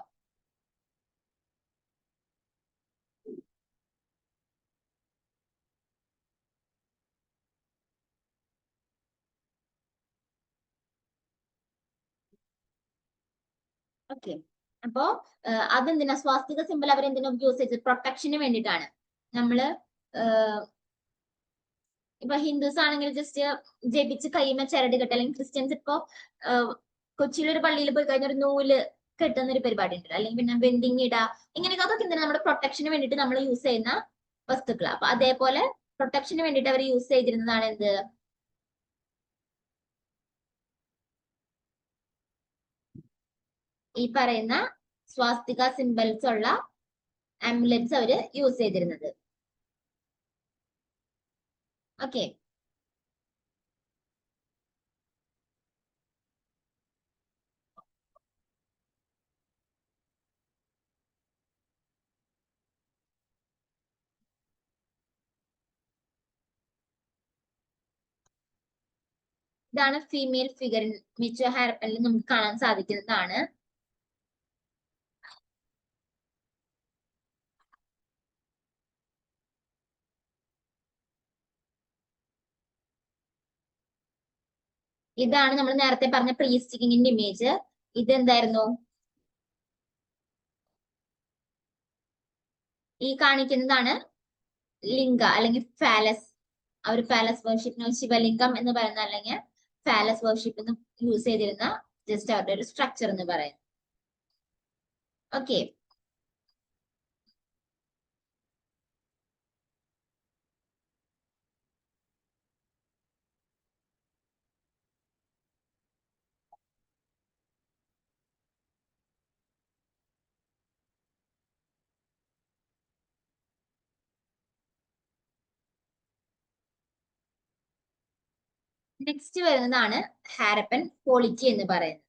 ഓക്കെ, അപ്പോ അതെന്തിനാ സ്വാസ്തിക സിമ്പിൾ അവരെന്തിനാ യൂസ് ചെയ്തത്? പ്രൊട്ടക്ഷന് വേണ്ടിയിട്ടാണ്. നമ്മള് ഇപ്പൊ ഹിന്ദുസ് ആണെങ്കിൽ ജസ്റ്റ് ജപിച്ച് കൈമ ചരട് കെട്ട്, അല്ലെങ്കിൽ ക്രിസ്ത്യൻസ് ഇപ്പോ കൊച്ചിയിലൊരു പള്ളിയിൽ പോയി കഴിഞ്ഞ ഒരു നൂല് കെട്ടുന്ന ഒരു പരിപാടി ഉണ്ട്, അല്ലെങ്കിൽ പിന്നെ വെന്തിങ് ഇട, ഇങ്ങനെയൊക്കെ അതൊക്കെ എന്തിനാ? നമ്മുടെ പ്രൊട്ടക്ഷന് വേണ്ടിയിട്ട് നമ്മൾ യൂസ് ചെയ്യുന്ന വസ്തുക്കൾ. അപ്പൊ അതേപോലെ പ്രൊട്ടക്ഷന് വേണ്ടിയിട്ട് അവർ യൂസ് ചെയ്തിരുന്നതാണ് എന്ത്? ഈ പറയുന്ന സ്വാസ്തിക സിംബൽസ് ഉള്ള ആംബുലൻസ് അവര് യൂസ് ചെയ്തിരുന്നത്. ഓക്കെ, ഇതാണ് ഫീമെയിൽ ഫിഗർ മിച്ചോ ഹാരപ്പനിൽ നമുക്ക് കാണാൻ സാധിക്കുന്നതാണ്. ഇതാണ് നമ്മൾ നേരത്തെ പറഞ്ഞ പ്രീസ്റ്റ് കിങ്ങിന്റെ ഇമേജ്. ഇതെന്തായിരുന്നു? ഈ കാണിക്കുന്നതാണ് ലിംഗ അല്ലെങ്കിൽ ഫാലസ്, ആ ഒരു ഫാലസ് വർഷിപ്പിന് ശിവലിംഗം എന്ന് പറയുന്ന അല്ലെങ്കിൽ ഫാലസ് വർഷിപ്പ് എന്ന് യൂസ് ചെയ്തിരുന്ന ജസ്റ്റ് അവരുടെ ഒരു സ്ട്രക്ചർ എന്ന് പറയുന്നത്. ഓക്കെ, നെക്സ്റ്റ് വരുന്നതാണ് ഹാരപ്പൻ പോളിറ്റി എന്ന് പറയുന്നത്.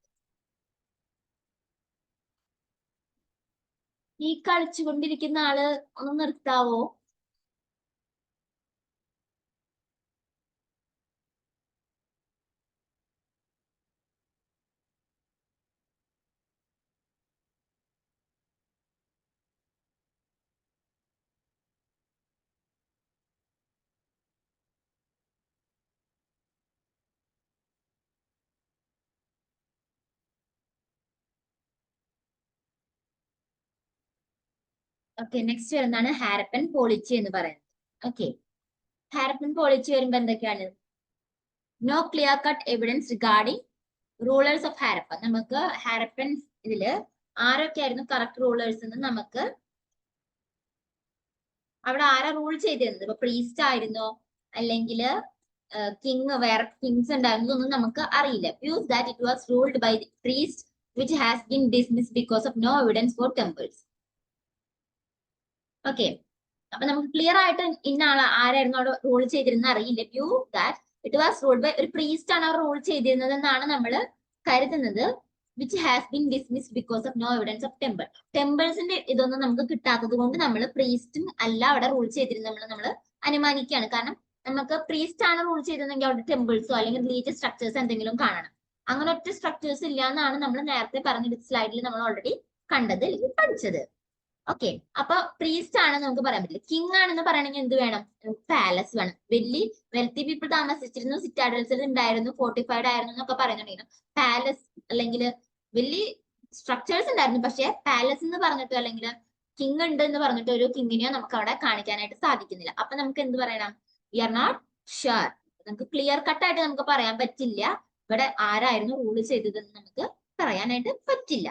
ഈ കളിച്ചുകൊണ്ടിരിക്കുന്ന ആള് ഒന്ന് നിർത്താവോ? ഓക്കെ, നെക്സ്റ്റ് വരുന്നതാണ് ഹാരപ്പൻ പോളിറ്റി എന്ന് പറയുന്നത്. ഓക്കെ, ഹാരപ്പൻ പോളിറ്റി വരുമ്പോ എന്തൊക്കെയാണ്? No clear cut evidence regarding rulers of Harappa. നമുക്ക് ഹാരപ്പൻ ഇതില് ആരൊക്കെയായിരുന്നു കറക്റ്റ് റൂളേഴ്സ് എന്ന് നമുക്ക് അവിടെ ആരാ റൂൾ ചെയ്തിരുന്നത്, ഇപ്പൊ പ്രീസ്റ്റ് ആയിരുന്നോ അല്ലെങ്കിൽ കിങ്, വേറെ കിങ്സ് ഉണ്ടായിരുന്നതൊന്നും നമുക്ക് അറിയില്ല. Views that it was ruled by the priest which has been dismissed because of no evidence for temples. Okay, അപ്പൊ നമുക്ക് ക്ലിയർ ആയിട്ട് ഇന്ന ആൾ ആരായിരുന്നു അവിടെ റൂൾ ചെയ്തിരുന്ന അറിയില്ല. View that it was ruled by, ഒരു പ്രീസ്റ്റ് ആണ് അവർ റൂൾ ചെയ്തിരുന്നത് എന്നാണ് നമ്മൾ കരുതുന്നത്. Which has been dismissed because of no evidence of temple. ടെമ്പിൾസിന്റെ ഇതൊന്നും നമുക്ക് കിട്ടാത്തത് കൊണ്ട് നമ്മൾ പ്രീസ്റ്റും അല്ല അവിടെ റൂൾ ചെയ്തിരുന്നത് നമ്മൾ അനുമാനിക്കുകയാണ്. കാരണം നമുക്ക് പ്രീസ്റ്റ് ആണ് റൂൾ ചെയ്തിരുന്നെങ്കിൽ അവിടെ ടെമ്പിൾസോ അല്ലെങ്കിൽ റിലീജിയസ് സ്ട്രക്ചേഴ്സ് എന്തെങ്കിലും കാണണം. അങ്ങനെ ഒറ്റ സ്ട്രക്ചേഴ്സ് ഇല്ല എന്നാണ് നമ്മൾ നേരത്തെ പറഞ്ഞ സ്ലൈഡിൽ നമ്മൾ ഓൾറെഡി കണ്ടത്, പഠിച്ചത്. ഓക്കെ, അപ്പൊ പ്രീസ്റ്റ് ആണ് നമുക്ക് പറയാൻ പറ്റില്ല. കിങ് ആണെന്ന് പറയണമെങ്കിൽ എന്ത് വേണം? പാലസ് വേണം. വലിയ വെൽത്തി പീപ്പിൾ താമസിച്ചിരുന്നു, സിറ്റാഡൽസിൽ ഉണ്ടായിരുന്നു, ഫോർട്ടിഫൈഡ് ആയിരുന്നു എന്നൊക്കെ പറയുന്നുണ്ടെങ്കിലും പാലസ് അല്ലെങ്കിൽ വലിയ സ്ട്രക്ചേഴ്സ് ഉണ്ടായിരുന്നു. പക്ഷെ പാലസ് എന്ന് പറഞ്ഞിട്ടോ അല്ലെങ്കിൽ കിങ് ഉണ്ട് എന്ന് പറഞ്ഞിട്ട് ഒരു കിങ്ങിനെയോ നമുക്ക് അവിടെ കാണിക്കാനായിട്ട് സാധിക്കുന്നില്ല. അപ്പൊ നമുക്ക് എന്ത് പറയണം? We are not sure. നമുക്ക് ക്ലിയർ കട്ട് ആയിട്ട് നമുക്ക് പറയാൻ പറ്റില്ല ഇവിടെ ആരായിരുന്നു റൂൾ ചെയ്തതെന്ന് നമുക്ക് പറയാനായിട്ട് പറ്റില്ല.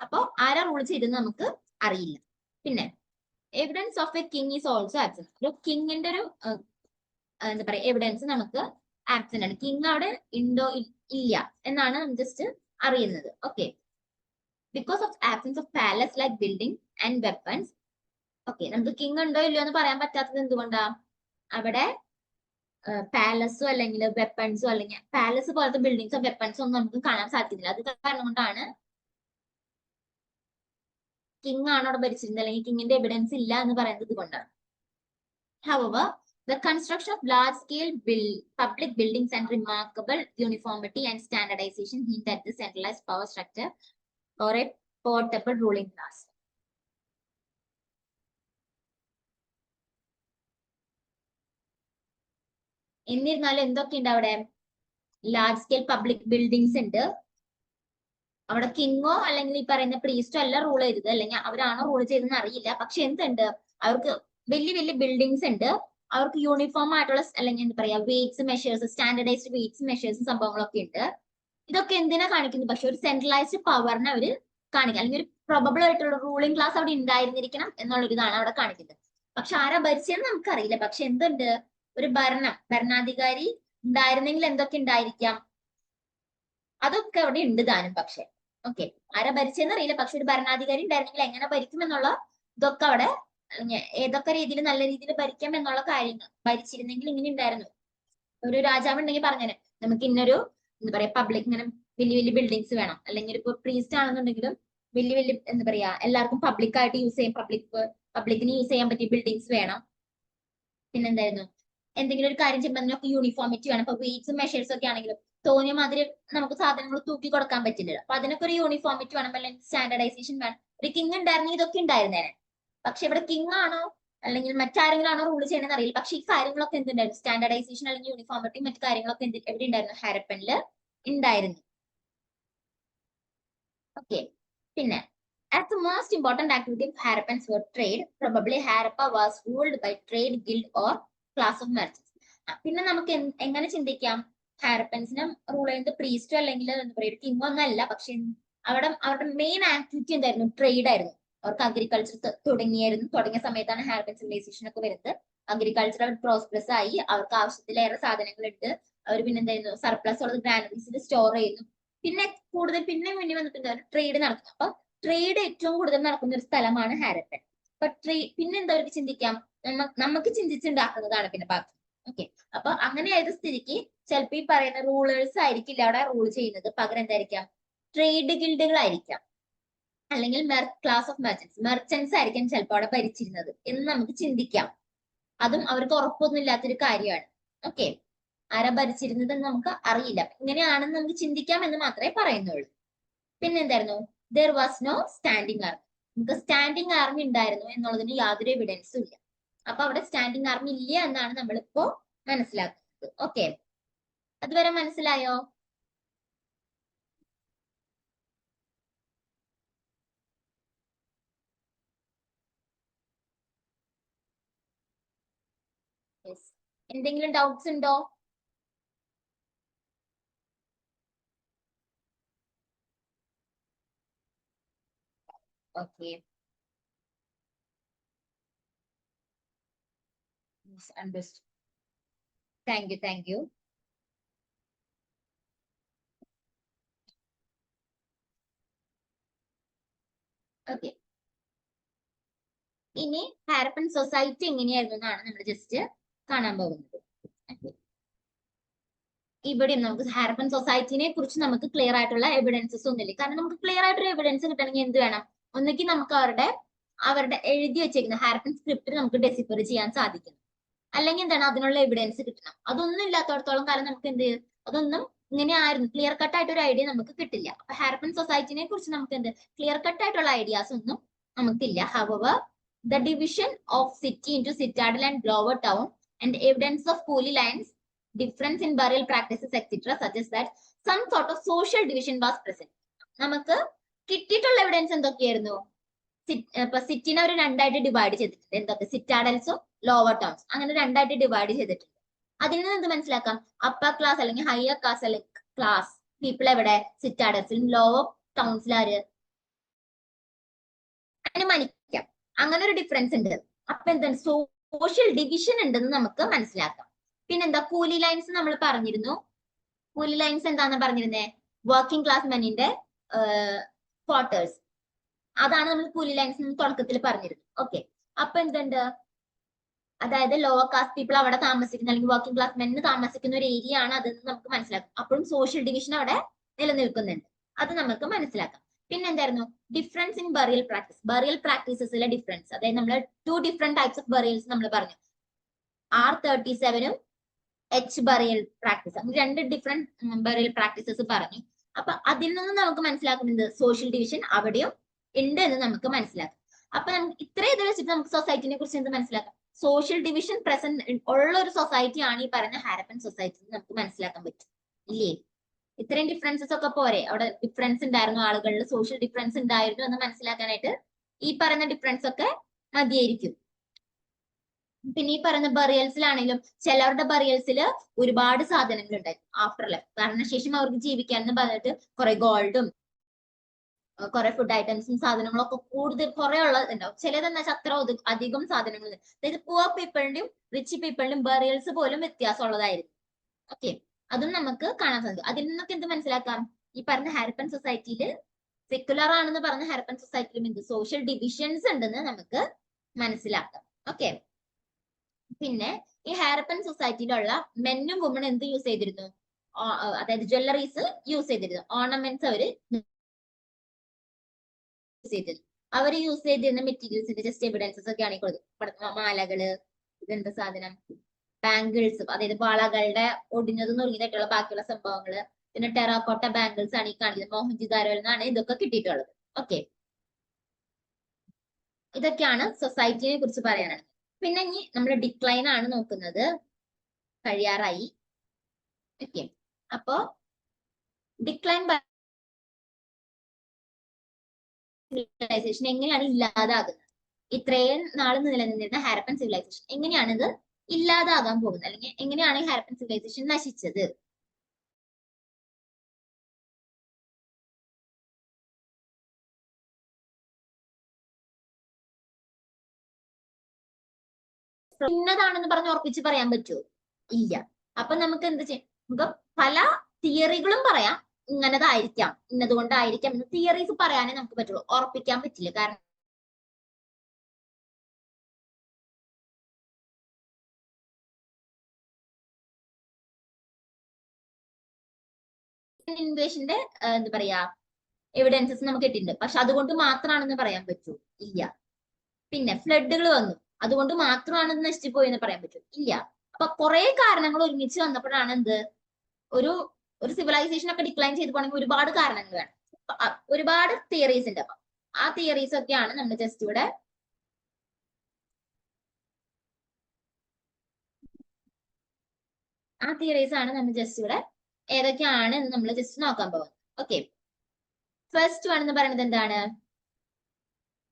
അപ്പൊ ആരാ റൂൾ ചെയ്തതെന്ന് നമുക്ക് അറിയില്ല. പിന്നെ evidence of A king is also absent. ഒരു കിങ്ങിന്റെ ഒരു എന്താ പറയാ എവിഡൻസ് നമുക്ക് ആബ്സെന്റ് ആണ്. കിങ് അവിടെ ഉണ്ടോ ഇല്ല എന്നാണ് ജസ്റ്റ് അറിയുന്നത്. Okay, because of absence of palace like building and weapons. Okay, നമുക്ക് കിങ് ഉണ്ടോ ഇല്ലയോ എന്ന് പറയാൻ പറ്റാത്തത് എന്തുകൊണ്ടാ? അവിടെ പാലസോ അല്ലെങ്കിൽ വെപ്പൺസോ അല്ലെങ്കിൽ പാലസ് പോലത്തെ ബിൽഡിങ്സോ വെപ്പൺസോ ഒന്നും നമുക്ക് കാണാൻ സാധിക്കുന്നില്ല. അത് കാരണം കൊണ്ടാണ് കിങ് ആണ് അവിടെ ഭരിച്ചിരുന്നത് അല്ലെങ്കിൽ കിങ്ങിന്റെ എവിഡൻസ് ഇല്ല എന്ന് പറയുന്നത് കൊണ്ടാണ്. However, the construction of large-scale public buildings and remarkable uniformity and standardization hint at the centralized power structure or a portable ruling class. എന്നിരുന്നാലും എന്തൊക്കെയുണ്ട് അവിടെ? ലാർജ് സ്കെയിൽ പബ്ലിക് ബിൽഡിങ്സ് ഉണ്ട്. അവിടെ കിങ്ങോ അല്ലെങ്കിൽ ഈ പറയുന്ന പ്രീസ്റ്റോ അല്ല റൂൾ ചെയ്തത്, അല്ലെങ്കിൽ അവരാണോ റൂൾ ചെയ്തതെന്ന് അറിയില്ല. പക്ഷെ എന്തുണ്ട്? അവർക്ക് വലിയ വലിയ ബിൽഡിങ്സ് ഉണ്ട്. അവർക്ക് യൂണിഫോം ആയിട്ടുള്ള അല്ലെങ്കിൽ എന്താ പറയാ വെയ്റ്റ്സ് മെഷേഴ്സ്, സ്റ്റാൻഡർഡൈസ്ഡ് വെയ്റ്റ്സ് മെഷേഴ്സും സംഭവങ്ങളൊക്കെ ഉണ്ട്. ഇതൊക്കെ എന്തിനാ കാണിക്കുന്നത്? പക്ഷെ ഒരു സെൻട്രലൈസ്ഡ് പവറിനെ അവര് കാണിക്കുക, അല്ലെങ്കിൽ ഒരു പ്രൊബബിൾ ആയിട്ടുള്ള റൂളിംഗ് ക്ലാസ് അവിടെ ഉണ്ടായിരുന്നിരിക്കണം എന്നുള്ളൊരു ഇതാണ് അവിടെ കാണിക്കുന്നത്. പക്ഷെ ആരാ ഭരിച്ചതെന്ന് നമുക്കറിയില്ല. പക്ഷെ എന്തുണ്ട്? ഒരു ഭരണാധികാരി ഉണ്ടായിരുന്നെങ്കിൽ എന്തൊക്കെ ഉണ്ടായിരിക്കാം? അതൊക്കെ അവിടെ ഉണ്ട് താനും. പക്ഷെ ഓക്കെ, ആരാ ഭരിച്ചതെന്ന് അറിയില്ല. പക്ഷെ ഒരു ഭരണാധികാരി ഉണ്ടായിരുന്നെങ്കിൽ എങ്ങനെ ഭരിക്കും എന്നുള്ള ഇതൊക്കെ അവിടെ, ഏതൊക്കെ രീതിയിൽ നല്ല രീതിയിൽ ഭരിക്കാം എന്നുള്ള കാര്യങ്ങൾ ഭരിച്ചിരുന്നെങ്കിൽ ഇങ്ങനെ ഉണ്ടായിരുന്നു. ഒരു രാജാവ് ഉണ്ടെങ്കിൽ പറഞ്ഞേനെ നമുക്ക് ഇന്നൊരു എന്താ പറയാ പബ്ലിക് ഇങ്ങനെ വലിയ വലിയ ബിൽഡിങ്സ് വേണം, അല്ലെങ്കിൽ ഇപ്പൊ പ്രീസ്റ്റ് ആണെന്നുണ്ടെങ്കിലും വലിയ വലിയ എന്താ പറയാ എല്ലാവർക്കും പബ്ലിക് ആയിട്ട് യൂസ് ചെയ്യാൻ പബ്ലിക്കിന് യൂസ് ചെയ്യാൻ പറ്റിയ ബിൽഡിങ്സ് വേണം. പിന്നെന്തായിരുന്നു? എന്തെങ്കിലും ഒരു കാര്യം ചെയ്യുമ്പോൾ അതിനൊക്കെ യൂണിഫോമിറ്റി വേണം. ഇപ്പൊ വെയ്റ്റ്സും മെഷേഴ്സും ഒക്കെ ആണെങ്കിലും തോന്നിയ മാതിരി നമുക്ക് സാധനങ്ങൾ തൂക്കി കൊടുക്കാൻ പറ്റില്ലല്ലോ. അപ്പൊ അതിനൊക്കെ ഒരു യൂണിഫോമിറ്റി വേണം, അല്ലെങ്കിൽ സ്റ്റാൻഡർഡൈസേഷൻ വേണം. ഒരു കിങ് ഉണ്ടായിരുന്നെങ്കിൽ ഇതൊക്കെ ഉണ്ടായിരുന്നേനെ. പക്ഷെ ഇവിടെ കിങ് ആണോ അല്ലെങ്കിൽ മറ്റാരെങ്കിലും ആണോ റൂൾ ചെയ്യണമെന്ന് അറിയില്ല. പക്ഷെ ഈ കാര്യങ്ങളൊക്കെ എന്തുണ്ടായിരുന്നു? സ്റ്റാൻഡർഡൈസേഷൻ അല്ലെങ്കിൽ യൂണിഫോമിറ്റി മറ്റു കാര്യങ്ങളൊക്കെ എവിടെ ഉണ്ടായിരുന്നു? ഹാരപ്പനിൽ ഉണ്ടായിരുന്നു. ഓക്കെ, പിന്നെ As the most important activity of Harappan's was trade, probably Harappa was ruled by trade guild or class of merchants. പിന്നെ നമുക്ക് എങ്ങനെ ചിന്തിക്കാം, ഹാരപ്പൻസിനെ റൂൾ ചെയ്യുന്നത് പ്രീസ്റ്റോ അല്ലെങ്കിൽ എന്താ പറയുക കിങ് ഒന്നല്ല, പക്ഷെ അവരുടെ മെയിൻ ആക്ടിവിറ്റി എന്തായിരുന്നു, ട്രേഡ് ആയിരുന്നു. അവർക്ക് അഗ്രികൾച്ചർ തുടങ്ങിയ സമയത്താണ് ഹാരപ്പൻ സിവിലൈസേഷൻ ഒക്കെ വരുന്നത്. അഗ്രികൾച്ചർ അവർ പ്രോസ്പെറസ് ആയി, അവർക്ക് ആവശ്യത്തിലേറെ സാധനങ്ങളുണ്ട്. അവർ പിന്നെ എന്തായിരുന്നു, സർപ്ലസ് ഉള്ളത് ഗ്രാനറീസിൽ സ്റ്റോർ ചെയ്യുന്നു. പിന്നെ മുന്നേ വന്നിട്ട് ട്രേഡ് നടത്തുന്നു. അപ്പൊ ട്രേഡ് ഏറ്റവും കൂടുതൽ നടക്കുന്ന ഒരു സ്ഥലമാണ് ഹാരപ്പൻ. അപ്പൊ പിന്നെ എന്താ അവർക്ക് ചിന്തിക്കാം, നമുക്ക് ചിന്തിച്ചുണ്ടാക്കുന്നതാണ് പിന്നെ ബാക്കി. ഓക്കെ, അപ്പൊ അങ്ങനെ ആയത് സ്ഥിതിക്ക് ചിലപ്പോ ഈ പറയുന്ന റൂളേഴ്സ് ആയിരിക്കില്ല അവിടെ റൂൾ ചെയ്യുന്നത്. പകരം എന്തായിരിക്കാം, ട്രേഡ് ഗിൽഡുകളായിരിക്കാം, അല്ലെങ്കിൽ ക്ലാസ് ഓഫ് മെർച്ചൻസ് ആയിരിക്കും ചിലപ്പോൾ അവിടെ ഭരിച്ചിരുന്നത് എന്ന് നമുക്ക് ചിന്തിക്കാം. അതും അവർക്ക് ഉറപ്പൊന്നും ഇല്ലാത്തൊരു കാര്യമാണ്. ഓക്കെ, ആരാ ഭരിച്ചിരുന്നത് എന്ന് നമുക്ക് അറിയില്ല. ഇങ്ങനെയാണെന്ന് നമുക്ക് ചിന്തിക്കാം എന്ന് മാത്രമേ പറയുന്നുള്ളൂ. പിന്നെ എന്തായിരുന്നു, there was no standing army. നമുക്ക് സ്റ്റാൻഡിങ് ആർമി ഉണ്ടായിരുന്നു എന്നുള്ളതിന് യാതൊരു എവിഡൻസും ഇല്ല. അപ്പൊ അവിടെ സ്റ്റാൻഡിങ് ആർമി ഇല്ല എന്നാണ് നമ്മളിപ്പോ മനസ്സിലാക്കുന്നത്. ഓക്കെ, അതുവരെ മനസ്സിലായോ? എന്തെങ്കിലും ഡൗട്ട്സ് ഉണ്ടോ? Okay, understood. Thank you. Okay, ഇനി ഹാരപ്പൻ സൊസൈറ്റി എങ്ങനെയായിരുന്നു എന്നാണ് നമ്മൾ ജസ്റ്റ് കാണാൻ പോകുന്നത്. ഇവിടെയും നമുക്ക് ഹാരപ്പൻ സൊസൈറ്റിനെ കുറിച്ച് നമുക്ക് ക്ലിയർ ആയിട്ടുള്ള എവിഡൻസസ് ഒന്നുമില്ല. കാരണം നമുക്ക് ക്ലിയർ ആയിട്ടൊരു എവിഡൻസ് കിട്ടണമെങ്കിൽ എന്ത് വേണം, ഒന്നെങ്കിൽ നമുക്ക് അവരുടെ എഴുതി വെച്ചേക്കുന്ന ഹാരപ്പൻ സ്ക്രിപ്റ്റ് നമുക്ക് ഡെസിഫർ ചെയ്യാൻ സാധിക്കും, അല്ലെങ്കിൽ എന്താണ് അതിനുള്ള എവിഡൻസ് കിട്ടണം. അതൊന്നും ഇല്ലാത്തടത്തോളം കാലം നമുക്ക് എന്ത്, അതൊന്നും ഇങ്ങനെ ആയിരുന്നു ക്ലിയർ കട്ട് ആയിട്ട് ഒരു ഐഡിയ നമുക്ക് കിട്ടില്ല. അപ്പൊ ഹാരപ്പൻ സൊസൈറ്റിനെ കുറിച്ച് നമുക്ക് എന്ത് ക്ലിയർ കട്ട് ആയിട്ടുള്ള ഐഡിയാസ് ഒന്നും നമുക്കില്ല. However the division of city into citadel and lower town and evidence of coolie lines, difference in burial practices etc suggests that some sort of social division was present. നമുക്ക് കിട്ടിയിട്ടുള്ള evidence എന്തൊക്കെയായിരുന്നു, ഇപ്പൊ സിറ്റിനെ ഒരു രണ്ടായിട്ട് divide ചെയ്തിട്ടുണ്ട്. എന്തൊക്കെ, സിറ്റാഡൽസും lower towns, അങ്ങനെ രണ്ടായിട്ട് ഡിവൈഡ് ചെയ്തിട്ടുണ്ട്. അതിൽ നിന്ന് എന്ത് മനസ്സിലാക്കാം, അപ്പർ ക്ലാസ് അല്ലെങ്കിൽ ഹയർ ക്ലാസ് പീപ്പിൾ എവിടെ, സിറ്റാഡൽസിലും ലോവർ ടൗൺസിലാര് അനുമാനിക്കാം. അങ്ങനെ ഒരു ഡിഫറൻസ് ഉണ്ട്. അപ്പൊ എന്താണ്, സോഷ്യൽ ഡിവിഷൻ ഉണ്ടെന്ന് നമുക്ക് മനസ്സിലാക്കാം. പിന്നെന്താ, കൂലി ലൈൻസ് നമ്മൾ പറഞ്ഞിരുന്നു. കൂലി ലൈൻസ് എന്താന്ന് പറഞ്ഞിരുന്നേ, വർക്കിംഗ് ക്ലാസ് മെന്നിന്റെ ക്വാർട്ടേഴ്സ്, അതാണ് നമ്മൾ കൂലി ലൈൻസ് തുടക്കത്തിൽ പറഞ്ഞിരുന്നു. ഓക്കെ, അപ്പൊ എന്തുണ്ട്, അതായത് ലോവർ കാസ്റ്റ് പീപ്പിൾ അവിടെ താമസിക്കുന്ന അല്ലെങ്കിൽ വർക്കിംഗ് ക്ലാസ് മെന്ന് താമസിക്കുന്ന ഒരു ഏരിയ ആണ് അതെന്ന് നമുക്ക് മനസ്സിലാക്കാം. അപ്പോഴും സോഷ്യൽ ഡിവിഷൻ അവിടെ നിലനിൽക്കുന്നുണ്ട്, അത് നമുക്ക് മനസ്സിലാക്കാം. പിന്നെ എന്തായിരുന്നു, ഡിഫറൻസ് ഇൻ ബറിയൽ പ്രാക്ടീസസിലെ ഡിഫറൻസ്. അതായത് നമ്മൾ 2 ഡിഫറെന്റ് ടൈപ്സ് ഓഫ് ബറിയൽസ് നമ്മൾ പറഞ്ഞു, R37 H ബറിയൽ പ്രാക്ടീസ്, അങ്ങനെ 2 ഡിഫറെന്റ് ബറിയൽ പ്രാക്ടീസസ് പറഞ്ഞു. അപ്പൊ അതിൽ നിന്ന് നമുക്ക് മനസ്സിലാക്കുന്നത് സോഷ്യൽ ഡിവിഷൻ അവിടെയും ഉണ്ട് എന്ന് നമുക്ക് മനസ്സിലാക്കാം. അപ്പൊ നമുക്ക് ഇത്രയും ഇത് വെച്ചിട്ട് നമുക്ക് സൊസൈറ്റിനെ കുറിച്ച് എന്ത് മനസ്സിലാക്കാം, സോഷ്യൽ ഡിവിഷൻ പ്രസന്റ് ഉള്ള ഒരു സൊസൈറ്റി ആണ് ഈ പറയുന്ന ഹാരപ്പൻ സൊസൈറ്റി എന്ന് നമുക്ക് മനസ്സിലാക്കാൻ പറ്റും, ഇല്ലേ? ഇത്രയും ഡിഫറൻസസ് ഒക്കെ പോരെ, അവിടെ ഡിഫറൻസ് ഉണ്ടായിരുന്നു, ആളുകളിൽ സോഷ്യൽ ഡിഫറൻസ് ഉണ്ടായിരുന്നു എന്ന് മനസ്സിലാക്കാനായിട്ട് ഈ പറയുന്ന ഡിഫറൻസ് ഒക്കെ മതിയായിരിക്കും. പിന്നെ ഈ പറയുന്ന ബറിയൽസിലാണെങ്കിലും ചിലവരുടെ ബറിയൽസിൽ ഒരുപാട് സാധനങ്ങൾ ഉണ്ടായിരുന്നു. ആഫ്റ്റർ ലൈഫ്, മരണശേഷം അവർക്ക് ജീവിക്കാൻ എന്ന് പറഞ്ഞിട്ട് കുറെ ഗോൾഡും കുറെ ഫുഡ് ഐറ്റംസും സാധനങ്ങളൊക്കെ കൂടുതൽ കുറെ ഉള്ളതുണ്ടാവും. ചിലതെന്ന് വെച്ചാൽ അത്ര അധികം സാധനങ്ങൾ, അതായത് പുവർ പീപ്പിളിന്റെയും റിച്ച് പീപ്പിളിന്റെയും ബറിയൽസ് പോലും വ്യത്യാസമുള്ളതായിരുന്നു. ഓക്കെ, അതും നമുക്ക് കാണാൻ സാധിക്കും. അതിൽ നിന്നൊക്കെ എന്ത് മനസ്സിലാക്കാം, ഈ പറഞ്ഞ ഹാരപ്പൻ സൊസൈറ്റിയിൽ സെക്യുലർ ആണെന്ന് പറഞ്ഞ ഹാരപ്പൻ സൊസൈറ്റിയിലും എന്ത് സോഷ്യൽ ഡിവിഷൻസ് ഉണ്ടെന്ന് നമുക്ക് മനസ്സിലാക്കാം. ഓക്കെ, പിന്നെ ഈ ഹാരപ്പൻ സൊസൈറ്റിയിലുള്ള മെന്നും വുമണും എന്ത് യൂസ് ചെയ്തിരുന്നു, അതായത് ജ്വല്ലറീസ് യൂസ് ചെയ്തിരുന്നു, ഓർണമെന്റ്സ് അവര് അവർ യൂസ് ചെയ്തിരുന്ന മെറ്റീരിയൽസിന്റെ ജസ്റ്റ് എവിഡൻസസ് ഒക്കെ ആണെങ്കിൽ മാലകള്, ഇതെന്താ സാധനം, ബാംഗിൾസ്, അതായത് വളകളുടെ ഒടിഞ്ഞതും നുറുങ്ങിയതായിട്ടുള്ള ബാക്കിയുള്ള സംഭവങ്ങള്, പിന്നെ ടെറാക്കോട്ട ബാംഗിൾസ് ആണ് ഈ കാണിക്കുന്നത്. മോഹൻജിദാരോയിൽ നിന്നാണ് ഇതൊക്കെ കിട്ടിയിട്ടുള്ളത്. ഓക്കെ, ഇതൊക്കെയാണ് സൊസൈറ്റിനെ കുറിച്ച് പറയാനാണ്. പിന്നെ ഇനി നമ്മൾ ഡിക്ലൈൻ ആണ് നോക്കുന്നത്, കഴിയാറായി. ഓക്കെ, അപ്പോ ഡിക്ലൈൻ സിവിലൈസേഷൻ എങ്ങനെയാണ് ഇല്ലാതാകുന്നത്? ഇത്രയും നാൾ നിലനിന്നിരുന്ന ഹാരപ്പൻ സിവിലൈസേഷൻ എങ്ങനെയാണ് ഇത് ഇല്ലാതാകാൻ പോകുന്നത്, അല്ലെങ്കിൽ എങ്ങനെയാണ് ഈ ഹാരപ്പൻ സിവിലൈസേഷൻ നശിച്ചത്? ഇന്നതാണെന്ന് പറഞ്ഞ് ഉറപ്പിച്ച് പറയാൻ പറ്റുമോ? ഇല്ല. അപ്പൊ നമുക്ക് എന്ത് ചെയ്യാം? നമുക്ക് പല തിയറികളും പറയാം, ഇന്നതായിരിക്കാം, ഇന്നതുകൊണ്ടായിരിക്കാം എന്ന് തിയറീസ് പറയാനേ നമുക്ക് പറ്റുള്ളൂ, ഉറപ്പിക്കാൻ പറ്റില്ല. കാരണം ഇൻവേഷന്റെ എന്താ പറയാ എവിഡൻസസ് നമുക്ക് കിട്ടിയിട്ടുണ്ട്, പക്ഷെ അതുകൊണ്ട് മാത്രമാണെന്ന് പറയാൻ പറ്റൂ? ഇല്ല. പിന്നെ ഫ്ലഡുകൾ വന്നു, അതുകൊണ്ട് മാത്രമാണ് ഇത് നശിച്ചു പോയെന്ന് പറയാൻ പറ്റും? ഇല്ല. അപ്പൊ കുറെ കാരണങ്ങൾ ഒരുമിച്ച് വന്നപ്പോഴാണ് എന്ത് ഒരു ഒരു സിവിലൈസേഷൻ ഒക്കെ ഡിക്ലൈൻ ചെയ്ത് പോകണമെങ്കിൽ ഒരുപാട് കാരണങ്ങൾ വേണം, ഒരുപാട് തിയറീസ് ഉണ്ട്. അപ്പൊ ആ തിയറീസ് ഒക്കെയാണ് നമ്മൾ ജസ്റ്റ് ഇവിടെ ഏതൊക്കെയാണ് എന്ന് നമ്മൾ ജസ്റ്റ് നോക്കാൻ പോകുന്നത്. ഓക്കെ, ഫസ്റ്റ് വൺ എന്ന് പറയുന്നത് എന്താണ്?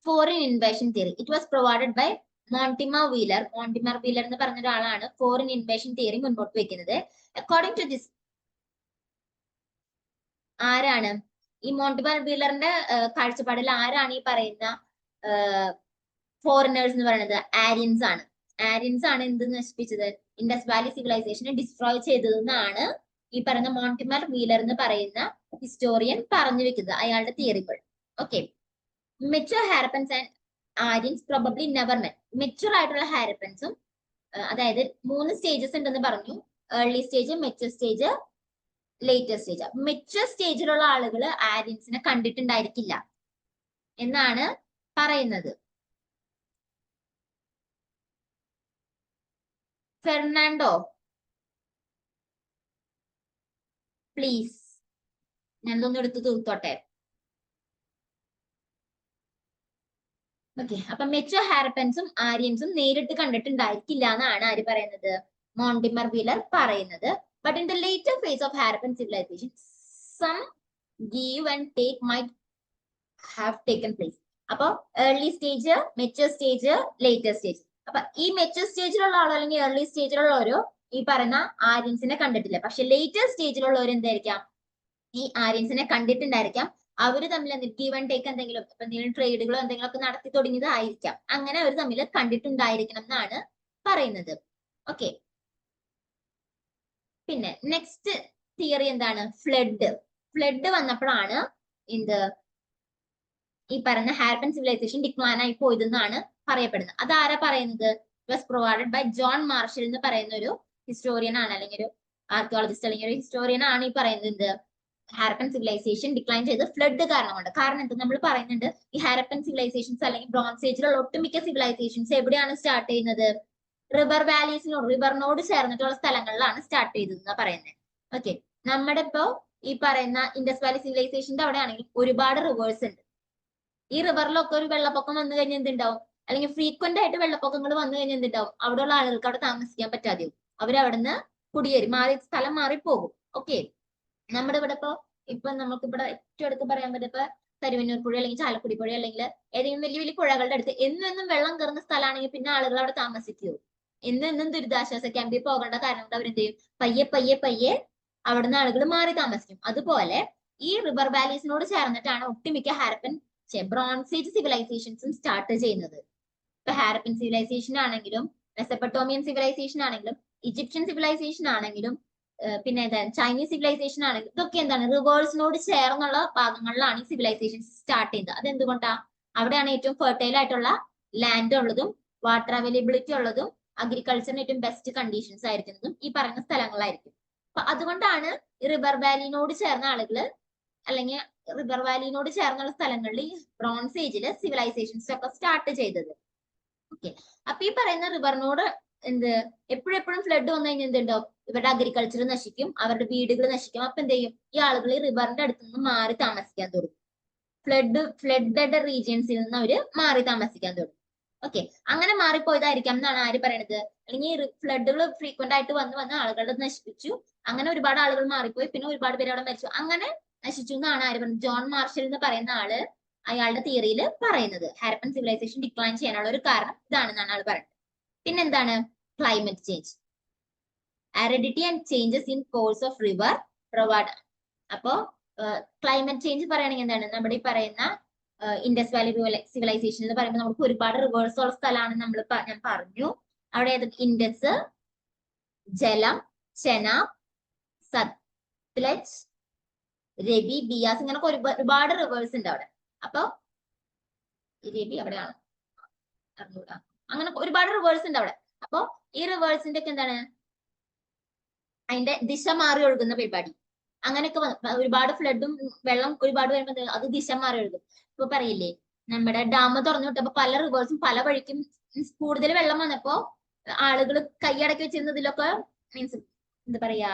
Foreign invasion theory. It was provided by Mortimer Wheeler. Mortimer Wheeler എന്ന് പറഞ്ഞ ഒരാളാണ് ഫോറിൻ ഇൻവേഷൻ തിയറി മുൻപോട്ട് വെക്കുന്നത്. അക്കോർഡിംഗ് ടു ദിസ്, ആരാണ് ഈ മോണ്ടിമർ വീലറിന്റെ കാഴ്ചപ്പാടിൽ ആരാണ് ഈ പറയുന്ന ഫോറിനേഴ്സ് എന്ന് പറയുന്നത്? ആര്യൻസ് ആണ്. ആര്യൻസ് ആണ് എന്ത് നശിപ്പിച്ചത്? ഇൻഡസ് വാലി സിവിലൈസേഷനെ ഡിസ്ട്രോയ് ചെയ്തതെന്നാണ് ഈ പറയുന്ന മോണ്ടിമർ വീലർ എന്ന് പറയുന്ന ഹിസ്റ്റോറിയൻ പറഞ്ഞു വെക്കുന്നത്, അയാളുടെ തിയറികൾ. Okay, mature Harappans and Aryans probably never met. Mature ആയിട്ടുള്ള ഹാരപ്പൻസും, അതായത് 3 സ്റ്റേജസ് ഉണ്ടെന്ന് പറഞ്ഞു, early stage, mature stage, later stage. Mature സ്റ്റേജിലുള്ള ആളുകൾ ആര്യൻസിനെ കണ്ടിട്ടുണ്ടായിരിക്കില്ല എന്നാണ് പറയുന്നത്. ഫെർണാണ്ടോ പ്ലീസ്, ഞാനതൊന്നും എടുത്ത് തീർത്തോട്ടെ. ഓക്കെ, അപ്പൊ മെച്ചുവർ ഹാരപ്പൻസും ആര്യൻസും നേരിട്ട് കണ്ടിട്ടുണ്ടായിരിക്കില്ല എന്നാണ് ആര് പറയുന്നത്? മോണ്ടിമർ വീലർ പറയുന്നത്. But in the later phase of Harappan civilization some give and take might have taken place. അപ്പൊ early stage, mature stage, later stage. അപ്പൊ ഈ മെച്ചുവർ സ്റ്റേജിലുള്ള ആളോ അല്ലെങ്കിൽ ഏർലി സ്റ്റേജിലുള്ളവരോ ഈ പറയുന്ന ആര്യൻസിനെ കണ്ടിട്ടില്ല. പക്ഷെ ലേറ്റർ സ്റ്റേജിലുള്ളവർ എന്തായിരിക്കാം? ഈ ആര്യൻസിനെ കണ്ടിട്ടുണ്ടായിരിക്കാം. അവര് തമ്മിൽ ഗീവ് ആൻഡ് ടേക്ക് എന്തെങ്കിലും, ഇപ്പൊ എന്തെങ്കിലും ട്രേഡുകളോ എന്തെങ്കിലും ഒക്കെ നടത്തി തുടങ്ങിയത് ആയിരിക്കാം. അങ്ങനെ അവർ തമ്മിൽ കണ്ടിട്ടുണ്ടായിരിക്കണം എന്നാണ് പറയുന്നത്. ഓക്കെ, പിന്നെ നെക്സ്റ്റ് തിയറി എന്താണ്? ഫ്ലഡ്. ഫ്ലഡ് വന്നപ്പോഴാണ് എന്ത് ഈ പറയുന്ന ഹാരപ്പൻ സിവിലൈസേഷൻ ഡിക്ലൈൻ ആയി പോയതെന്നാണ് പറയപ്പെടുന്നത്. അതാരാ പറയുന്നത്? Was provided by John Marshall എന്ന് പറയുന്ന ഒരു ഹിസ്റ്റോറിയൻ ആണ്, അല്ലെങ്കിൽ ഒരു ആർക്കിയോളജിസ്റ്റ് അല്ലെങ്കിൽ ഒരു ഹിസ്റ്റോറിയൻ ആണ് ഈ പറയുന്നത് ഹാരപ്പൻ സിവിലൈസേഷൻ ഡിക്ലൈൻ ചെയ്ത് ഫ്ലഡ് കാരണമുണ്ട്. കാരണം എന്താ നമ്മൾ പറയുന്നുണ്ട്, ഈ ഹാരപ്പൻ സിവിലൈസേഷൻസ് അല്ലെങ്കിൽ ബ്രോൺസ് ഏജിലുള്ള ഒട്ടുമിക്ക സിവിലൈസേഷൻസ് എവിടെയാണ് സ്റ്റാർട്ട് ചെയ്യുന്നത്? റിവർ വാലീസിനോട്, റിവറിനോട് ചേർന്നിട്ടുള്ള സ്ഥലങ്ങളിലാണ് സ്റ്റാർട്ട് ചെയ്തതെന്ന് പറയുന്നത്. ഓക്കെ, നമ്മുടെ ഇപ്പോ ഈ പറയുന്ന ഇൻഡസ് വാലി സിവിലൈസേഷന്റെ അവിടെ ആണെങ്കിൽ ഒരുപാട് റിവേഴ്സ് ഉണ്ട്. ഈ റിവറിലൊക്കെ ഒരു വെള്ളപ്പൊക്കം വന്നു കഴിഞ്ഞാൽ എന്തുണ്ടാവും? അല്ലെങ്കിൽ ഫ്രീക്വന്റ് ആയിട്ട് വെള്ളപ്പൊക്കങ്ങൾ വന്നു കഴിഞ്ഞാൽ എന്തുണ്ടാവും? അവിടെയുള്ള ആളുകൾക്ക് അവിടെ താമസിക്കാൻ പറ്റാതെയും അവരവിടുന്ന് കുടിയേറി സ്ഥലം മാറിപ്പോകും. ഓക്കെ, നമ്മുടെ ഇവിടെ ഇപ്പൊ നമുക്കിവിടെ ഏറ്റവും അടുത്ത് പറയാൻ പറ്റും, ഇപ്പൊ കരുവന്നൂർ പുഴ അല്ലെങ്കിൽ ചാലക്കുടി പുഴ അല്ലെങ്കിൽ ഏതെങ്കിലും വലിയ വലിയ പുഴകളുടെ അടുത്ത് എന്നും വെള്ളം കയറുന്ന സ്ഥലമാണെങ്കിൽ പിന്നെ ആളുകൾ അവിടെ താമസിക്കുമോ? എന്നും ദുരിതാശ്വാസ ക്യാമ്പിൽ പോകേണ്ട കാരണം കൊണ്ട് അവരെന്ത് ചെയ്യും? പയ്യെ അവിടുന്ന് ആളുകൾ മാറി താമസിക്കും. അതുപോലെ ഈ റിവർ വാലീസിനോട് ചേർന്നിട്ടാണ് ഒട്ടുമിക്ക ഹാരപ്പൻ ബ്രോൺസ് ഏജ് സിവിലൈസേഷൻസും സ്റ്റാർട്ട് ചെയ്യുന്നത്. ഇപ്പൊ ഹാരപ്പൻ സിവിലൈസേഷൻ ആണെങ്കിലും, മെസപ്പൊട്ടോമിയൻ സിവിലൈസേഷൻ ആണെങ്കിലും, ഈജിപ്ഷ്യൻ സിവിലൈസേഷൻ ആണെങ്കിലും, പിന്നെ ചൈനീസ് സിവിലൈസേഷൻ ആണെങ്കിലും, ഇതൊക്കെ എന്താണ്? റിവേഴ്സിനോട് ചേർന്നുള്ള ഭാഗങ്ങളിലാണ് ഈ സിവിലൈസേഷൻ സ്റ്റാർട്ട് ചെയ്യുന്നത്. അതെന്തുകൊണ്ടാ? അവിടെയാണ് ഏറ്റവും ഫെർട്ടൈൽ ആയിട്ടുള്ള ലാൻഡ് ഉള്ളതും വാട്ടർ അവൈലബിലിറ്റി ഉള്ളതും അഗ്രികൾച്ചറിന് ഏറ്റവും ബെസ്റ്റ് കണ്ടീഷൻസ് ആയിരിക്കുന്നതും ഈ പറയുന്ന സ്ഥലങ്ങളായിരിക്കും. അപ്പൊ അതുകൊണ്ടാണ് ഈ റിവർ വാലിനോട് ചേർന്ന ആളുകൾ അല്ലെങ്കിൽ റിവർ വാലിനോട് ചേർന്നുള്ള സ്ഥലങ്ങളിൽ ഈ ബ്രോൺസ് ഏജില് സിവിലൈസേഷൻസ് ഒക്കെ സ്റ്റാർട്ട് ചെയ്തത്. ഓക്കെ, അപ്പൊ ഈ പറയുന്ന റിവറിനോട് എപ്പോഴും ഫ്ലഡ് വന്നു കഴിഞ്ഞാൽ എന്തുണ്ടാവും? ഇവരുടെ അഗ്രികൾച്ചർ നശിക്കും, അവരുടെ വീടുകൾ നശിക്കും. അപ്പൊ എന്ത് ചെയ്യും? ഈ ആളുകൾ ഈ റിവറിന്റെ അടുത്ത് നിന്ന് മാറി താമസിക്കാൻ തുടങ്ങും. ഫ്ലഡഡ് റീജിയൻസിൽ നിന്ന് അവര് മാറി താമസിക്കാൻ തുടങ്ങും. ഓക്കെ, അങ്ങനെ മാറിപ്പോയതായിരിക്കാം എന്നാണ് ആര് പറയണത്? അല്ലെങ്കിൽ ഫ്ലഡുകൾ ഫ്രീക്വന്റ് ആയിട്ട് വന്ന് ആളുകളെ നശിപ്പിച്ചു, അങ്ങനെ ഒരുപാട് ആളുകൾ മാറിപ്പോയി, പിന്നെ ഒരുപാട് പേര് അവിടെ മരിച്ചു, അങ്ങനെ നശിച്ചു എന്നാണ് ആര് പറയുന്നത്? ജോൺ മാർഷൽ എന്ന് പറയുന്ന ആള് അയാളുടെ തിയറിയിൽ പറയുന്നത്. ഹാരപ്പൻ സിവിലൈസേഷൻ ഡിക്ലൈൻ ചെയ്യാനുള്ള ഒരു കാരണം ഇതാണെന്നാണ് ആൾ പറയുന്നത്. പിന്നെന്താണ്? Climate change, aridity and changes in course of river provide. അപ്പോ ക്ലൈമറ്റ് ചേഞ്ച് പറയുകയാണെങ്കിൽ എന്താണ്? നമ്മുടെ ഈ പറയുന്ന ഇൻഡസ് വാലി സിവിലൈസേഷൻ എന്ന് പറയുമ്പോൾ നമുക്ക് ഒരുപാട് റിവേഴ്സ് ഉള്ള സ്ഥലമാണ് ഞാൻ പറഞ്ഞു. അവിടെ ഇൻഡസ്, ജലം, ചെനാബ്, സത്ലജ്, രവി, ബിയാസ്, ഇങ്ങനെ ഒരുപാട് റിവേഴ്സ് ഉണ്ട് അവിടെ. അപ്പൊ രവി അവിടെയാണ്, അങ്ങനെ ഒരുപാട് റിവേഴ്സ് ഉണ്ട് അവിടെ. അപ്പൊ ഈ റിവേഴ്സിന്റെ ഒക്കെ എന്താണ്? അതിന്റെ ദിശ മാറി ഒഴുകുന്ന പരിപാടി, അങ്ങനെയൊക്കെ ഒരുപാട് ഫ്ലഡും വെള്ളം ഒരുപാട് വരുമ്പോൾ അത് ദിശ മാറി ഒഴുകും. ഇപ്പൊ പറയില്ലേ, നമ്മുടെ ഡാം തുറന്നു വിട്ടപ്പോ പല റിവേഴ്സും പല വഴിക്കും കൂടുതൽ വെള്ളം വന്നപ്പോ ആളുകൾ കൈയടക്കി വെച്ചിരുന്നതിലൊക്കെ മീൻസ് എന്താ പറയാ,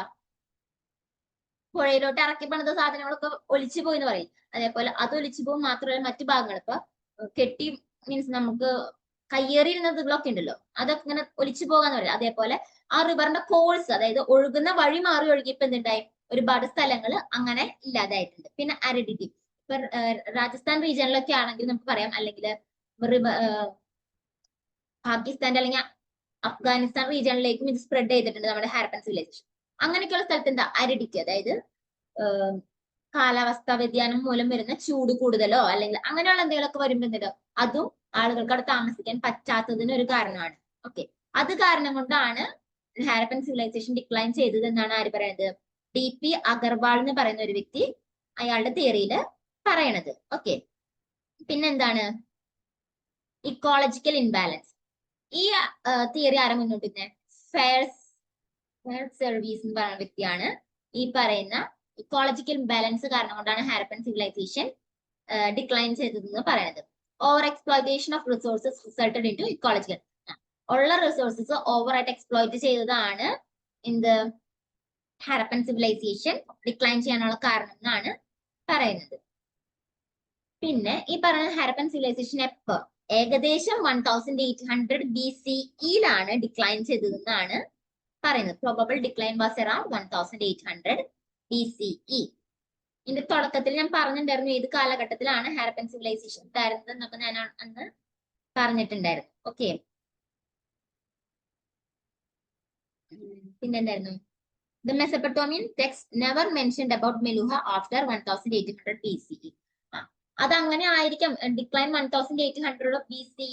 പുഴയിലോട്ട് ഇറക്കി പണിത സാധനങ്ങളൊക്കെ ഒലിച്ചു പോയി എന്ന് പറയും. അതേപോലെ അത് ഒലിച്ചു പോകും. മാത്രമല്ല മറ്റു ഭാഗങ്ങൾ ഇപ്പൊ കെട്ടി മീൻസ് നമുക്ക് കയ്യേറിയിരുന്നതുകളൊക്കെ ഉണ്ടല്ലോ, അതൊക്കെ ഇങ്ങനെ ഒലിച്ചു പോകാന്ന് പറയും. അതേപോലെ ആ റിവറിന്റെ കോഴ്സ്, അതായത് ഒഴുകുന്ന വഴി മാറി ഒഴുകിയപ്പോ എന്തുണ്ടായി? ഒരുപാട് സ്ഥലങ്ങൾ അങ്ങനെ ഇല്ലാതായിട്ടുണ്ട്. പിന്നെ അരിഡിറ്റി, ഇപ്പൊ രാജസ്ഥാൻ റീജിയനിലൊക്കെ ആണെങ്കിൽ നമുക്ക് പറയാം, അല്ലെങ്കിൽ പാകിസ്ഥാന്റെ അല്ലെങ്കിൽ അഫ്ഗാനിസ്ഥാൻ റീജിയനിലേക്കും ഇത് സ്പ്രെഡ് ചെയ്തിട്ടുണ്ട് നമ്മുടെ ഹാരപ്പൻ സിവിലൈസേഷൻ. അങ്ങനെയൊക്കെയുള്ള സ്ഥലത്ത് എന്താ? അരിഡിറ്റി, അതായത് കാലാവസ്ഥാ വ്യതിയാനം മൂലം വരുന്ന ചൂട് കൂടുതലോ അല്ലെങ്കിൽ അങ്ങനെയുള്ള എന്തെങ്കിലുമൊക്കെ വരുമ്പോൾ എന്തോ അതും ആളുകൾക്ക് അവിടെ താമസിക്കാൻ പറ്റാത്തതിന് ഒരു കാരണമാണ്. ഓക്കെ, അത് കാരണം കൊണ്ടാണ് ഹാരപ്പൻ സിവിലൈസേഷൻ ഡിക്ലൈൻ ചെയ്തത് എന്നാണ് ആര് പറയുന്നത്? DP അഗർവാൾ എന്ന് പറയുന്ന ഒരു വ്യക്തി അയാളുടെ തിയറിയിൽ പറയണത്. ഓക്കെ, പിന്നെന്താണ്? Ecological imbalance. ഈ തിയറി ആരാ മുന്നോട്ട്? ഫെയർ സർവീസ് എന്ന് പറയുന്ന വ്യക്തിയാണ് ഈ പറയുന്ന ഇക്കോളജിക്കൽ ഇംബാലൻസ് കാരണം കൊണ്ടാണ് ഹാരപ്പൻ സിവിലൈസേഷൻ ഡിക്ലൈൻ ചെയ്തതെന്ന് പറയുന്നത്. Over exploitation of resources resulted in to ecological, ഉള്ള റിസോഴ്സസ് ഓവർ ആയിട്ട് എക്സ്പ്ലോയിറ്റ് ചെയ്തതാണ് എന്ത്? ഹാരപ്പൻ സിവിലൈസേഷൻ ഡിക്ലൈൻ ചെയ്യാനുള്ള കാരണം എന്നാണ് പറയുന്നത്. പിന്നെ ഈ പറയുന്ന ഹാരപ്പൻ സിവിലൈസേഷൻ എപ്പോ? ഏകദേശം 1800 BCE ഡിക്ലൈൻ ചെയ്തതെന്നാണ് പറയുന്നത്. Probable decline was around 1800 BCE. ഇതിന്റെ തുടക്കത്തിൽ ഞാൻ പറഞ്ഞിട്ടുണ്ടായിരുന്നു ഏത് കാലഘട്ടത്തിലാണ് ഹാരപ്പൻ സിവിലൈസേഷൻ ഉണ്ടായിരുന്നത് എന്നൊക്കെ ഞാൻ അന്ന് പറഞ്ഞിട്ടുണ്ടായിരുന്നു. Okay, പിന്നെന്തായിരുന്നു? The Mesopotamian text never mentioned about Meluha after 1800 BCE. അതങ്ങനെ ആയിരിക്കാം, ഡിക്ലൈൻ 1800 BCE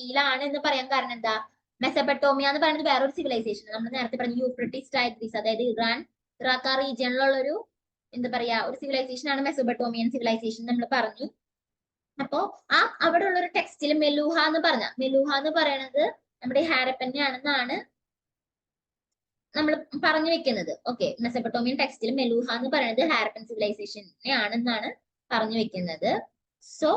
എന്ന് പറയാൻ കാരണം എന്താ? മെസപ്പട്ടോമിയ എന്ന് പറയുന്നത് വേറൊരു സിവിലൈസേഷൻ, നമ്മൾ നേരത്തെ പറഞ്ഞു യൂഫ്രട്ടീസ് ടൈഗ്രീസ്, അതായത് ഇറാഖ് റീജിയനിലുള്ള ഒരു എന്താ പറയാ ഒരു സിവിലൈസേഷൻ ആണ് മെസോപ്പൊട്ടോമിയൻ സിവിലൈസേഷൻ നമ്മൾ പറഞ്ഞു. അപ്പോ അവിടെ ഉള്ള ഒരു ടെക്സ്റ്റിൽ മെലൂഹ എന്ന് പറയുന്നത് നമ്മുടെ ഹാരപ്പന്റെ ആണെന്നാണ് നമ്മൾ പറഞ്ഞു വെക്കുന്നത്. ഓക്കെ, മെസോപ്പൊട്ടോമിയൻ ടെക്സ്റ്റിൽ മെലൂഹ എന്ന് പറയുന്നത് ഹാരപ്പൻ സിവിലൈസേഷനെ ആണെന്നാണ് പറഞ്ഞു വെക്കുന്നത്. സോ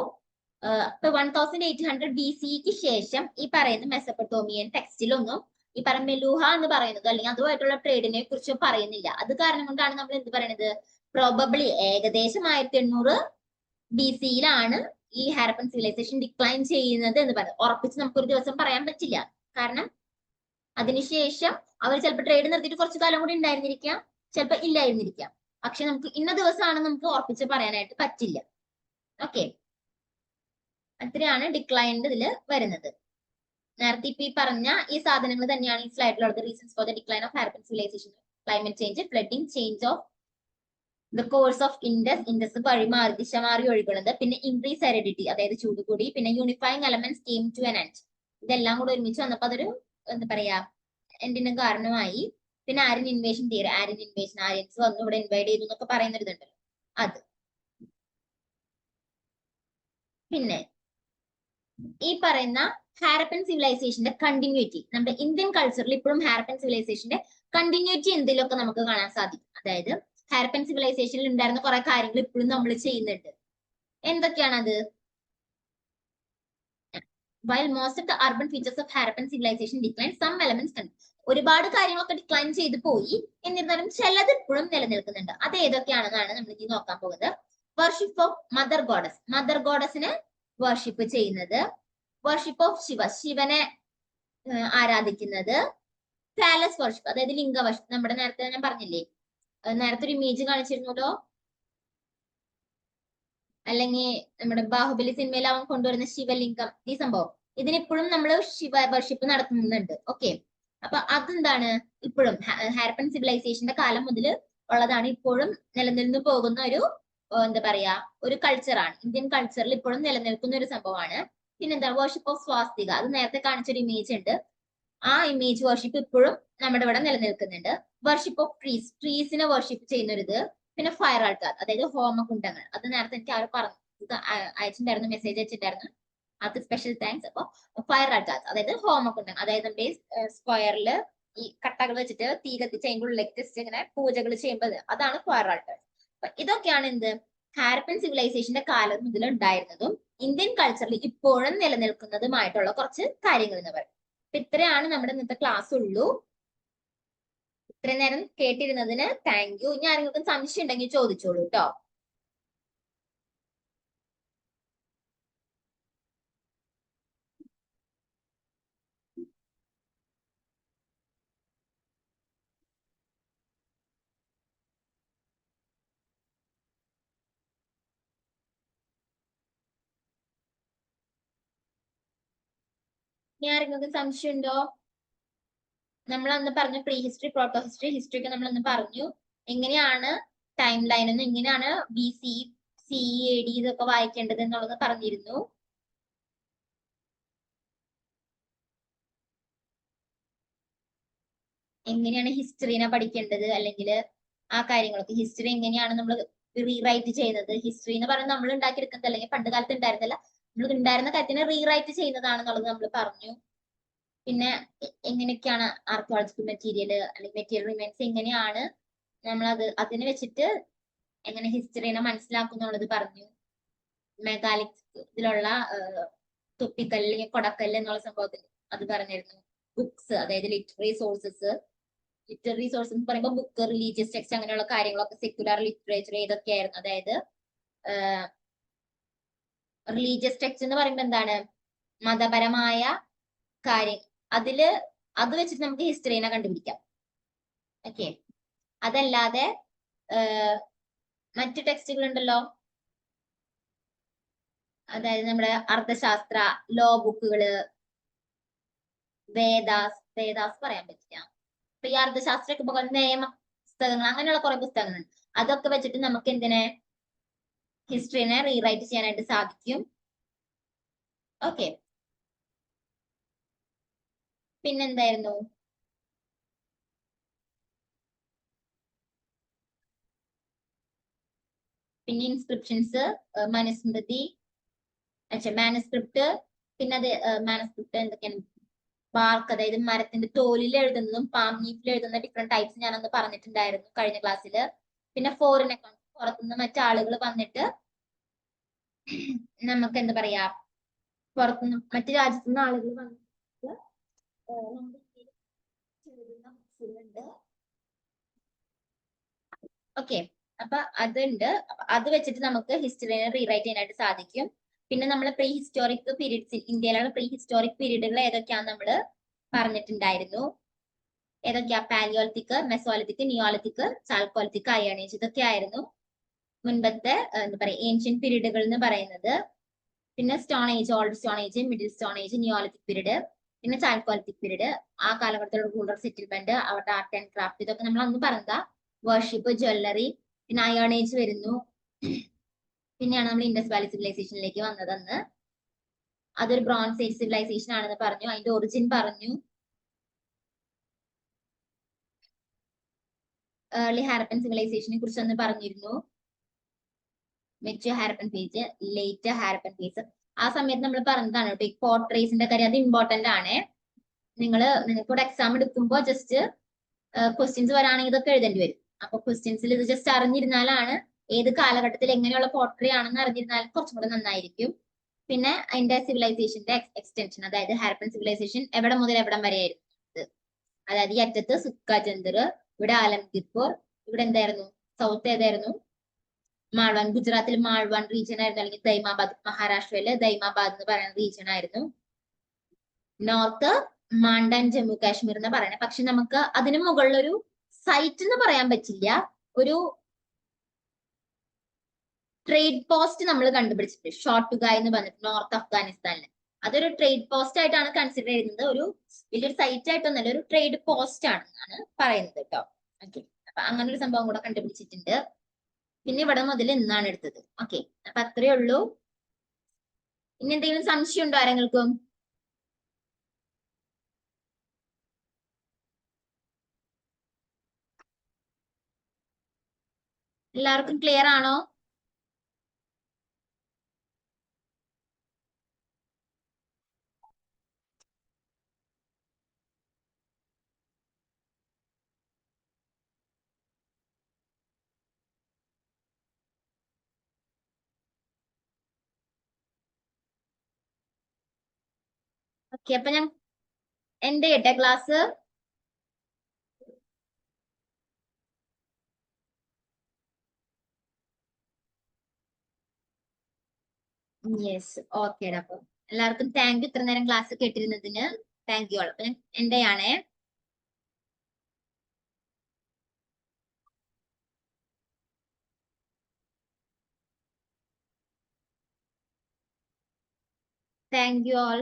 1800 BCEക്ക് ശേഷം ഈ പറയുന്ന മെസോപ്പൊട്ടോമിയൻ ടെക്സ്റ്റിലൊന്നും ഈ പറയുന്ന മെലൂഹ എന്ന് പറയുന്നത് അല്ലെങ്കിൽ അതുമായിട്ടുള്ള ട്രേഡിനെ കുറിച്ച് പറയുന്നില്ല. അത് കാരണം കൊണ്ടാണ് നമ്മൾ എന്ത് പറയുന്നത്? പ്രോബബ്ലി ഏകദേശം 1800 BCയിലാണ് ഈ ഹാരപ്പൻ സിവിലൈസേഷൻ ഡിക്ലൈൻ ചെയ്യുന്നത് എന്ന് പറയുന്നത്. ഉറപ്പിച്ച് നമുക്കൊരു ദിവസം പറയാൻ പറ്റില്ല, കാരണം അതിനുശേഷം അവർ ചിലപ്പോൾ ട്രേഡ് നിർത്തിയിട്ട് കുറച്ചു കാലം കൂടി ഉണ്ടായിരുന്നിരിക്കാം, ചിലപ്പോൾ ഇല്ലായിരുന്നിരിക്കാം. പക്ഷെ നമുക്ക് ഇന്ന ദിവസമാണ് നമുക്ക് ഉറപ്പിച്ച് പറയാനായിട്ട് പറ്റില്ല. ഓക്കെ, അത്രയാണ് ഡിക്ലൈൻഡ് ഇതിൽ വരുന്നത്. നേരത്തെ ഇപ്പൊ ഈ പറഞ്ഞ ഈ സാധനങ്ങൾ തന്നെയാണ് ഈ സ്ലൈഡിലുള്ളത്. Reasons for the decline of Harappan civilization: climate change, flooding, change of the course of Indus വഴി മാറി ദിശ മാറി ഒഴുകുന്നത്, പിന്നെ ഇൻക്രീസ് ഹെറിഡിറ്റി അതായത് ചൂട് കൂടി, പിന്നെ unifying elements came to an end. ഇതെല്ലാം കൂടെ ഒരുമിച്ച് വന്നപ്പോൾ അതൊരു എന്താ പറയാ എന്തിനും കാരണമായി. പിന്നെ ആര്യൻ ഇൻവേഷൻ തിയറി, ആര്യൻസ് വന്നു ഇവിടെ ഇൻവൈഡ് ചെയ്തു എന്നൊക്കെ പറയുന്നൊരിതുണ്ടല്ലോ അത്. പിന്നെ ഈ പറയുന്ന ഹാരപ്പൻ സിവിലൈസേഷന്റെ കണ്ടിന്യൂറ്റി, നമ്മുടെ ഇന്ത്യൻ കൾച്ചറിൽ ഇപ്പോഴും ഹാരപ്പൻ സിവിലൈസേഷന്റെ കണ്ടിന്യൂറ്റി എന്തിലൊക്കെ നമുക്ക് കാണാൻ സാധിക്കും. അതായത് ഹാരപ്പൻ സിവിലൈസേഷനിൽ ഉണ്ടായിരുന്ന കുറെ കാര്യങ്ങൾ ഇപ്പോഴും നമ്മൾ ചെയ്യുന്നുണ്ട്. എന്തൊക്കെയാണത്? While most of the urban features of Harappan civilization declined, some elements continue. ഒരുപാട് കാര്യങ്ങളൊക്കെ ഡിക്ലൈൻ ചെയ്ത് പോയി, എന്നിരുന്നാലും ചിലത് ഇപ്പോഴും നിലനിൽക്കുന്നുണ്ട്. അത് ഏതൊക്കെയാണെന്നാണ് നമ്മൾ ഇനി നോക്കാൻ പോകുന്നത്. വർഷിപ്പ് ഓഫ് മദർ ഗോഡസിനെ വർഷിപ്പ് ചെയ്യുന്നത്, വർഷിപ്പ് ഓഫ് ശിവനെ ആരാധിക്കുന്നത്, പാലസ് വർഷിപ്പ് അതായത് ലിംഗ വർഷിപ്പ്. നമ്മുടെ നേരത്തെ ഞാൻ പറഞ്ഞില്ലേ, നേരത്തെ ഒരു ഇമേജ് കാണിച്ചിരുന്നല്ലോ, അല്ലെങ്കിൽ നമ്മുടെ ബാഹുബലി സിനിമയിൽ അവൻ കൊണ്ടുവരുന്ന ശിവലിംഗം, ഈ സംഭവം ഇതിനിപ്പോഴും നമ്മൾ ശിവ വർഷിപ്പ് നടത്തുന്നുണ്ട്. ഓക്കെ, അപ്പൊ അതെന്താണ് ഇപ്പോഴും ഹാരപ്പൻ സിവിലൈസേഷന്റെ കാലം മുതൽ ഉള്ളതാണ്, ഇപ്പോഴും നിലനിന്ന് പോകുന്ന ഒരു എന്താ പറയാ ഒരു കൾച്ചറാണ്. ഇന്ത്യൻ കൾച്ചറിൽ ഇപ്പോഴും നിലനിൽക്കുന്ന ഒരു സംഭവമാണ്. പിന്നെന്താ വർഷിപ്പ് ഓഫ് സ്വാസ്തിക, അത് നേരത്തെ കാണിച്ചൊരു ഇമേജ് ഉണ്ട്. ആ ഇമേജ് വർഷിപ്പ് ഇപ്പോഴും നമ്മുടെ ഇവിടെ നിലനിൽക്കുന്നുണ്ട്. വർഷിപ്പ് ഓഫ് ട്രീസ്, ട്രീസിനെ വർഷിപ്പ് ചെയ്യുന്ന ഒരു ഇത്. പിന്നെ ഫയർ ആൾക്കാർ, അതായത് ഹോമകുണ്ടങ്ങൾ, അത് നേരത്തെ എനിക്ക് ആര് പറഞ്ഞു അയച്ചിട്ടുണ്ടായിരുന്നു, മെസ്സേജ് അയച്ചിട്ടുണ്ടായിരുന്നു, അത് സ്പെഷ്യൽ താങ്ക്സ്. അപ്പൊ ഫയർ ആൾക്കാർ അതായത് ഹോമകുണ്ടം, അതായത് നമ്മുടെ സ്ക്വയറിൽ ഈ കട്ടകൾ വെച്ചിട്ട് തീ കത്തിച്ച് അതിൻ്റെ ഉള്ളിലേക്ക് ജസ്റ്റ് ഇങ്ങനെ പൂജകൾ ചെയ്യുമ്പോൾ അതാണ് ഫയർ ആൾക്കാർ. അപ്പൊ ഇതൊക്കെയാണ് എന്ത് ഹാരപ്പൻ സിവിലൈസേഷന്റെ കാലം മുതൽ ഉണ്ടായിരുന്നതും ഇന്ത്യൻ കൾച്ചറിൽ ഇപ്പോഴും നിലനിൽക്കുന്നതുമായിട്ടുള്ള കുറച്ച് കാര്യങ്ങൾ എന്ന് പറയും. അപ്പൊ ഇത്രയാണ് നമ്മുടെ ഇന്നത്തെ ക്ലാസ് ഉള്ളൂ. ഇത്രയും നേരം കേട്ടിരുന്നതിന് താങ്ക് യു. ഇനി ആരെങ്കിലും സംശയം ഉണ്ടെങ്കിൽ ചോദിച്ചോളൂ കേട്ടോ. ഇനി ആരെങ്കിലും സംശയം ഉണ്ടോ? നമ്മൾ അന്ന് പറഞ്ഞു pre history, proto history, history ഒക്കെ നമ്മൾ അന്ന് പറഞ്ഞു. എങ്ങനെയാണ് ടൈം ലൈൻ എന്ന്, എങ്ങനെയാണ് BC, CE, AD ഇതൊക്കെ വായിക്കേണ്ടത് എന്നുള്ളത് പറഞ്ഞിരുന്നു. എങ്ങനെയാണ് ഹിസ്റ്ററിനെ പഠിക്കേണ്ടത്, അല്ലെങ്കിൽ ആ കാര്യങ്ങളൊക്കെ, ഹിസ്റ്ററി എങ്ങനെയാണ് നമ്മൾ റീറൈറ്റ് ചെയ്യുന്നത്. ഹിസ്റ്ററി എന്ന് പറയുന്നത് നമ്മൾ ഉണ്ടാക്കിയെടുക്കുന്നത്, അല്ലെങ്കിൽ പണ്ട് കാലത്ത് ഉണ്ടായിരുന്നില്ല, നമ്മൾ ഉണ്ടായിരുന്ന കാര്യത്തിനെ റീറൈറ്റ് ചെയ്യുന്നതാണെന്നുള്ളത് നമ്മൾ പറഞ്ഞു. പിന്നെ എങ്ങനെയൊക്കെയാണ് ആർക്കിയോളജിക്കൽ മെറ്റീരിയൽ അല്ലെങ്കിൽ മെറ്റീരിയൽ റിമൈൻസ് എങ്ങനെയാണ് നമ്മൾ അതിനെ വെച്ചിട്ട് എങ്ങനെ ഹിസ്റ്ററിനെ മനസ്സിലാക്കുന്നുള്ളത് പറഞ്ഞു. മെഗാലിക് ഇതിലുള്ള തൊപ്പിക്കല്ല്, കൊടക്കല്ല് എന്നുള്ള സംഭവത്തിൽ അത് പറഞ്ഞിരുന്നു. ബുക്സ്, അതായത് ലിറ്റററി സോഴ്സസ് എന്ന് പറയുമ്പോൾ ബുക്ക്, റിലീജിയസ് ടെക്സ്റ്റ്, അങ്ങനെയുള്ള കാര്യങ്ങളൊക്കെ, സെക്യുലർ ലിറ്ററേച്ചർ ഏതൊക്കെയായിരുന്നു, അതായത് റിലീജിയസ് ടെക്സ്റ്റ് എന്ന് പറയുമ്പോൾ എന്താണ് മതപരമായ കാര്യം, അത് വെച്ചിട്ട് നമുക്ക് ഹിസ്റ്ററിനെ കണ്ടുപിടിക്കാം. ഓക്കെ, അതല്ലാതെ മറ്റു ടെക്സ്റ്റുകൾ ഉണ്ടല്ലോ, അതായത് നമ്മുടെ അർത്ഥശാസ്ത്ര ലോ ബുക്കുകള്, വേദാസ് പറയാൻ പറ്റില്ല. അപ്പൊ ഈ അർത്ഥശാസ്ത്ര നിയമ പുസ്തകങ്ങൾ, അങ്ങനെയുള്ള കുറെ പുസ്തകങ്ങളുണ്ട്. അതൊക്കെ വെച്ചിട്ട് നമുക്ക് എന്തിനെ ഹിസ്റ്ററിനെ റീറൈറ്റ് ചെയ്യാനായിട്ട് സാധിക്കും. ഓക്കെ, പിന്നെന്തായിരുന്നു? പിന്നെ ഇൻസ്ക്രിപ്ഷൻസ്, മനുസ്മൃതി, മാനസ്ക്രിപ്റ്റ്, പിന്നെ അത് മാനസ്ക്രിപ്റ്റ് എന്തൊക്കെയാണ്, ബാർക്ക്, അതായത് മരത്തിന്റെ തോലിൽ എഴുതുന്നതും പാം ലീഫിൽ എഴുതുന്ന ഡിഫറെന്റ് ടൈപ്സ് ഞാനൊന്ന് പറഞ്ഞിട്ടുണ്ടായിരുന്നു കഴിഞ്ഞ ക്ലാസ്സിൽ. പിന്നെ ഫോറിൻ അക്കൗണ്ട്, പുറത്തുനിന്ന് മറ്റാളുകൾ വന്നിട്ട് നമുക്ക് എന്താ പറയാ, പുറത്തുനിന്ന് മറ്റു രാജ്യത്തുനിന്ന് ആളുകൾ വന്നിട്ട് എഴുതുന്ന ബുക്സുകളുണ്ട്. ഓക്കെ, അപ്പൊ അതുണ്ട്. അത് വെച്ചിട്ട് നമുക്ക് ഹിസ്റ്ററിനെ റീറൈറ്റ് ചെയ്യാനായിട്ട് സാധിക്കും. പിന്നെ നമ്മൾ പ്രീ ഹിസ്റ്റോറിക് പീരീഡ്സ്, ഇന്ത്യയിലുള്ള പ്രീ ഹിസ്റ്റോറിക് പീരീഡുകൾ ഏതൊക്കെയാന്ന് നമ്മൾ പറഞ്ഞിട്ടുണ്ടായിരുന്നു. ഏതൊക്കെയാ? Palaeolithic, mesolithic, neolithic, chalcolithic, iron age, ഇതൊക്കെ ആയിരുന്നു മുൻപത്തെ എന്താ പറയാ ഏൻഷ്യൻ പീരീഡുകൾ എന്ന് പറയുന്നത്. പിന്നെ stone age, old stone age, middle stone age, Neolithic period, പിന്നെ ചാൽക്കോലിത്തിക് പീരീഡ്, ആ കാലഘട്ടത്തിലുള്ള റൂറൽ സെറ്റിൽമെന്റ്, അവരുടെ ആർട്ട് ആൻഡ് ക്രാഫ്റ്റ്, ഇതൊക്കെ നമ്മൾ അന്ന് പറഞ്ഞതാ. വർഷിപ്പ്, ജ്വല്ലറി, പിന്നെ അയൺ ഏജ് വരുന്നു. പിന്നെയാണ് നമ്മൾ ഇൻഡസ് വാലി സിവിലൈസേഷനിലേക്ക് വന്നതെന്ന്. അതൊരു ബ്രോൺസ് ഏജ് സിവിലൈസേഷൻ ആണെന്ന് പറഞ്ഞു, അതിന്റെ ഒറിജിൻ പറഞ്ഞു. ഏർലി ഹാരപ്പൻ സിവിലൈസേഷനെ കുറിച്ചൊന്ന് പറഞ്ഞിരുന്നു. Mature Harappan phase, late Harappan phase, ആ സമയത്ത് നമ്മൾ പറഞ്ഞതാണ് കേട്ടോ ഈ പോർട്രേസിന്റെ കാര്യം. അത് ഇമ്പോർട്ടന്റ് ആണ്. നിങ്ങൾക്കൂടെ എക്സാം എടുക്കുമ്പോൾ ജസ്റ്റ് ക്വസ്റ്റ്യൻസ് വരാണെങ്കിൽ ഇതൊക്കെ എഴുതേണ്ടി വരും. അപ്പൊ ക്വസ്റ്റ്യൻസിൽ ഇത് ജസ്റ്റ് അറിഞ്ഞിരുന്നാലാണ്, ഏത് കാലഘട്ടത്തിൽ എങ്ങനെയുള്ള പോർട്രേ ആണെന്ന് അറിഞ്ഞിരുന്നാൽ കുറച്ചും കൂടെ നന്നായിരിക്കും. പിന്നെ അതിന്റെ സിവിലൈസേഷന്റെ എക്സ്റ്റൻഷൻ, അതായത് ഹാരപ്പൻ സിവിലൈസേഷൻ എവിടെ മുതൽ എവിടം വരെ ആയിരുന്നു, അതായത് ഈ അറ്റത്ത് സുക്ക ചന്ദർ, ഇവിടെ ആലംഗീർപൂർ, ഇവിടെ എന്തായിരുന്നു സൗത്ത് ഏതായിരുന്നു മാൾവാൻ, ഗുജറാത്തിൽ മാൾവാൻ റീജിയൻ ആയിരുന്നു, അല്ലെങ്കിൽ ദൈമാബാദ്, മഹാരാഷ്ട്രയില് ദൈമാബാദ് എന്ന് പറയുന്ന റീജിയൻ ആയിരുന്നു. നോർത്ത് മാണ്ഡൻ, ജമ്മു കാശ്മീർ എന്ന് പറയുന്നത്. പക്ഷെ നമുക്ക് അതിന് മുകളിലൊരു സൈറ്റ് എന്ന് പറയാൻ പറ്റില്ല, ഒരു ട്രേഡ് പോസ്റ്റ് നമ്മൾ കണ്ടുപിടിച്ചിട്ടുണ്ട്. ഷോട്ടുഗായ് എന്ന് പറഞ്ഞിട്ട് നോർത്ത് അഫ്ഗാനിസ്ഥാനിൽ. അതൊരു ട്രേഡ് പോസ്റ്റ് ആയിട്ടാണ് കൺസിഡർ ചെയ്യുന്നത്. ഒരു വലിയൊരു സൈറ്റ് ആയിട്ടൊന്നല്ല, ഒരു ട്രേഡ് പോസ്റ്റ് ആണെന്നാണ് പറയുന്നത് കേട്ടോ. ഓക്കെ, അപ്പൊ അങ്ങനെ ഒരു സംഭവം കൂടെ കണ്ടുപിടിച്ചിട്ടുണ്ട്. പിന്നെ ഇവിടെ മുതൽ ഇന്നാണ് എടുത്തത്. ഓക്കെ, അപ്പൊ അത്രയേ ഉള്ളൂ. ഇനി എന്തെങ്കിലും സംശയം ഉണ്ടോ ആരെങ്കിലും? എല്ലാവർക്കും ക്ലിയർ ആണോ? ഓക്കെ, അപ്പൊ ഞാൻ എന്റെ ചെയ്യട്ടെ ക്ലാസ്. Yes, okay. അപ്പൊ എല്ലാവർക്കും താങ്ക് യു ഇത്ര നേരം ക്ലാസ് കേട്ടിരുന്നതിന്. Thank you all. അപ്പൊ ഞാൻ എന്റെ ആണേ. Thank you all.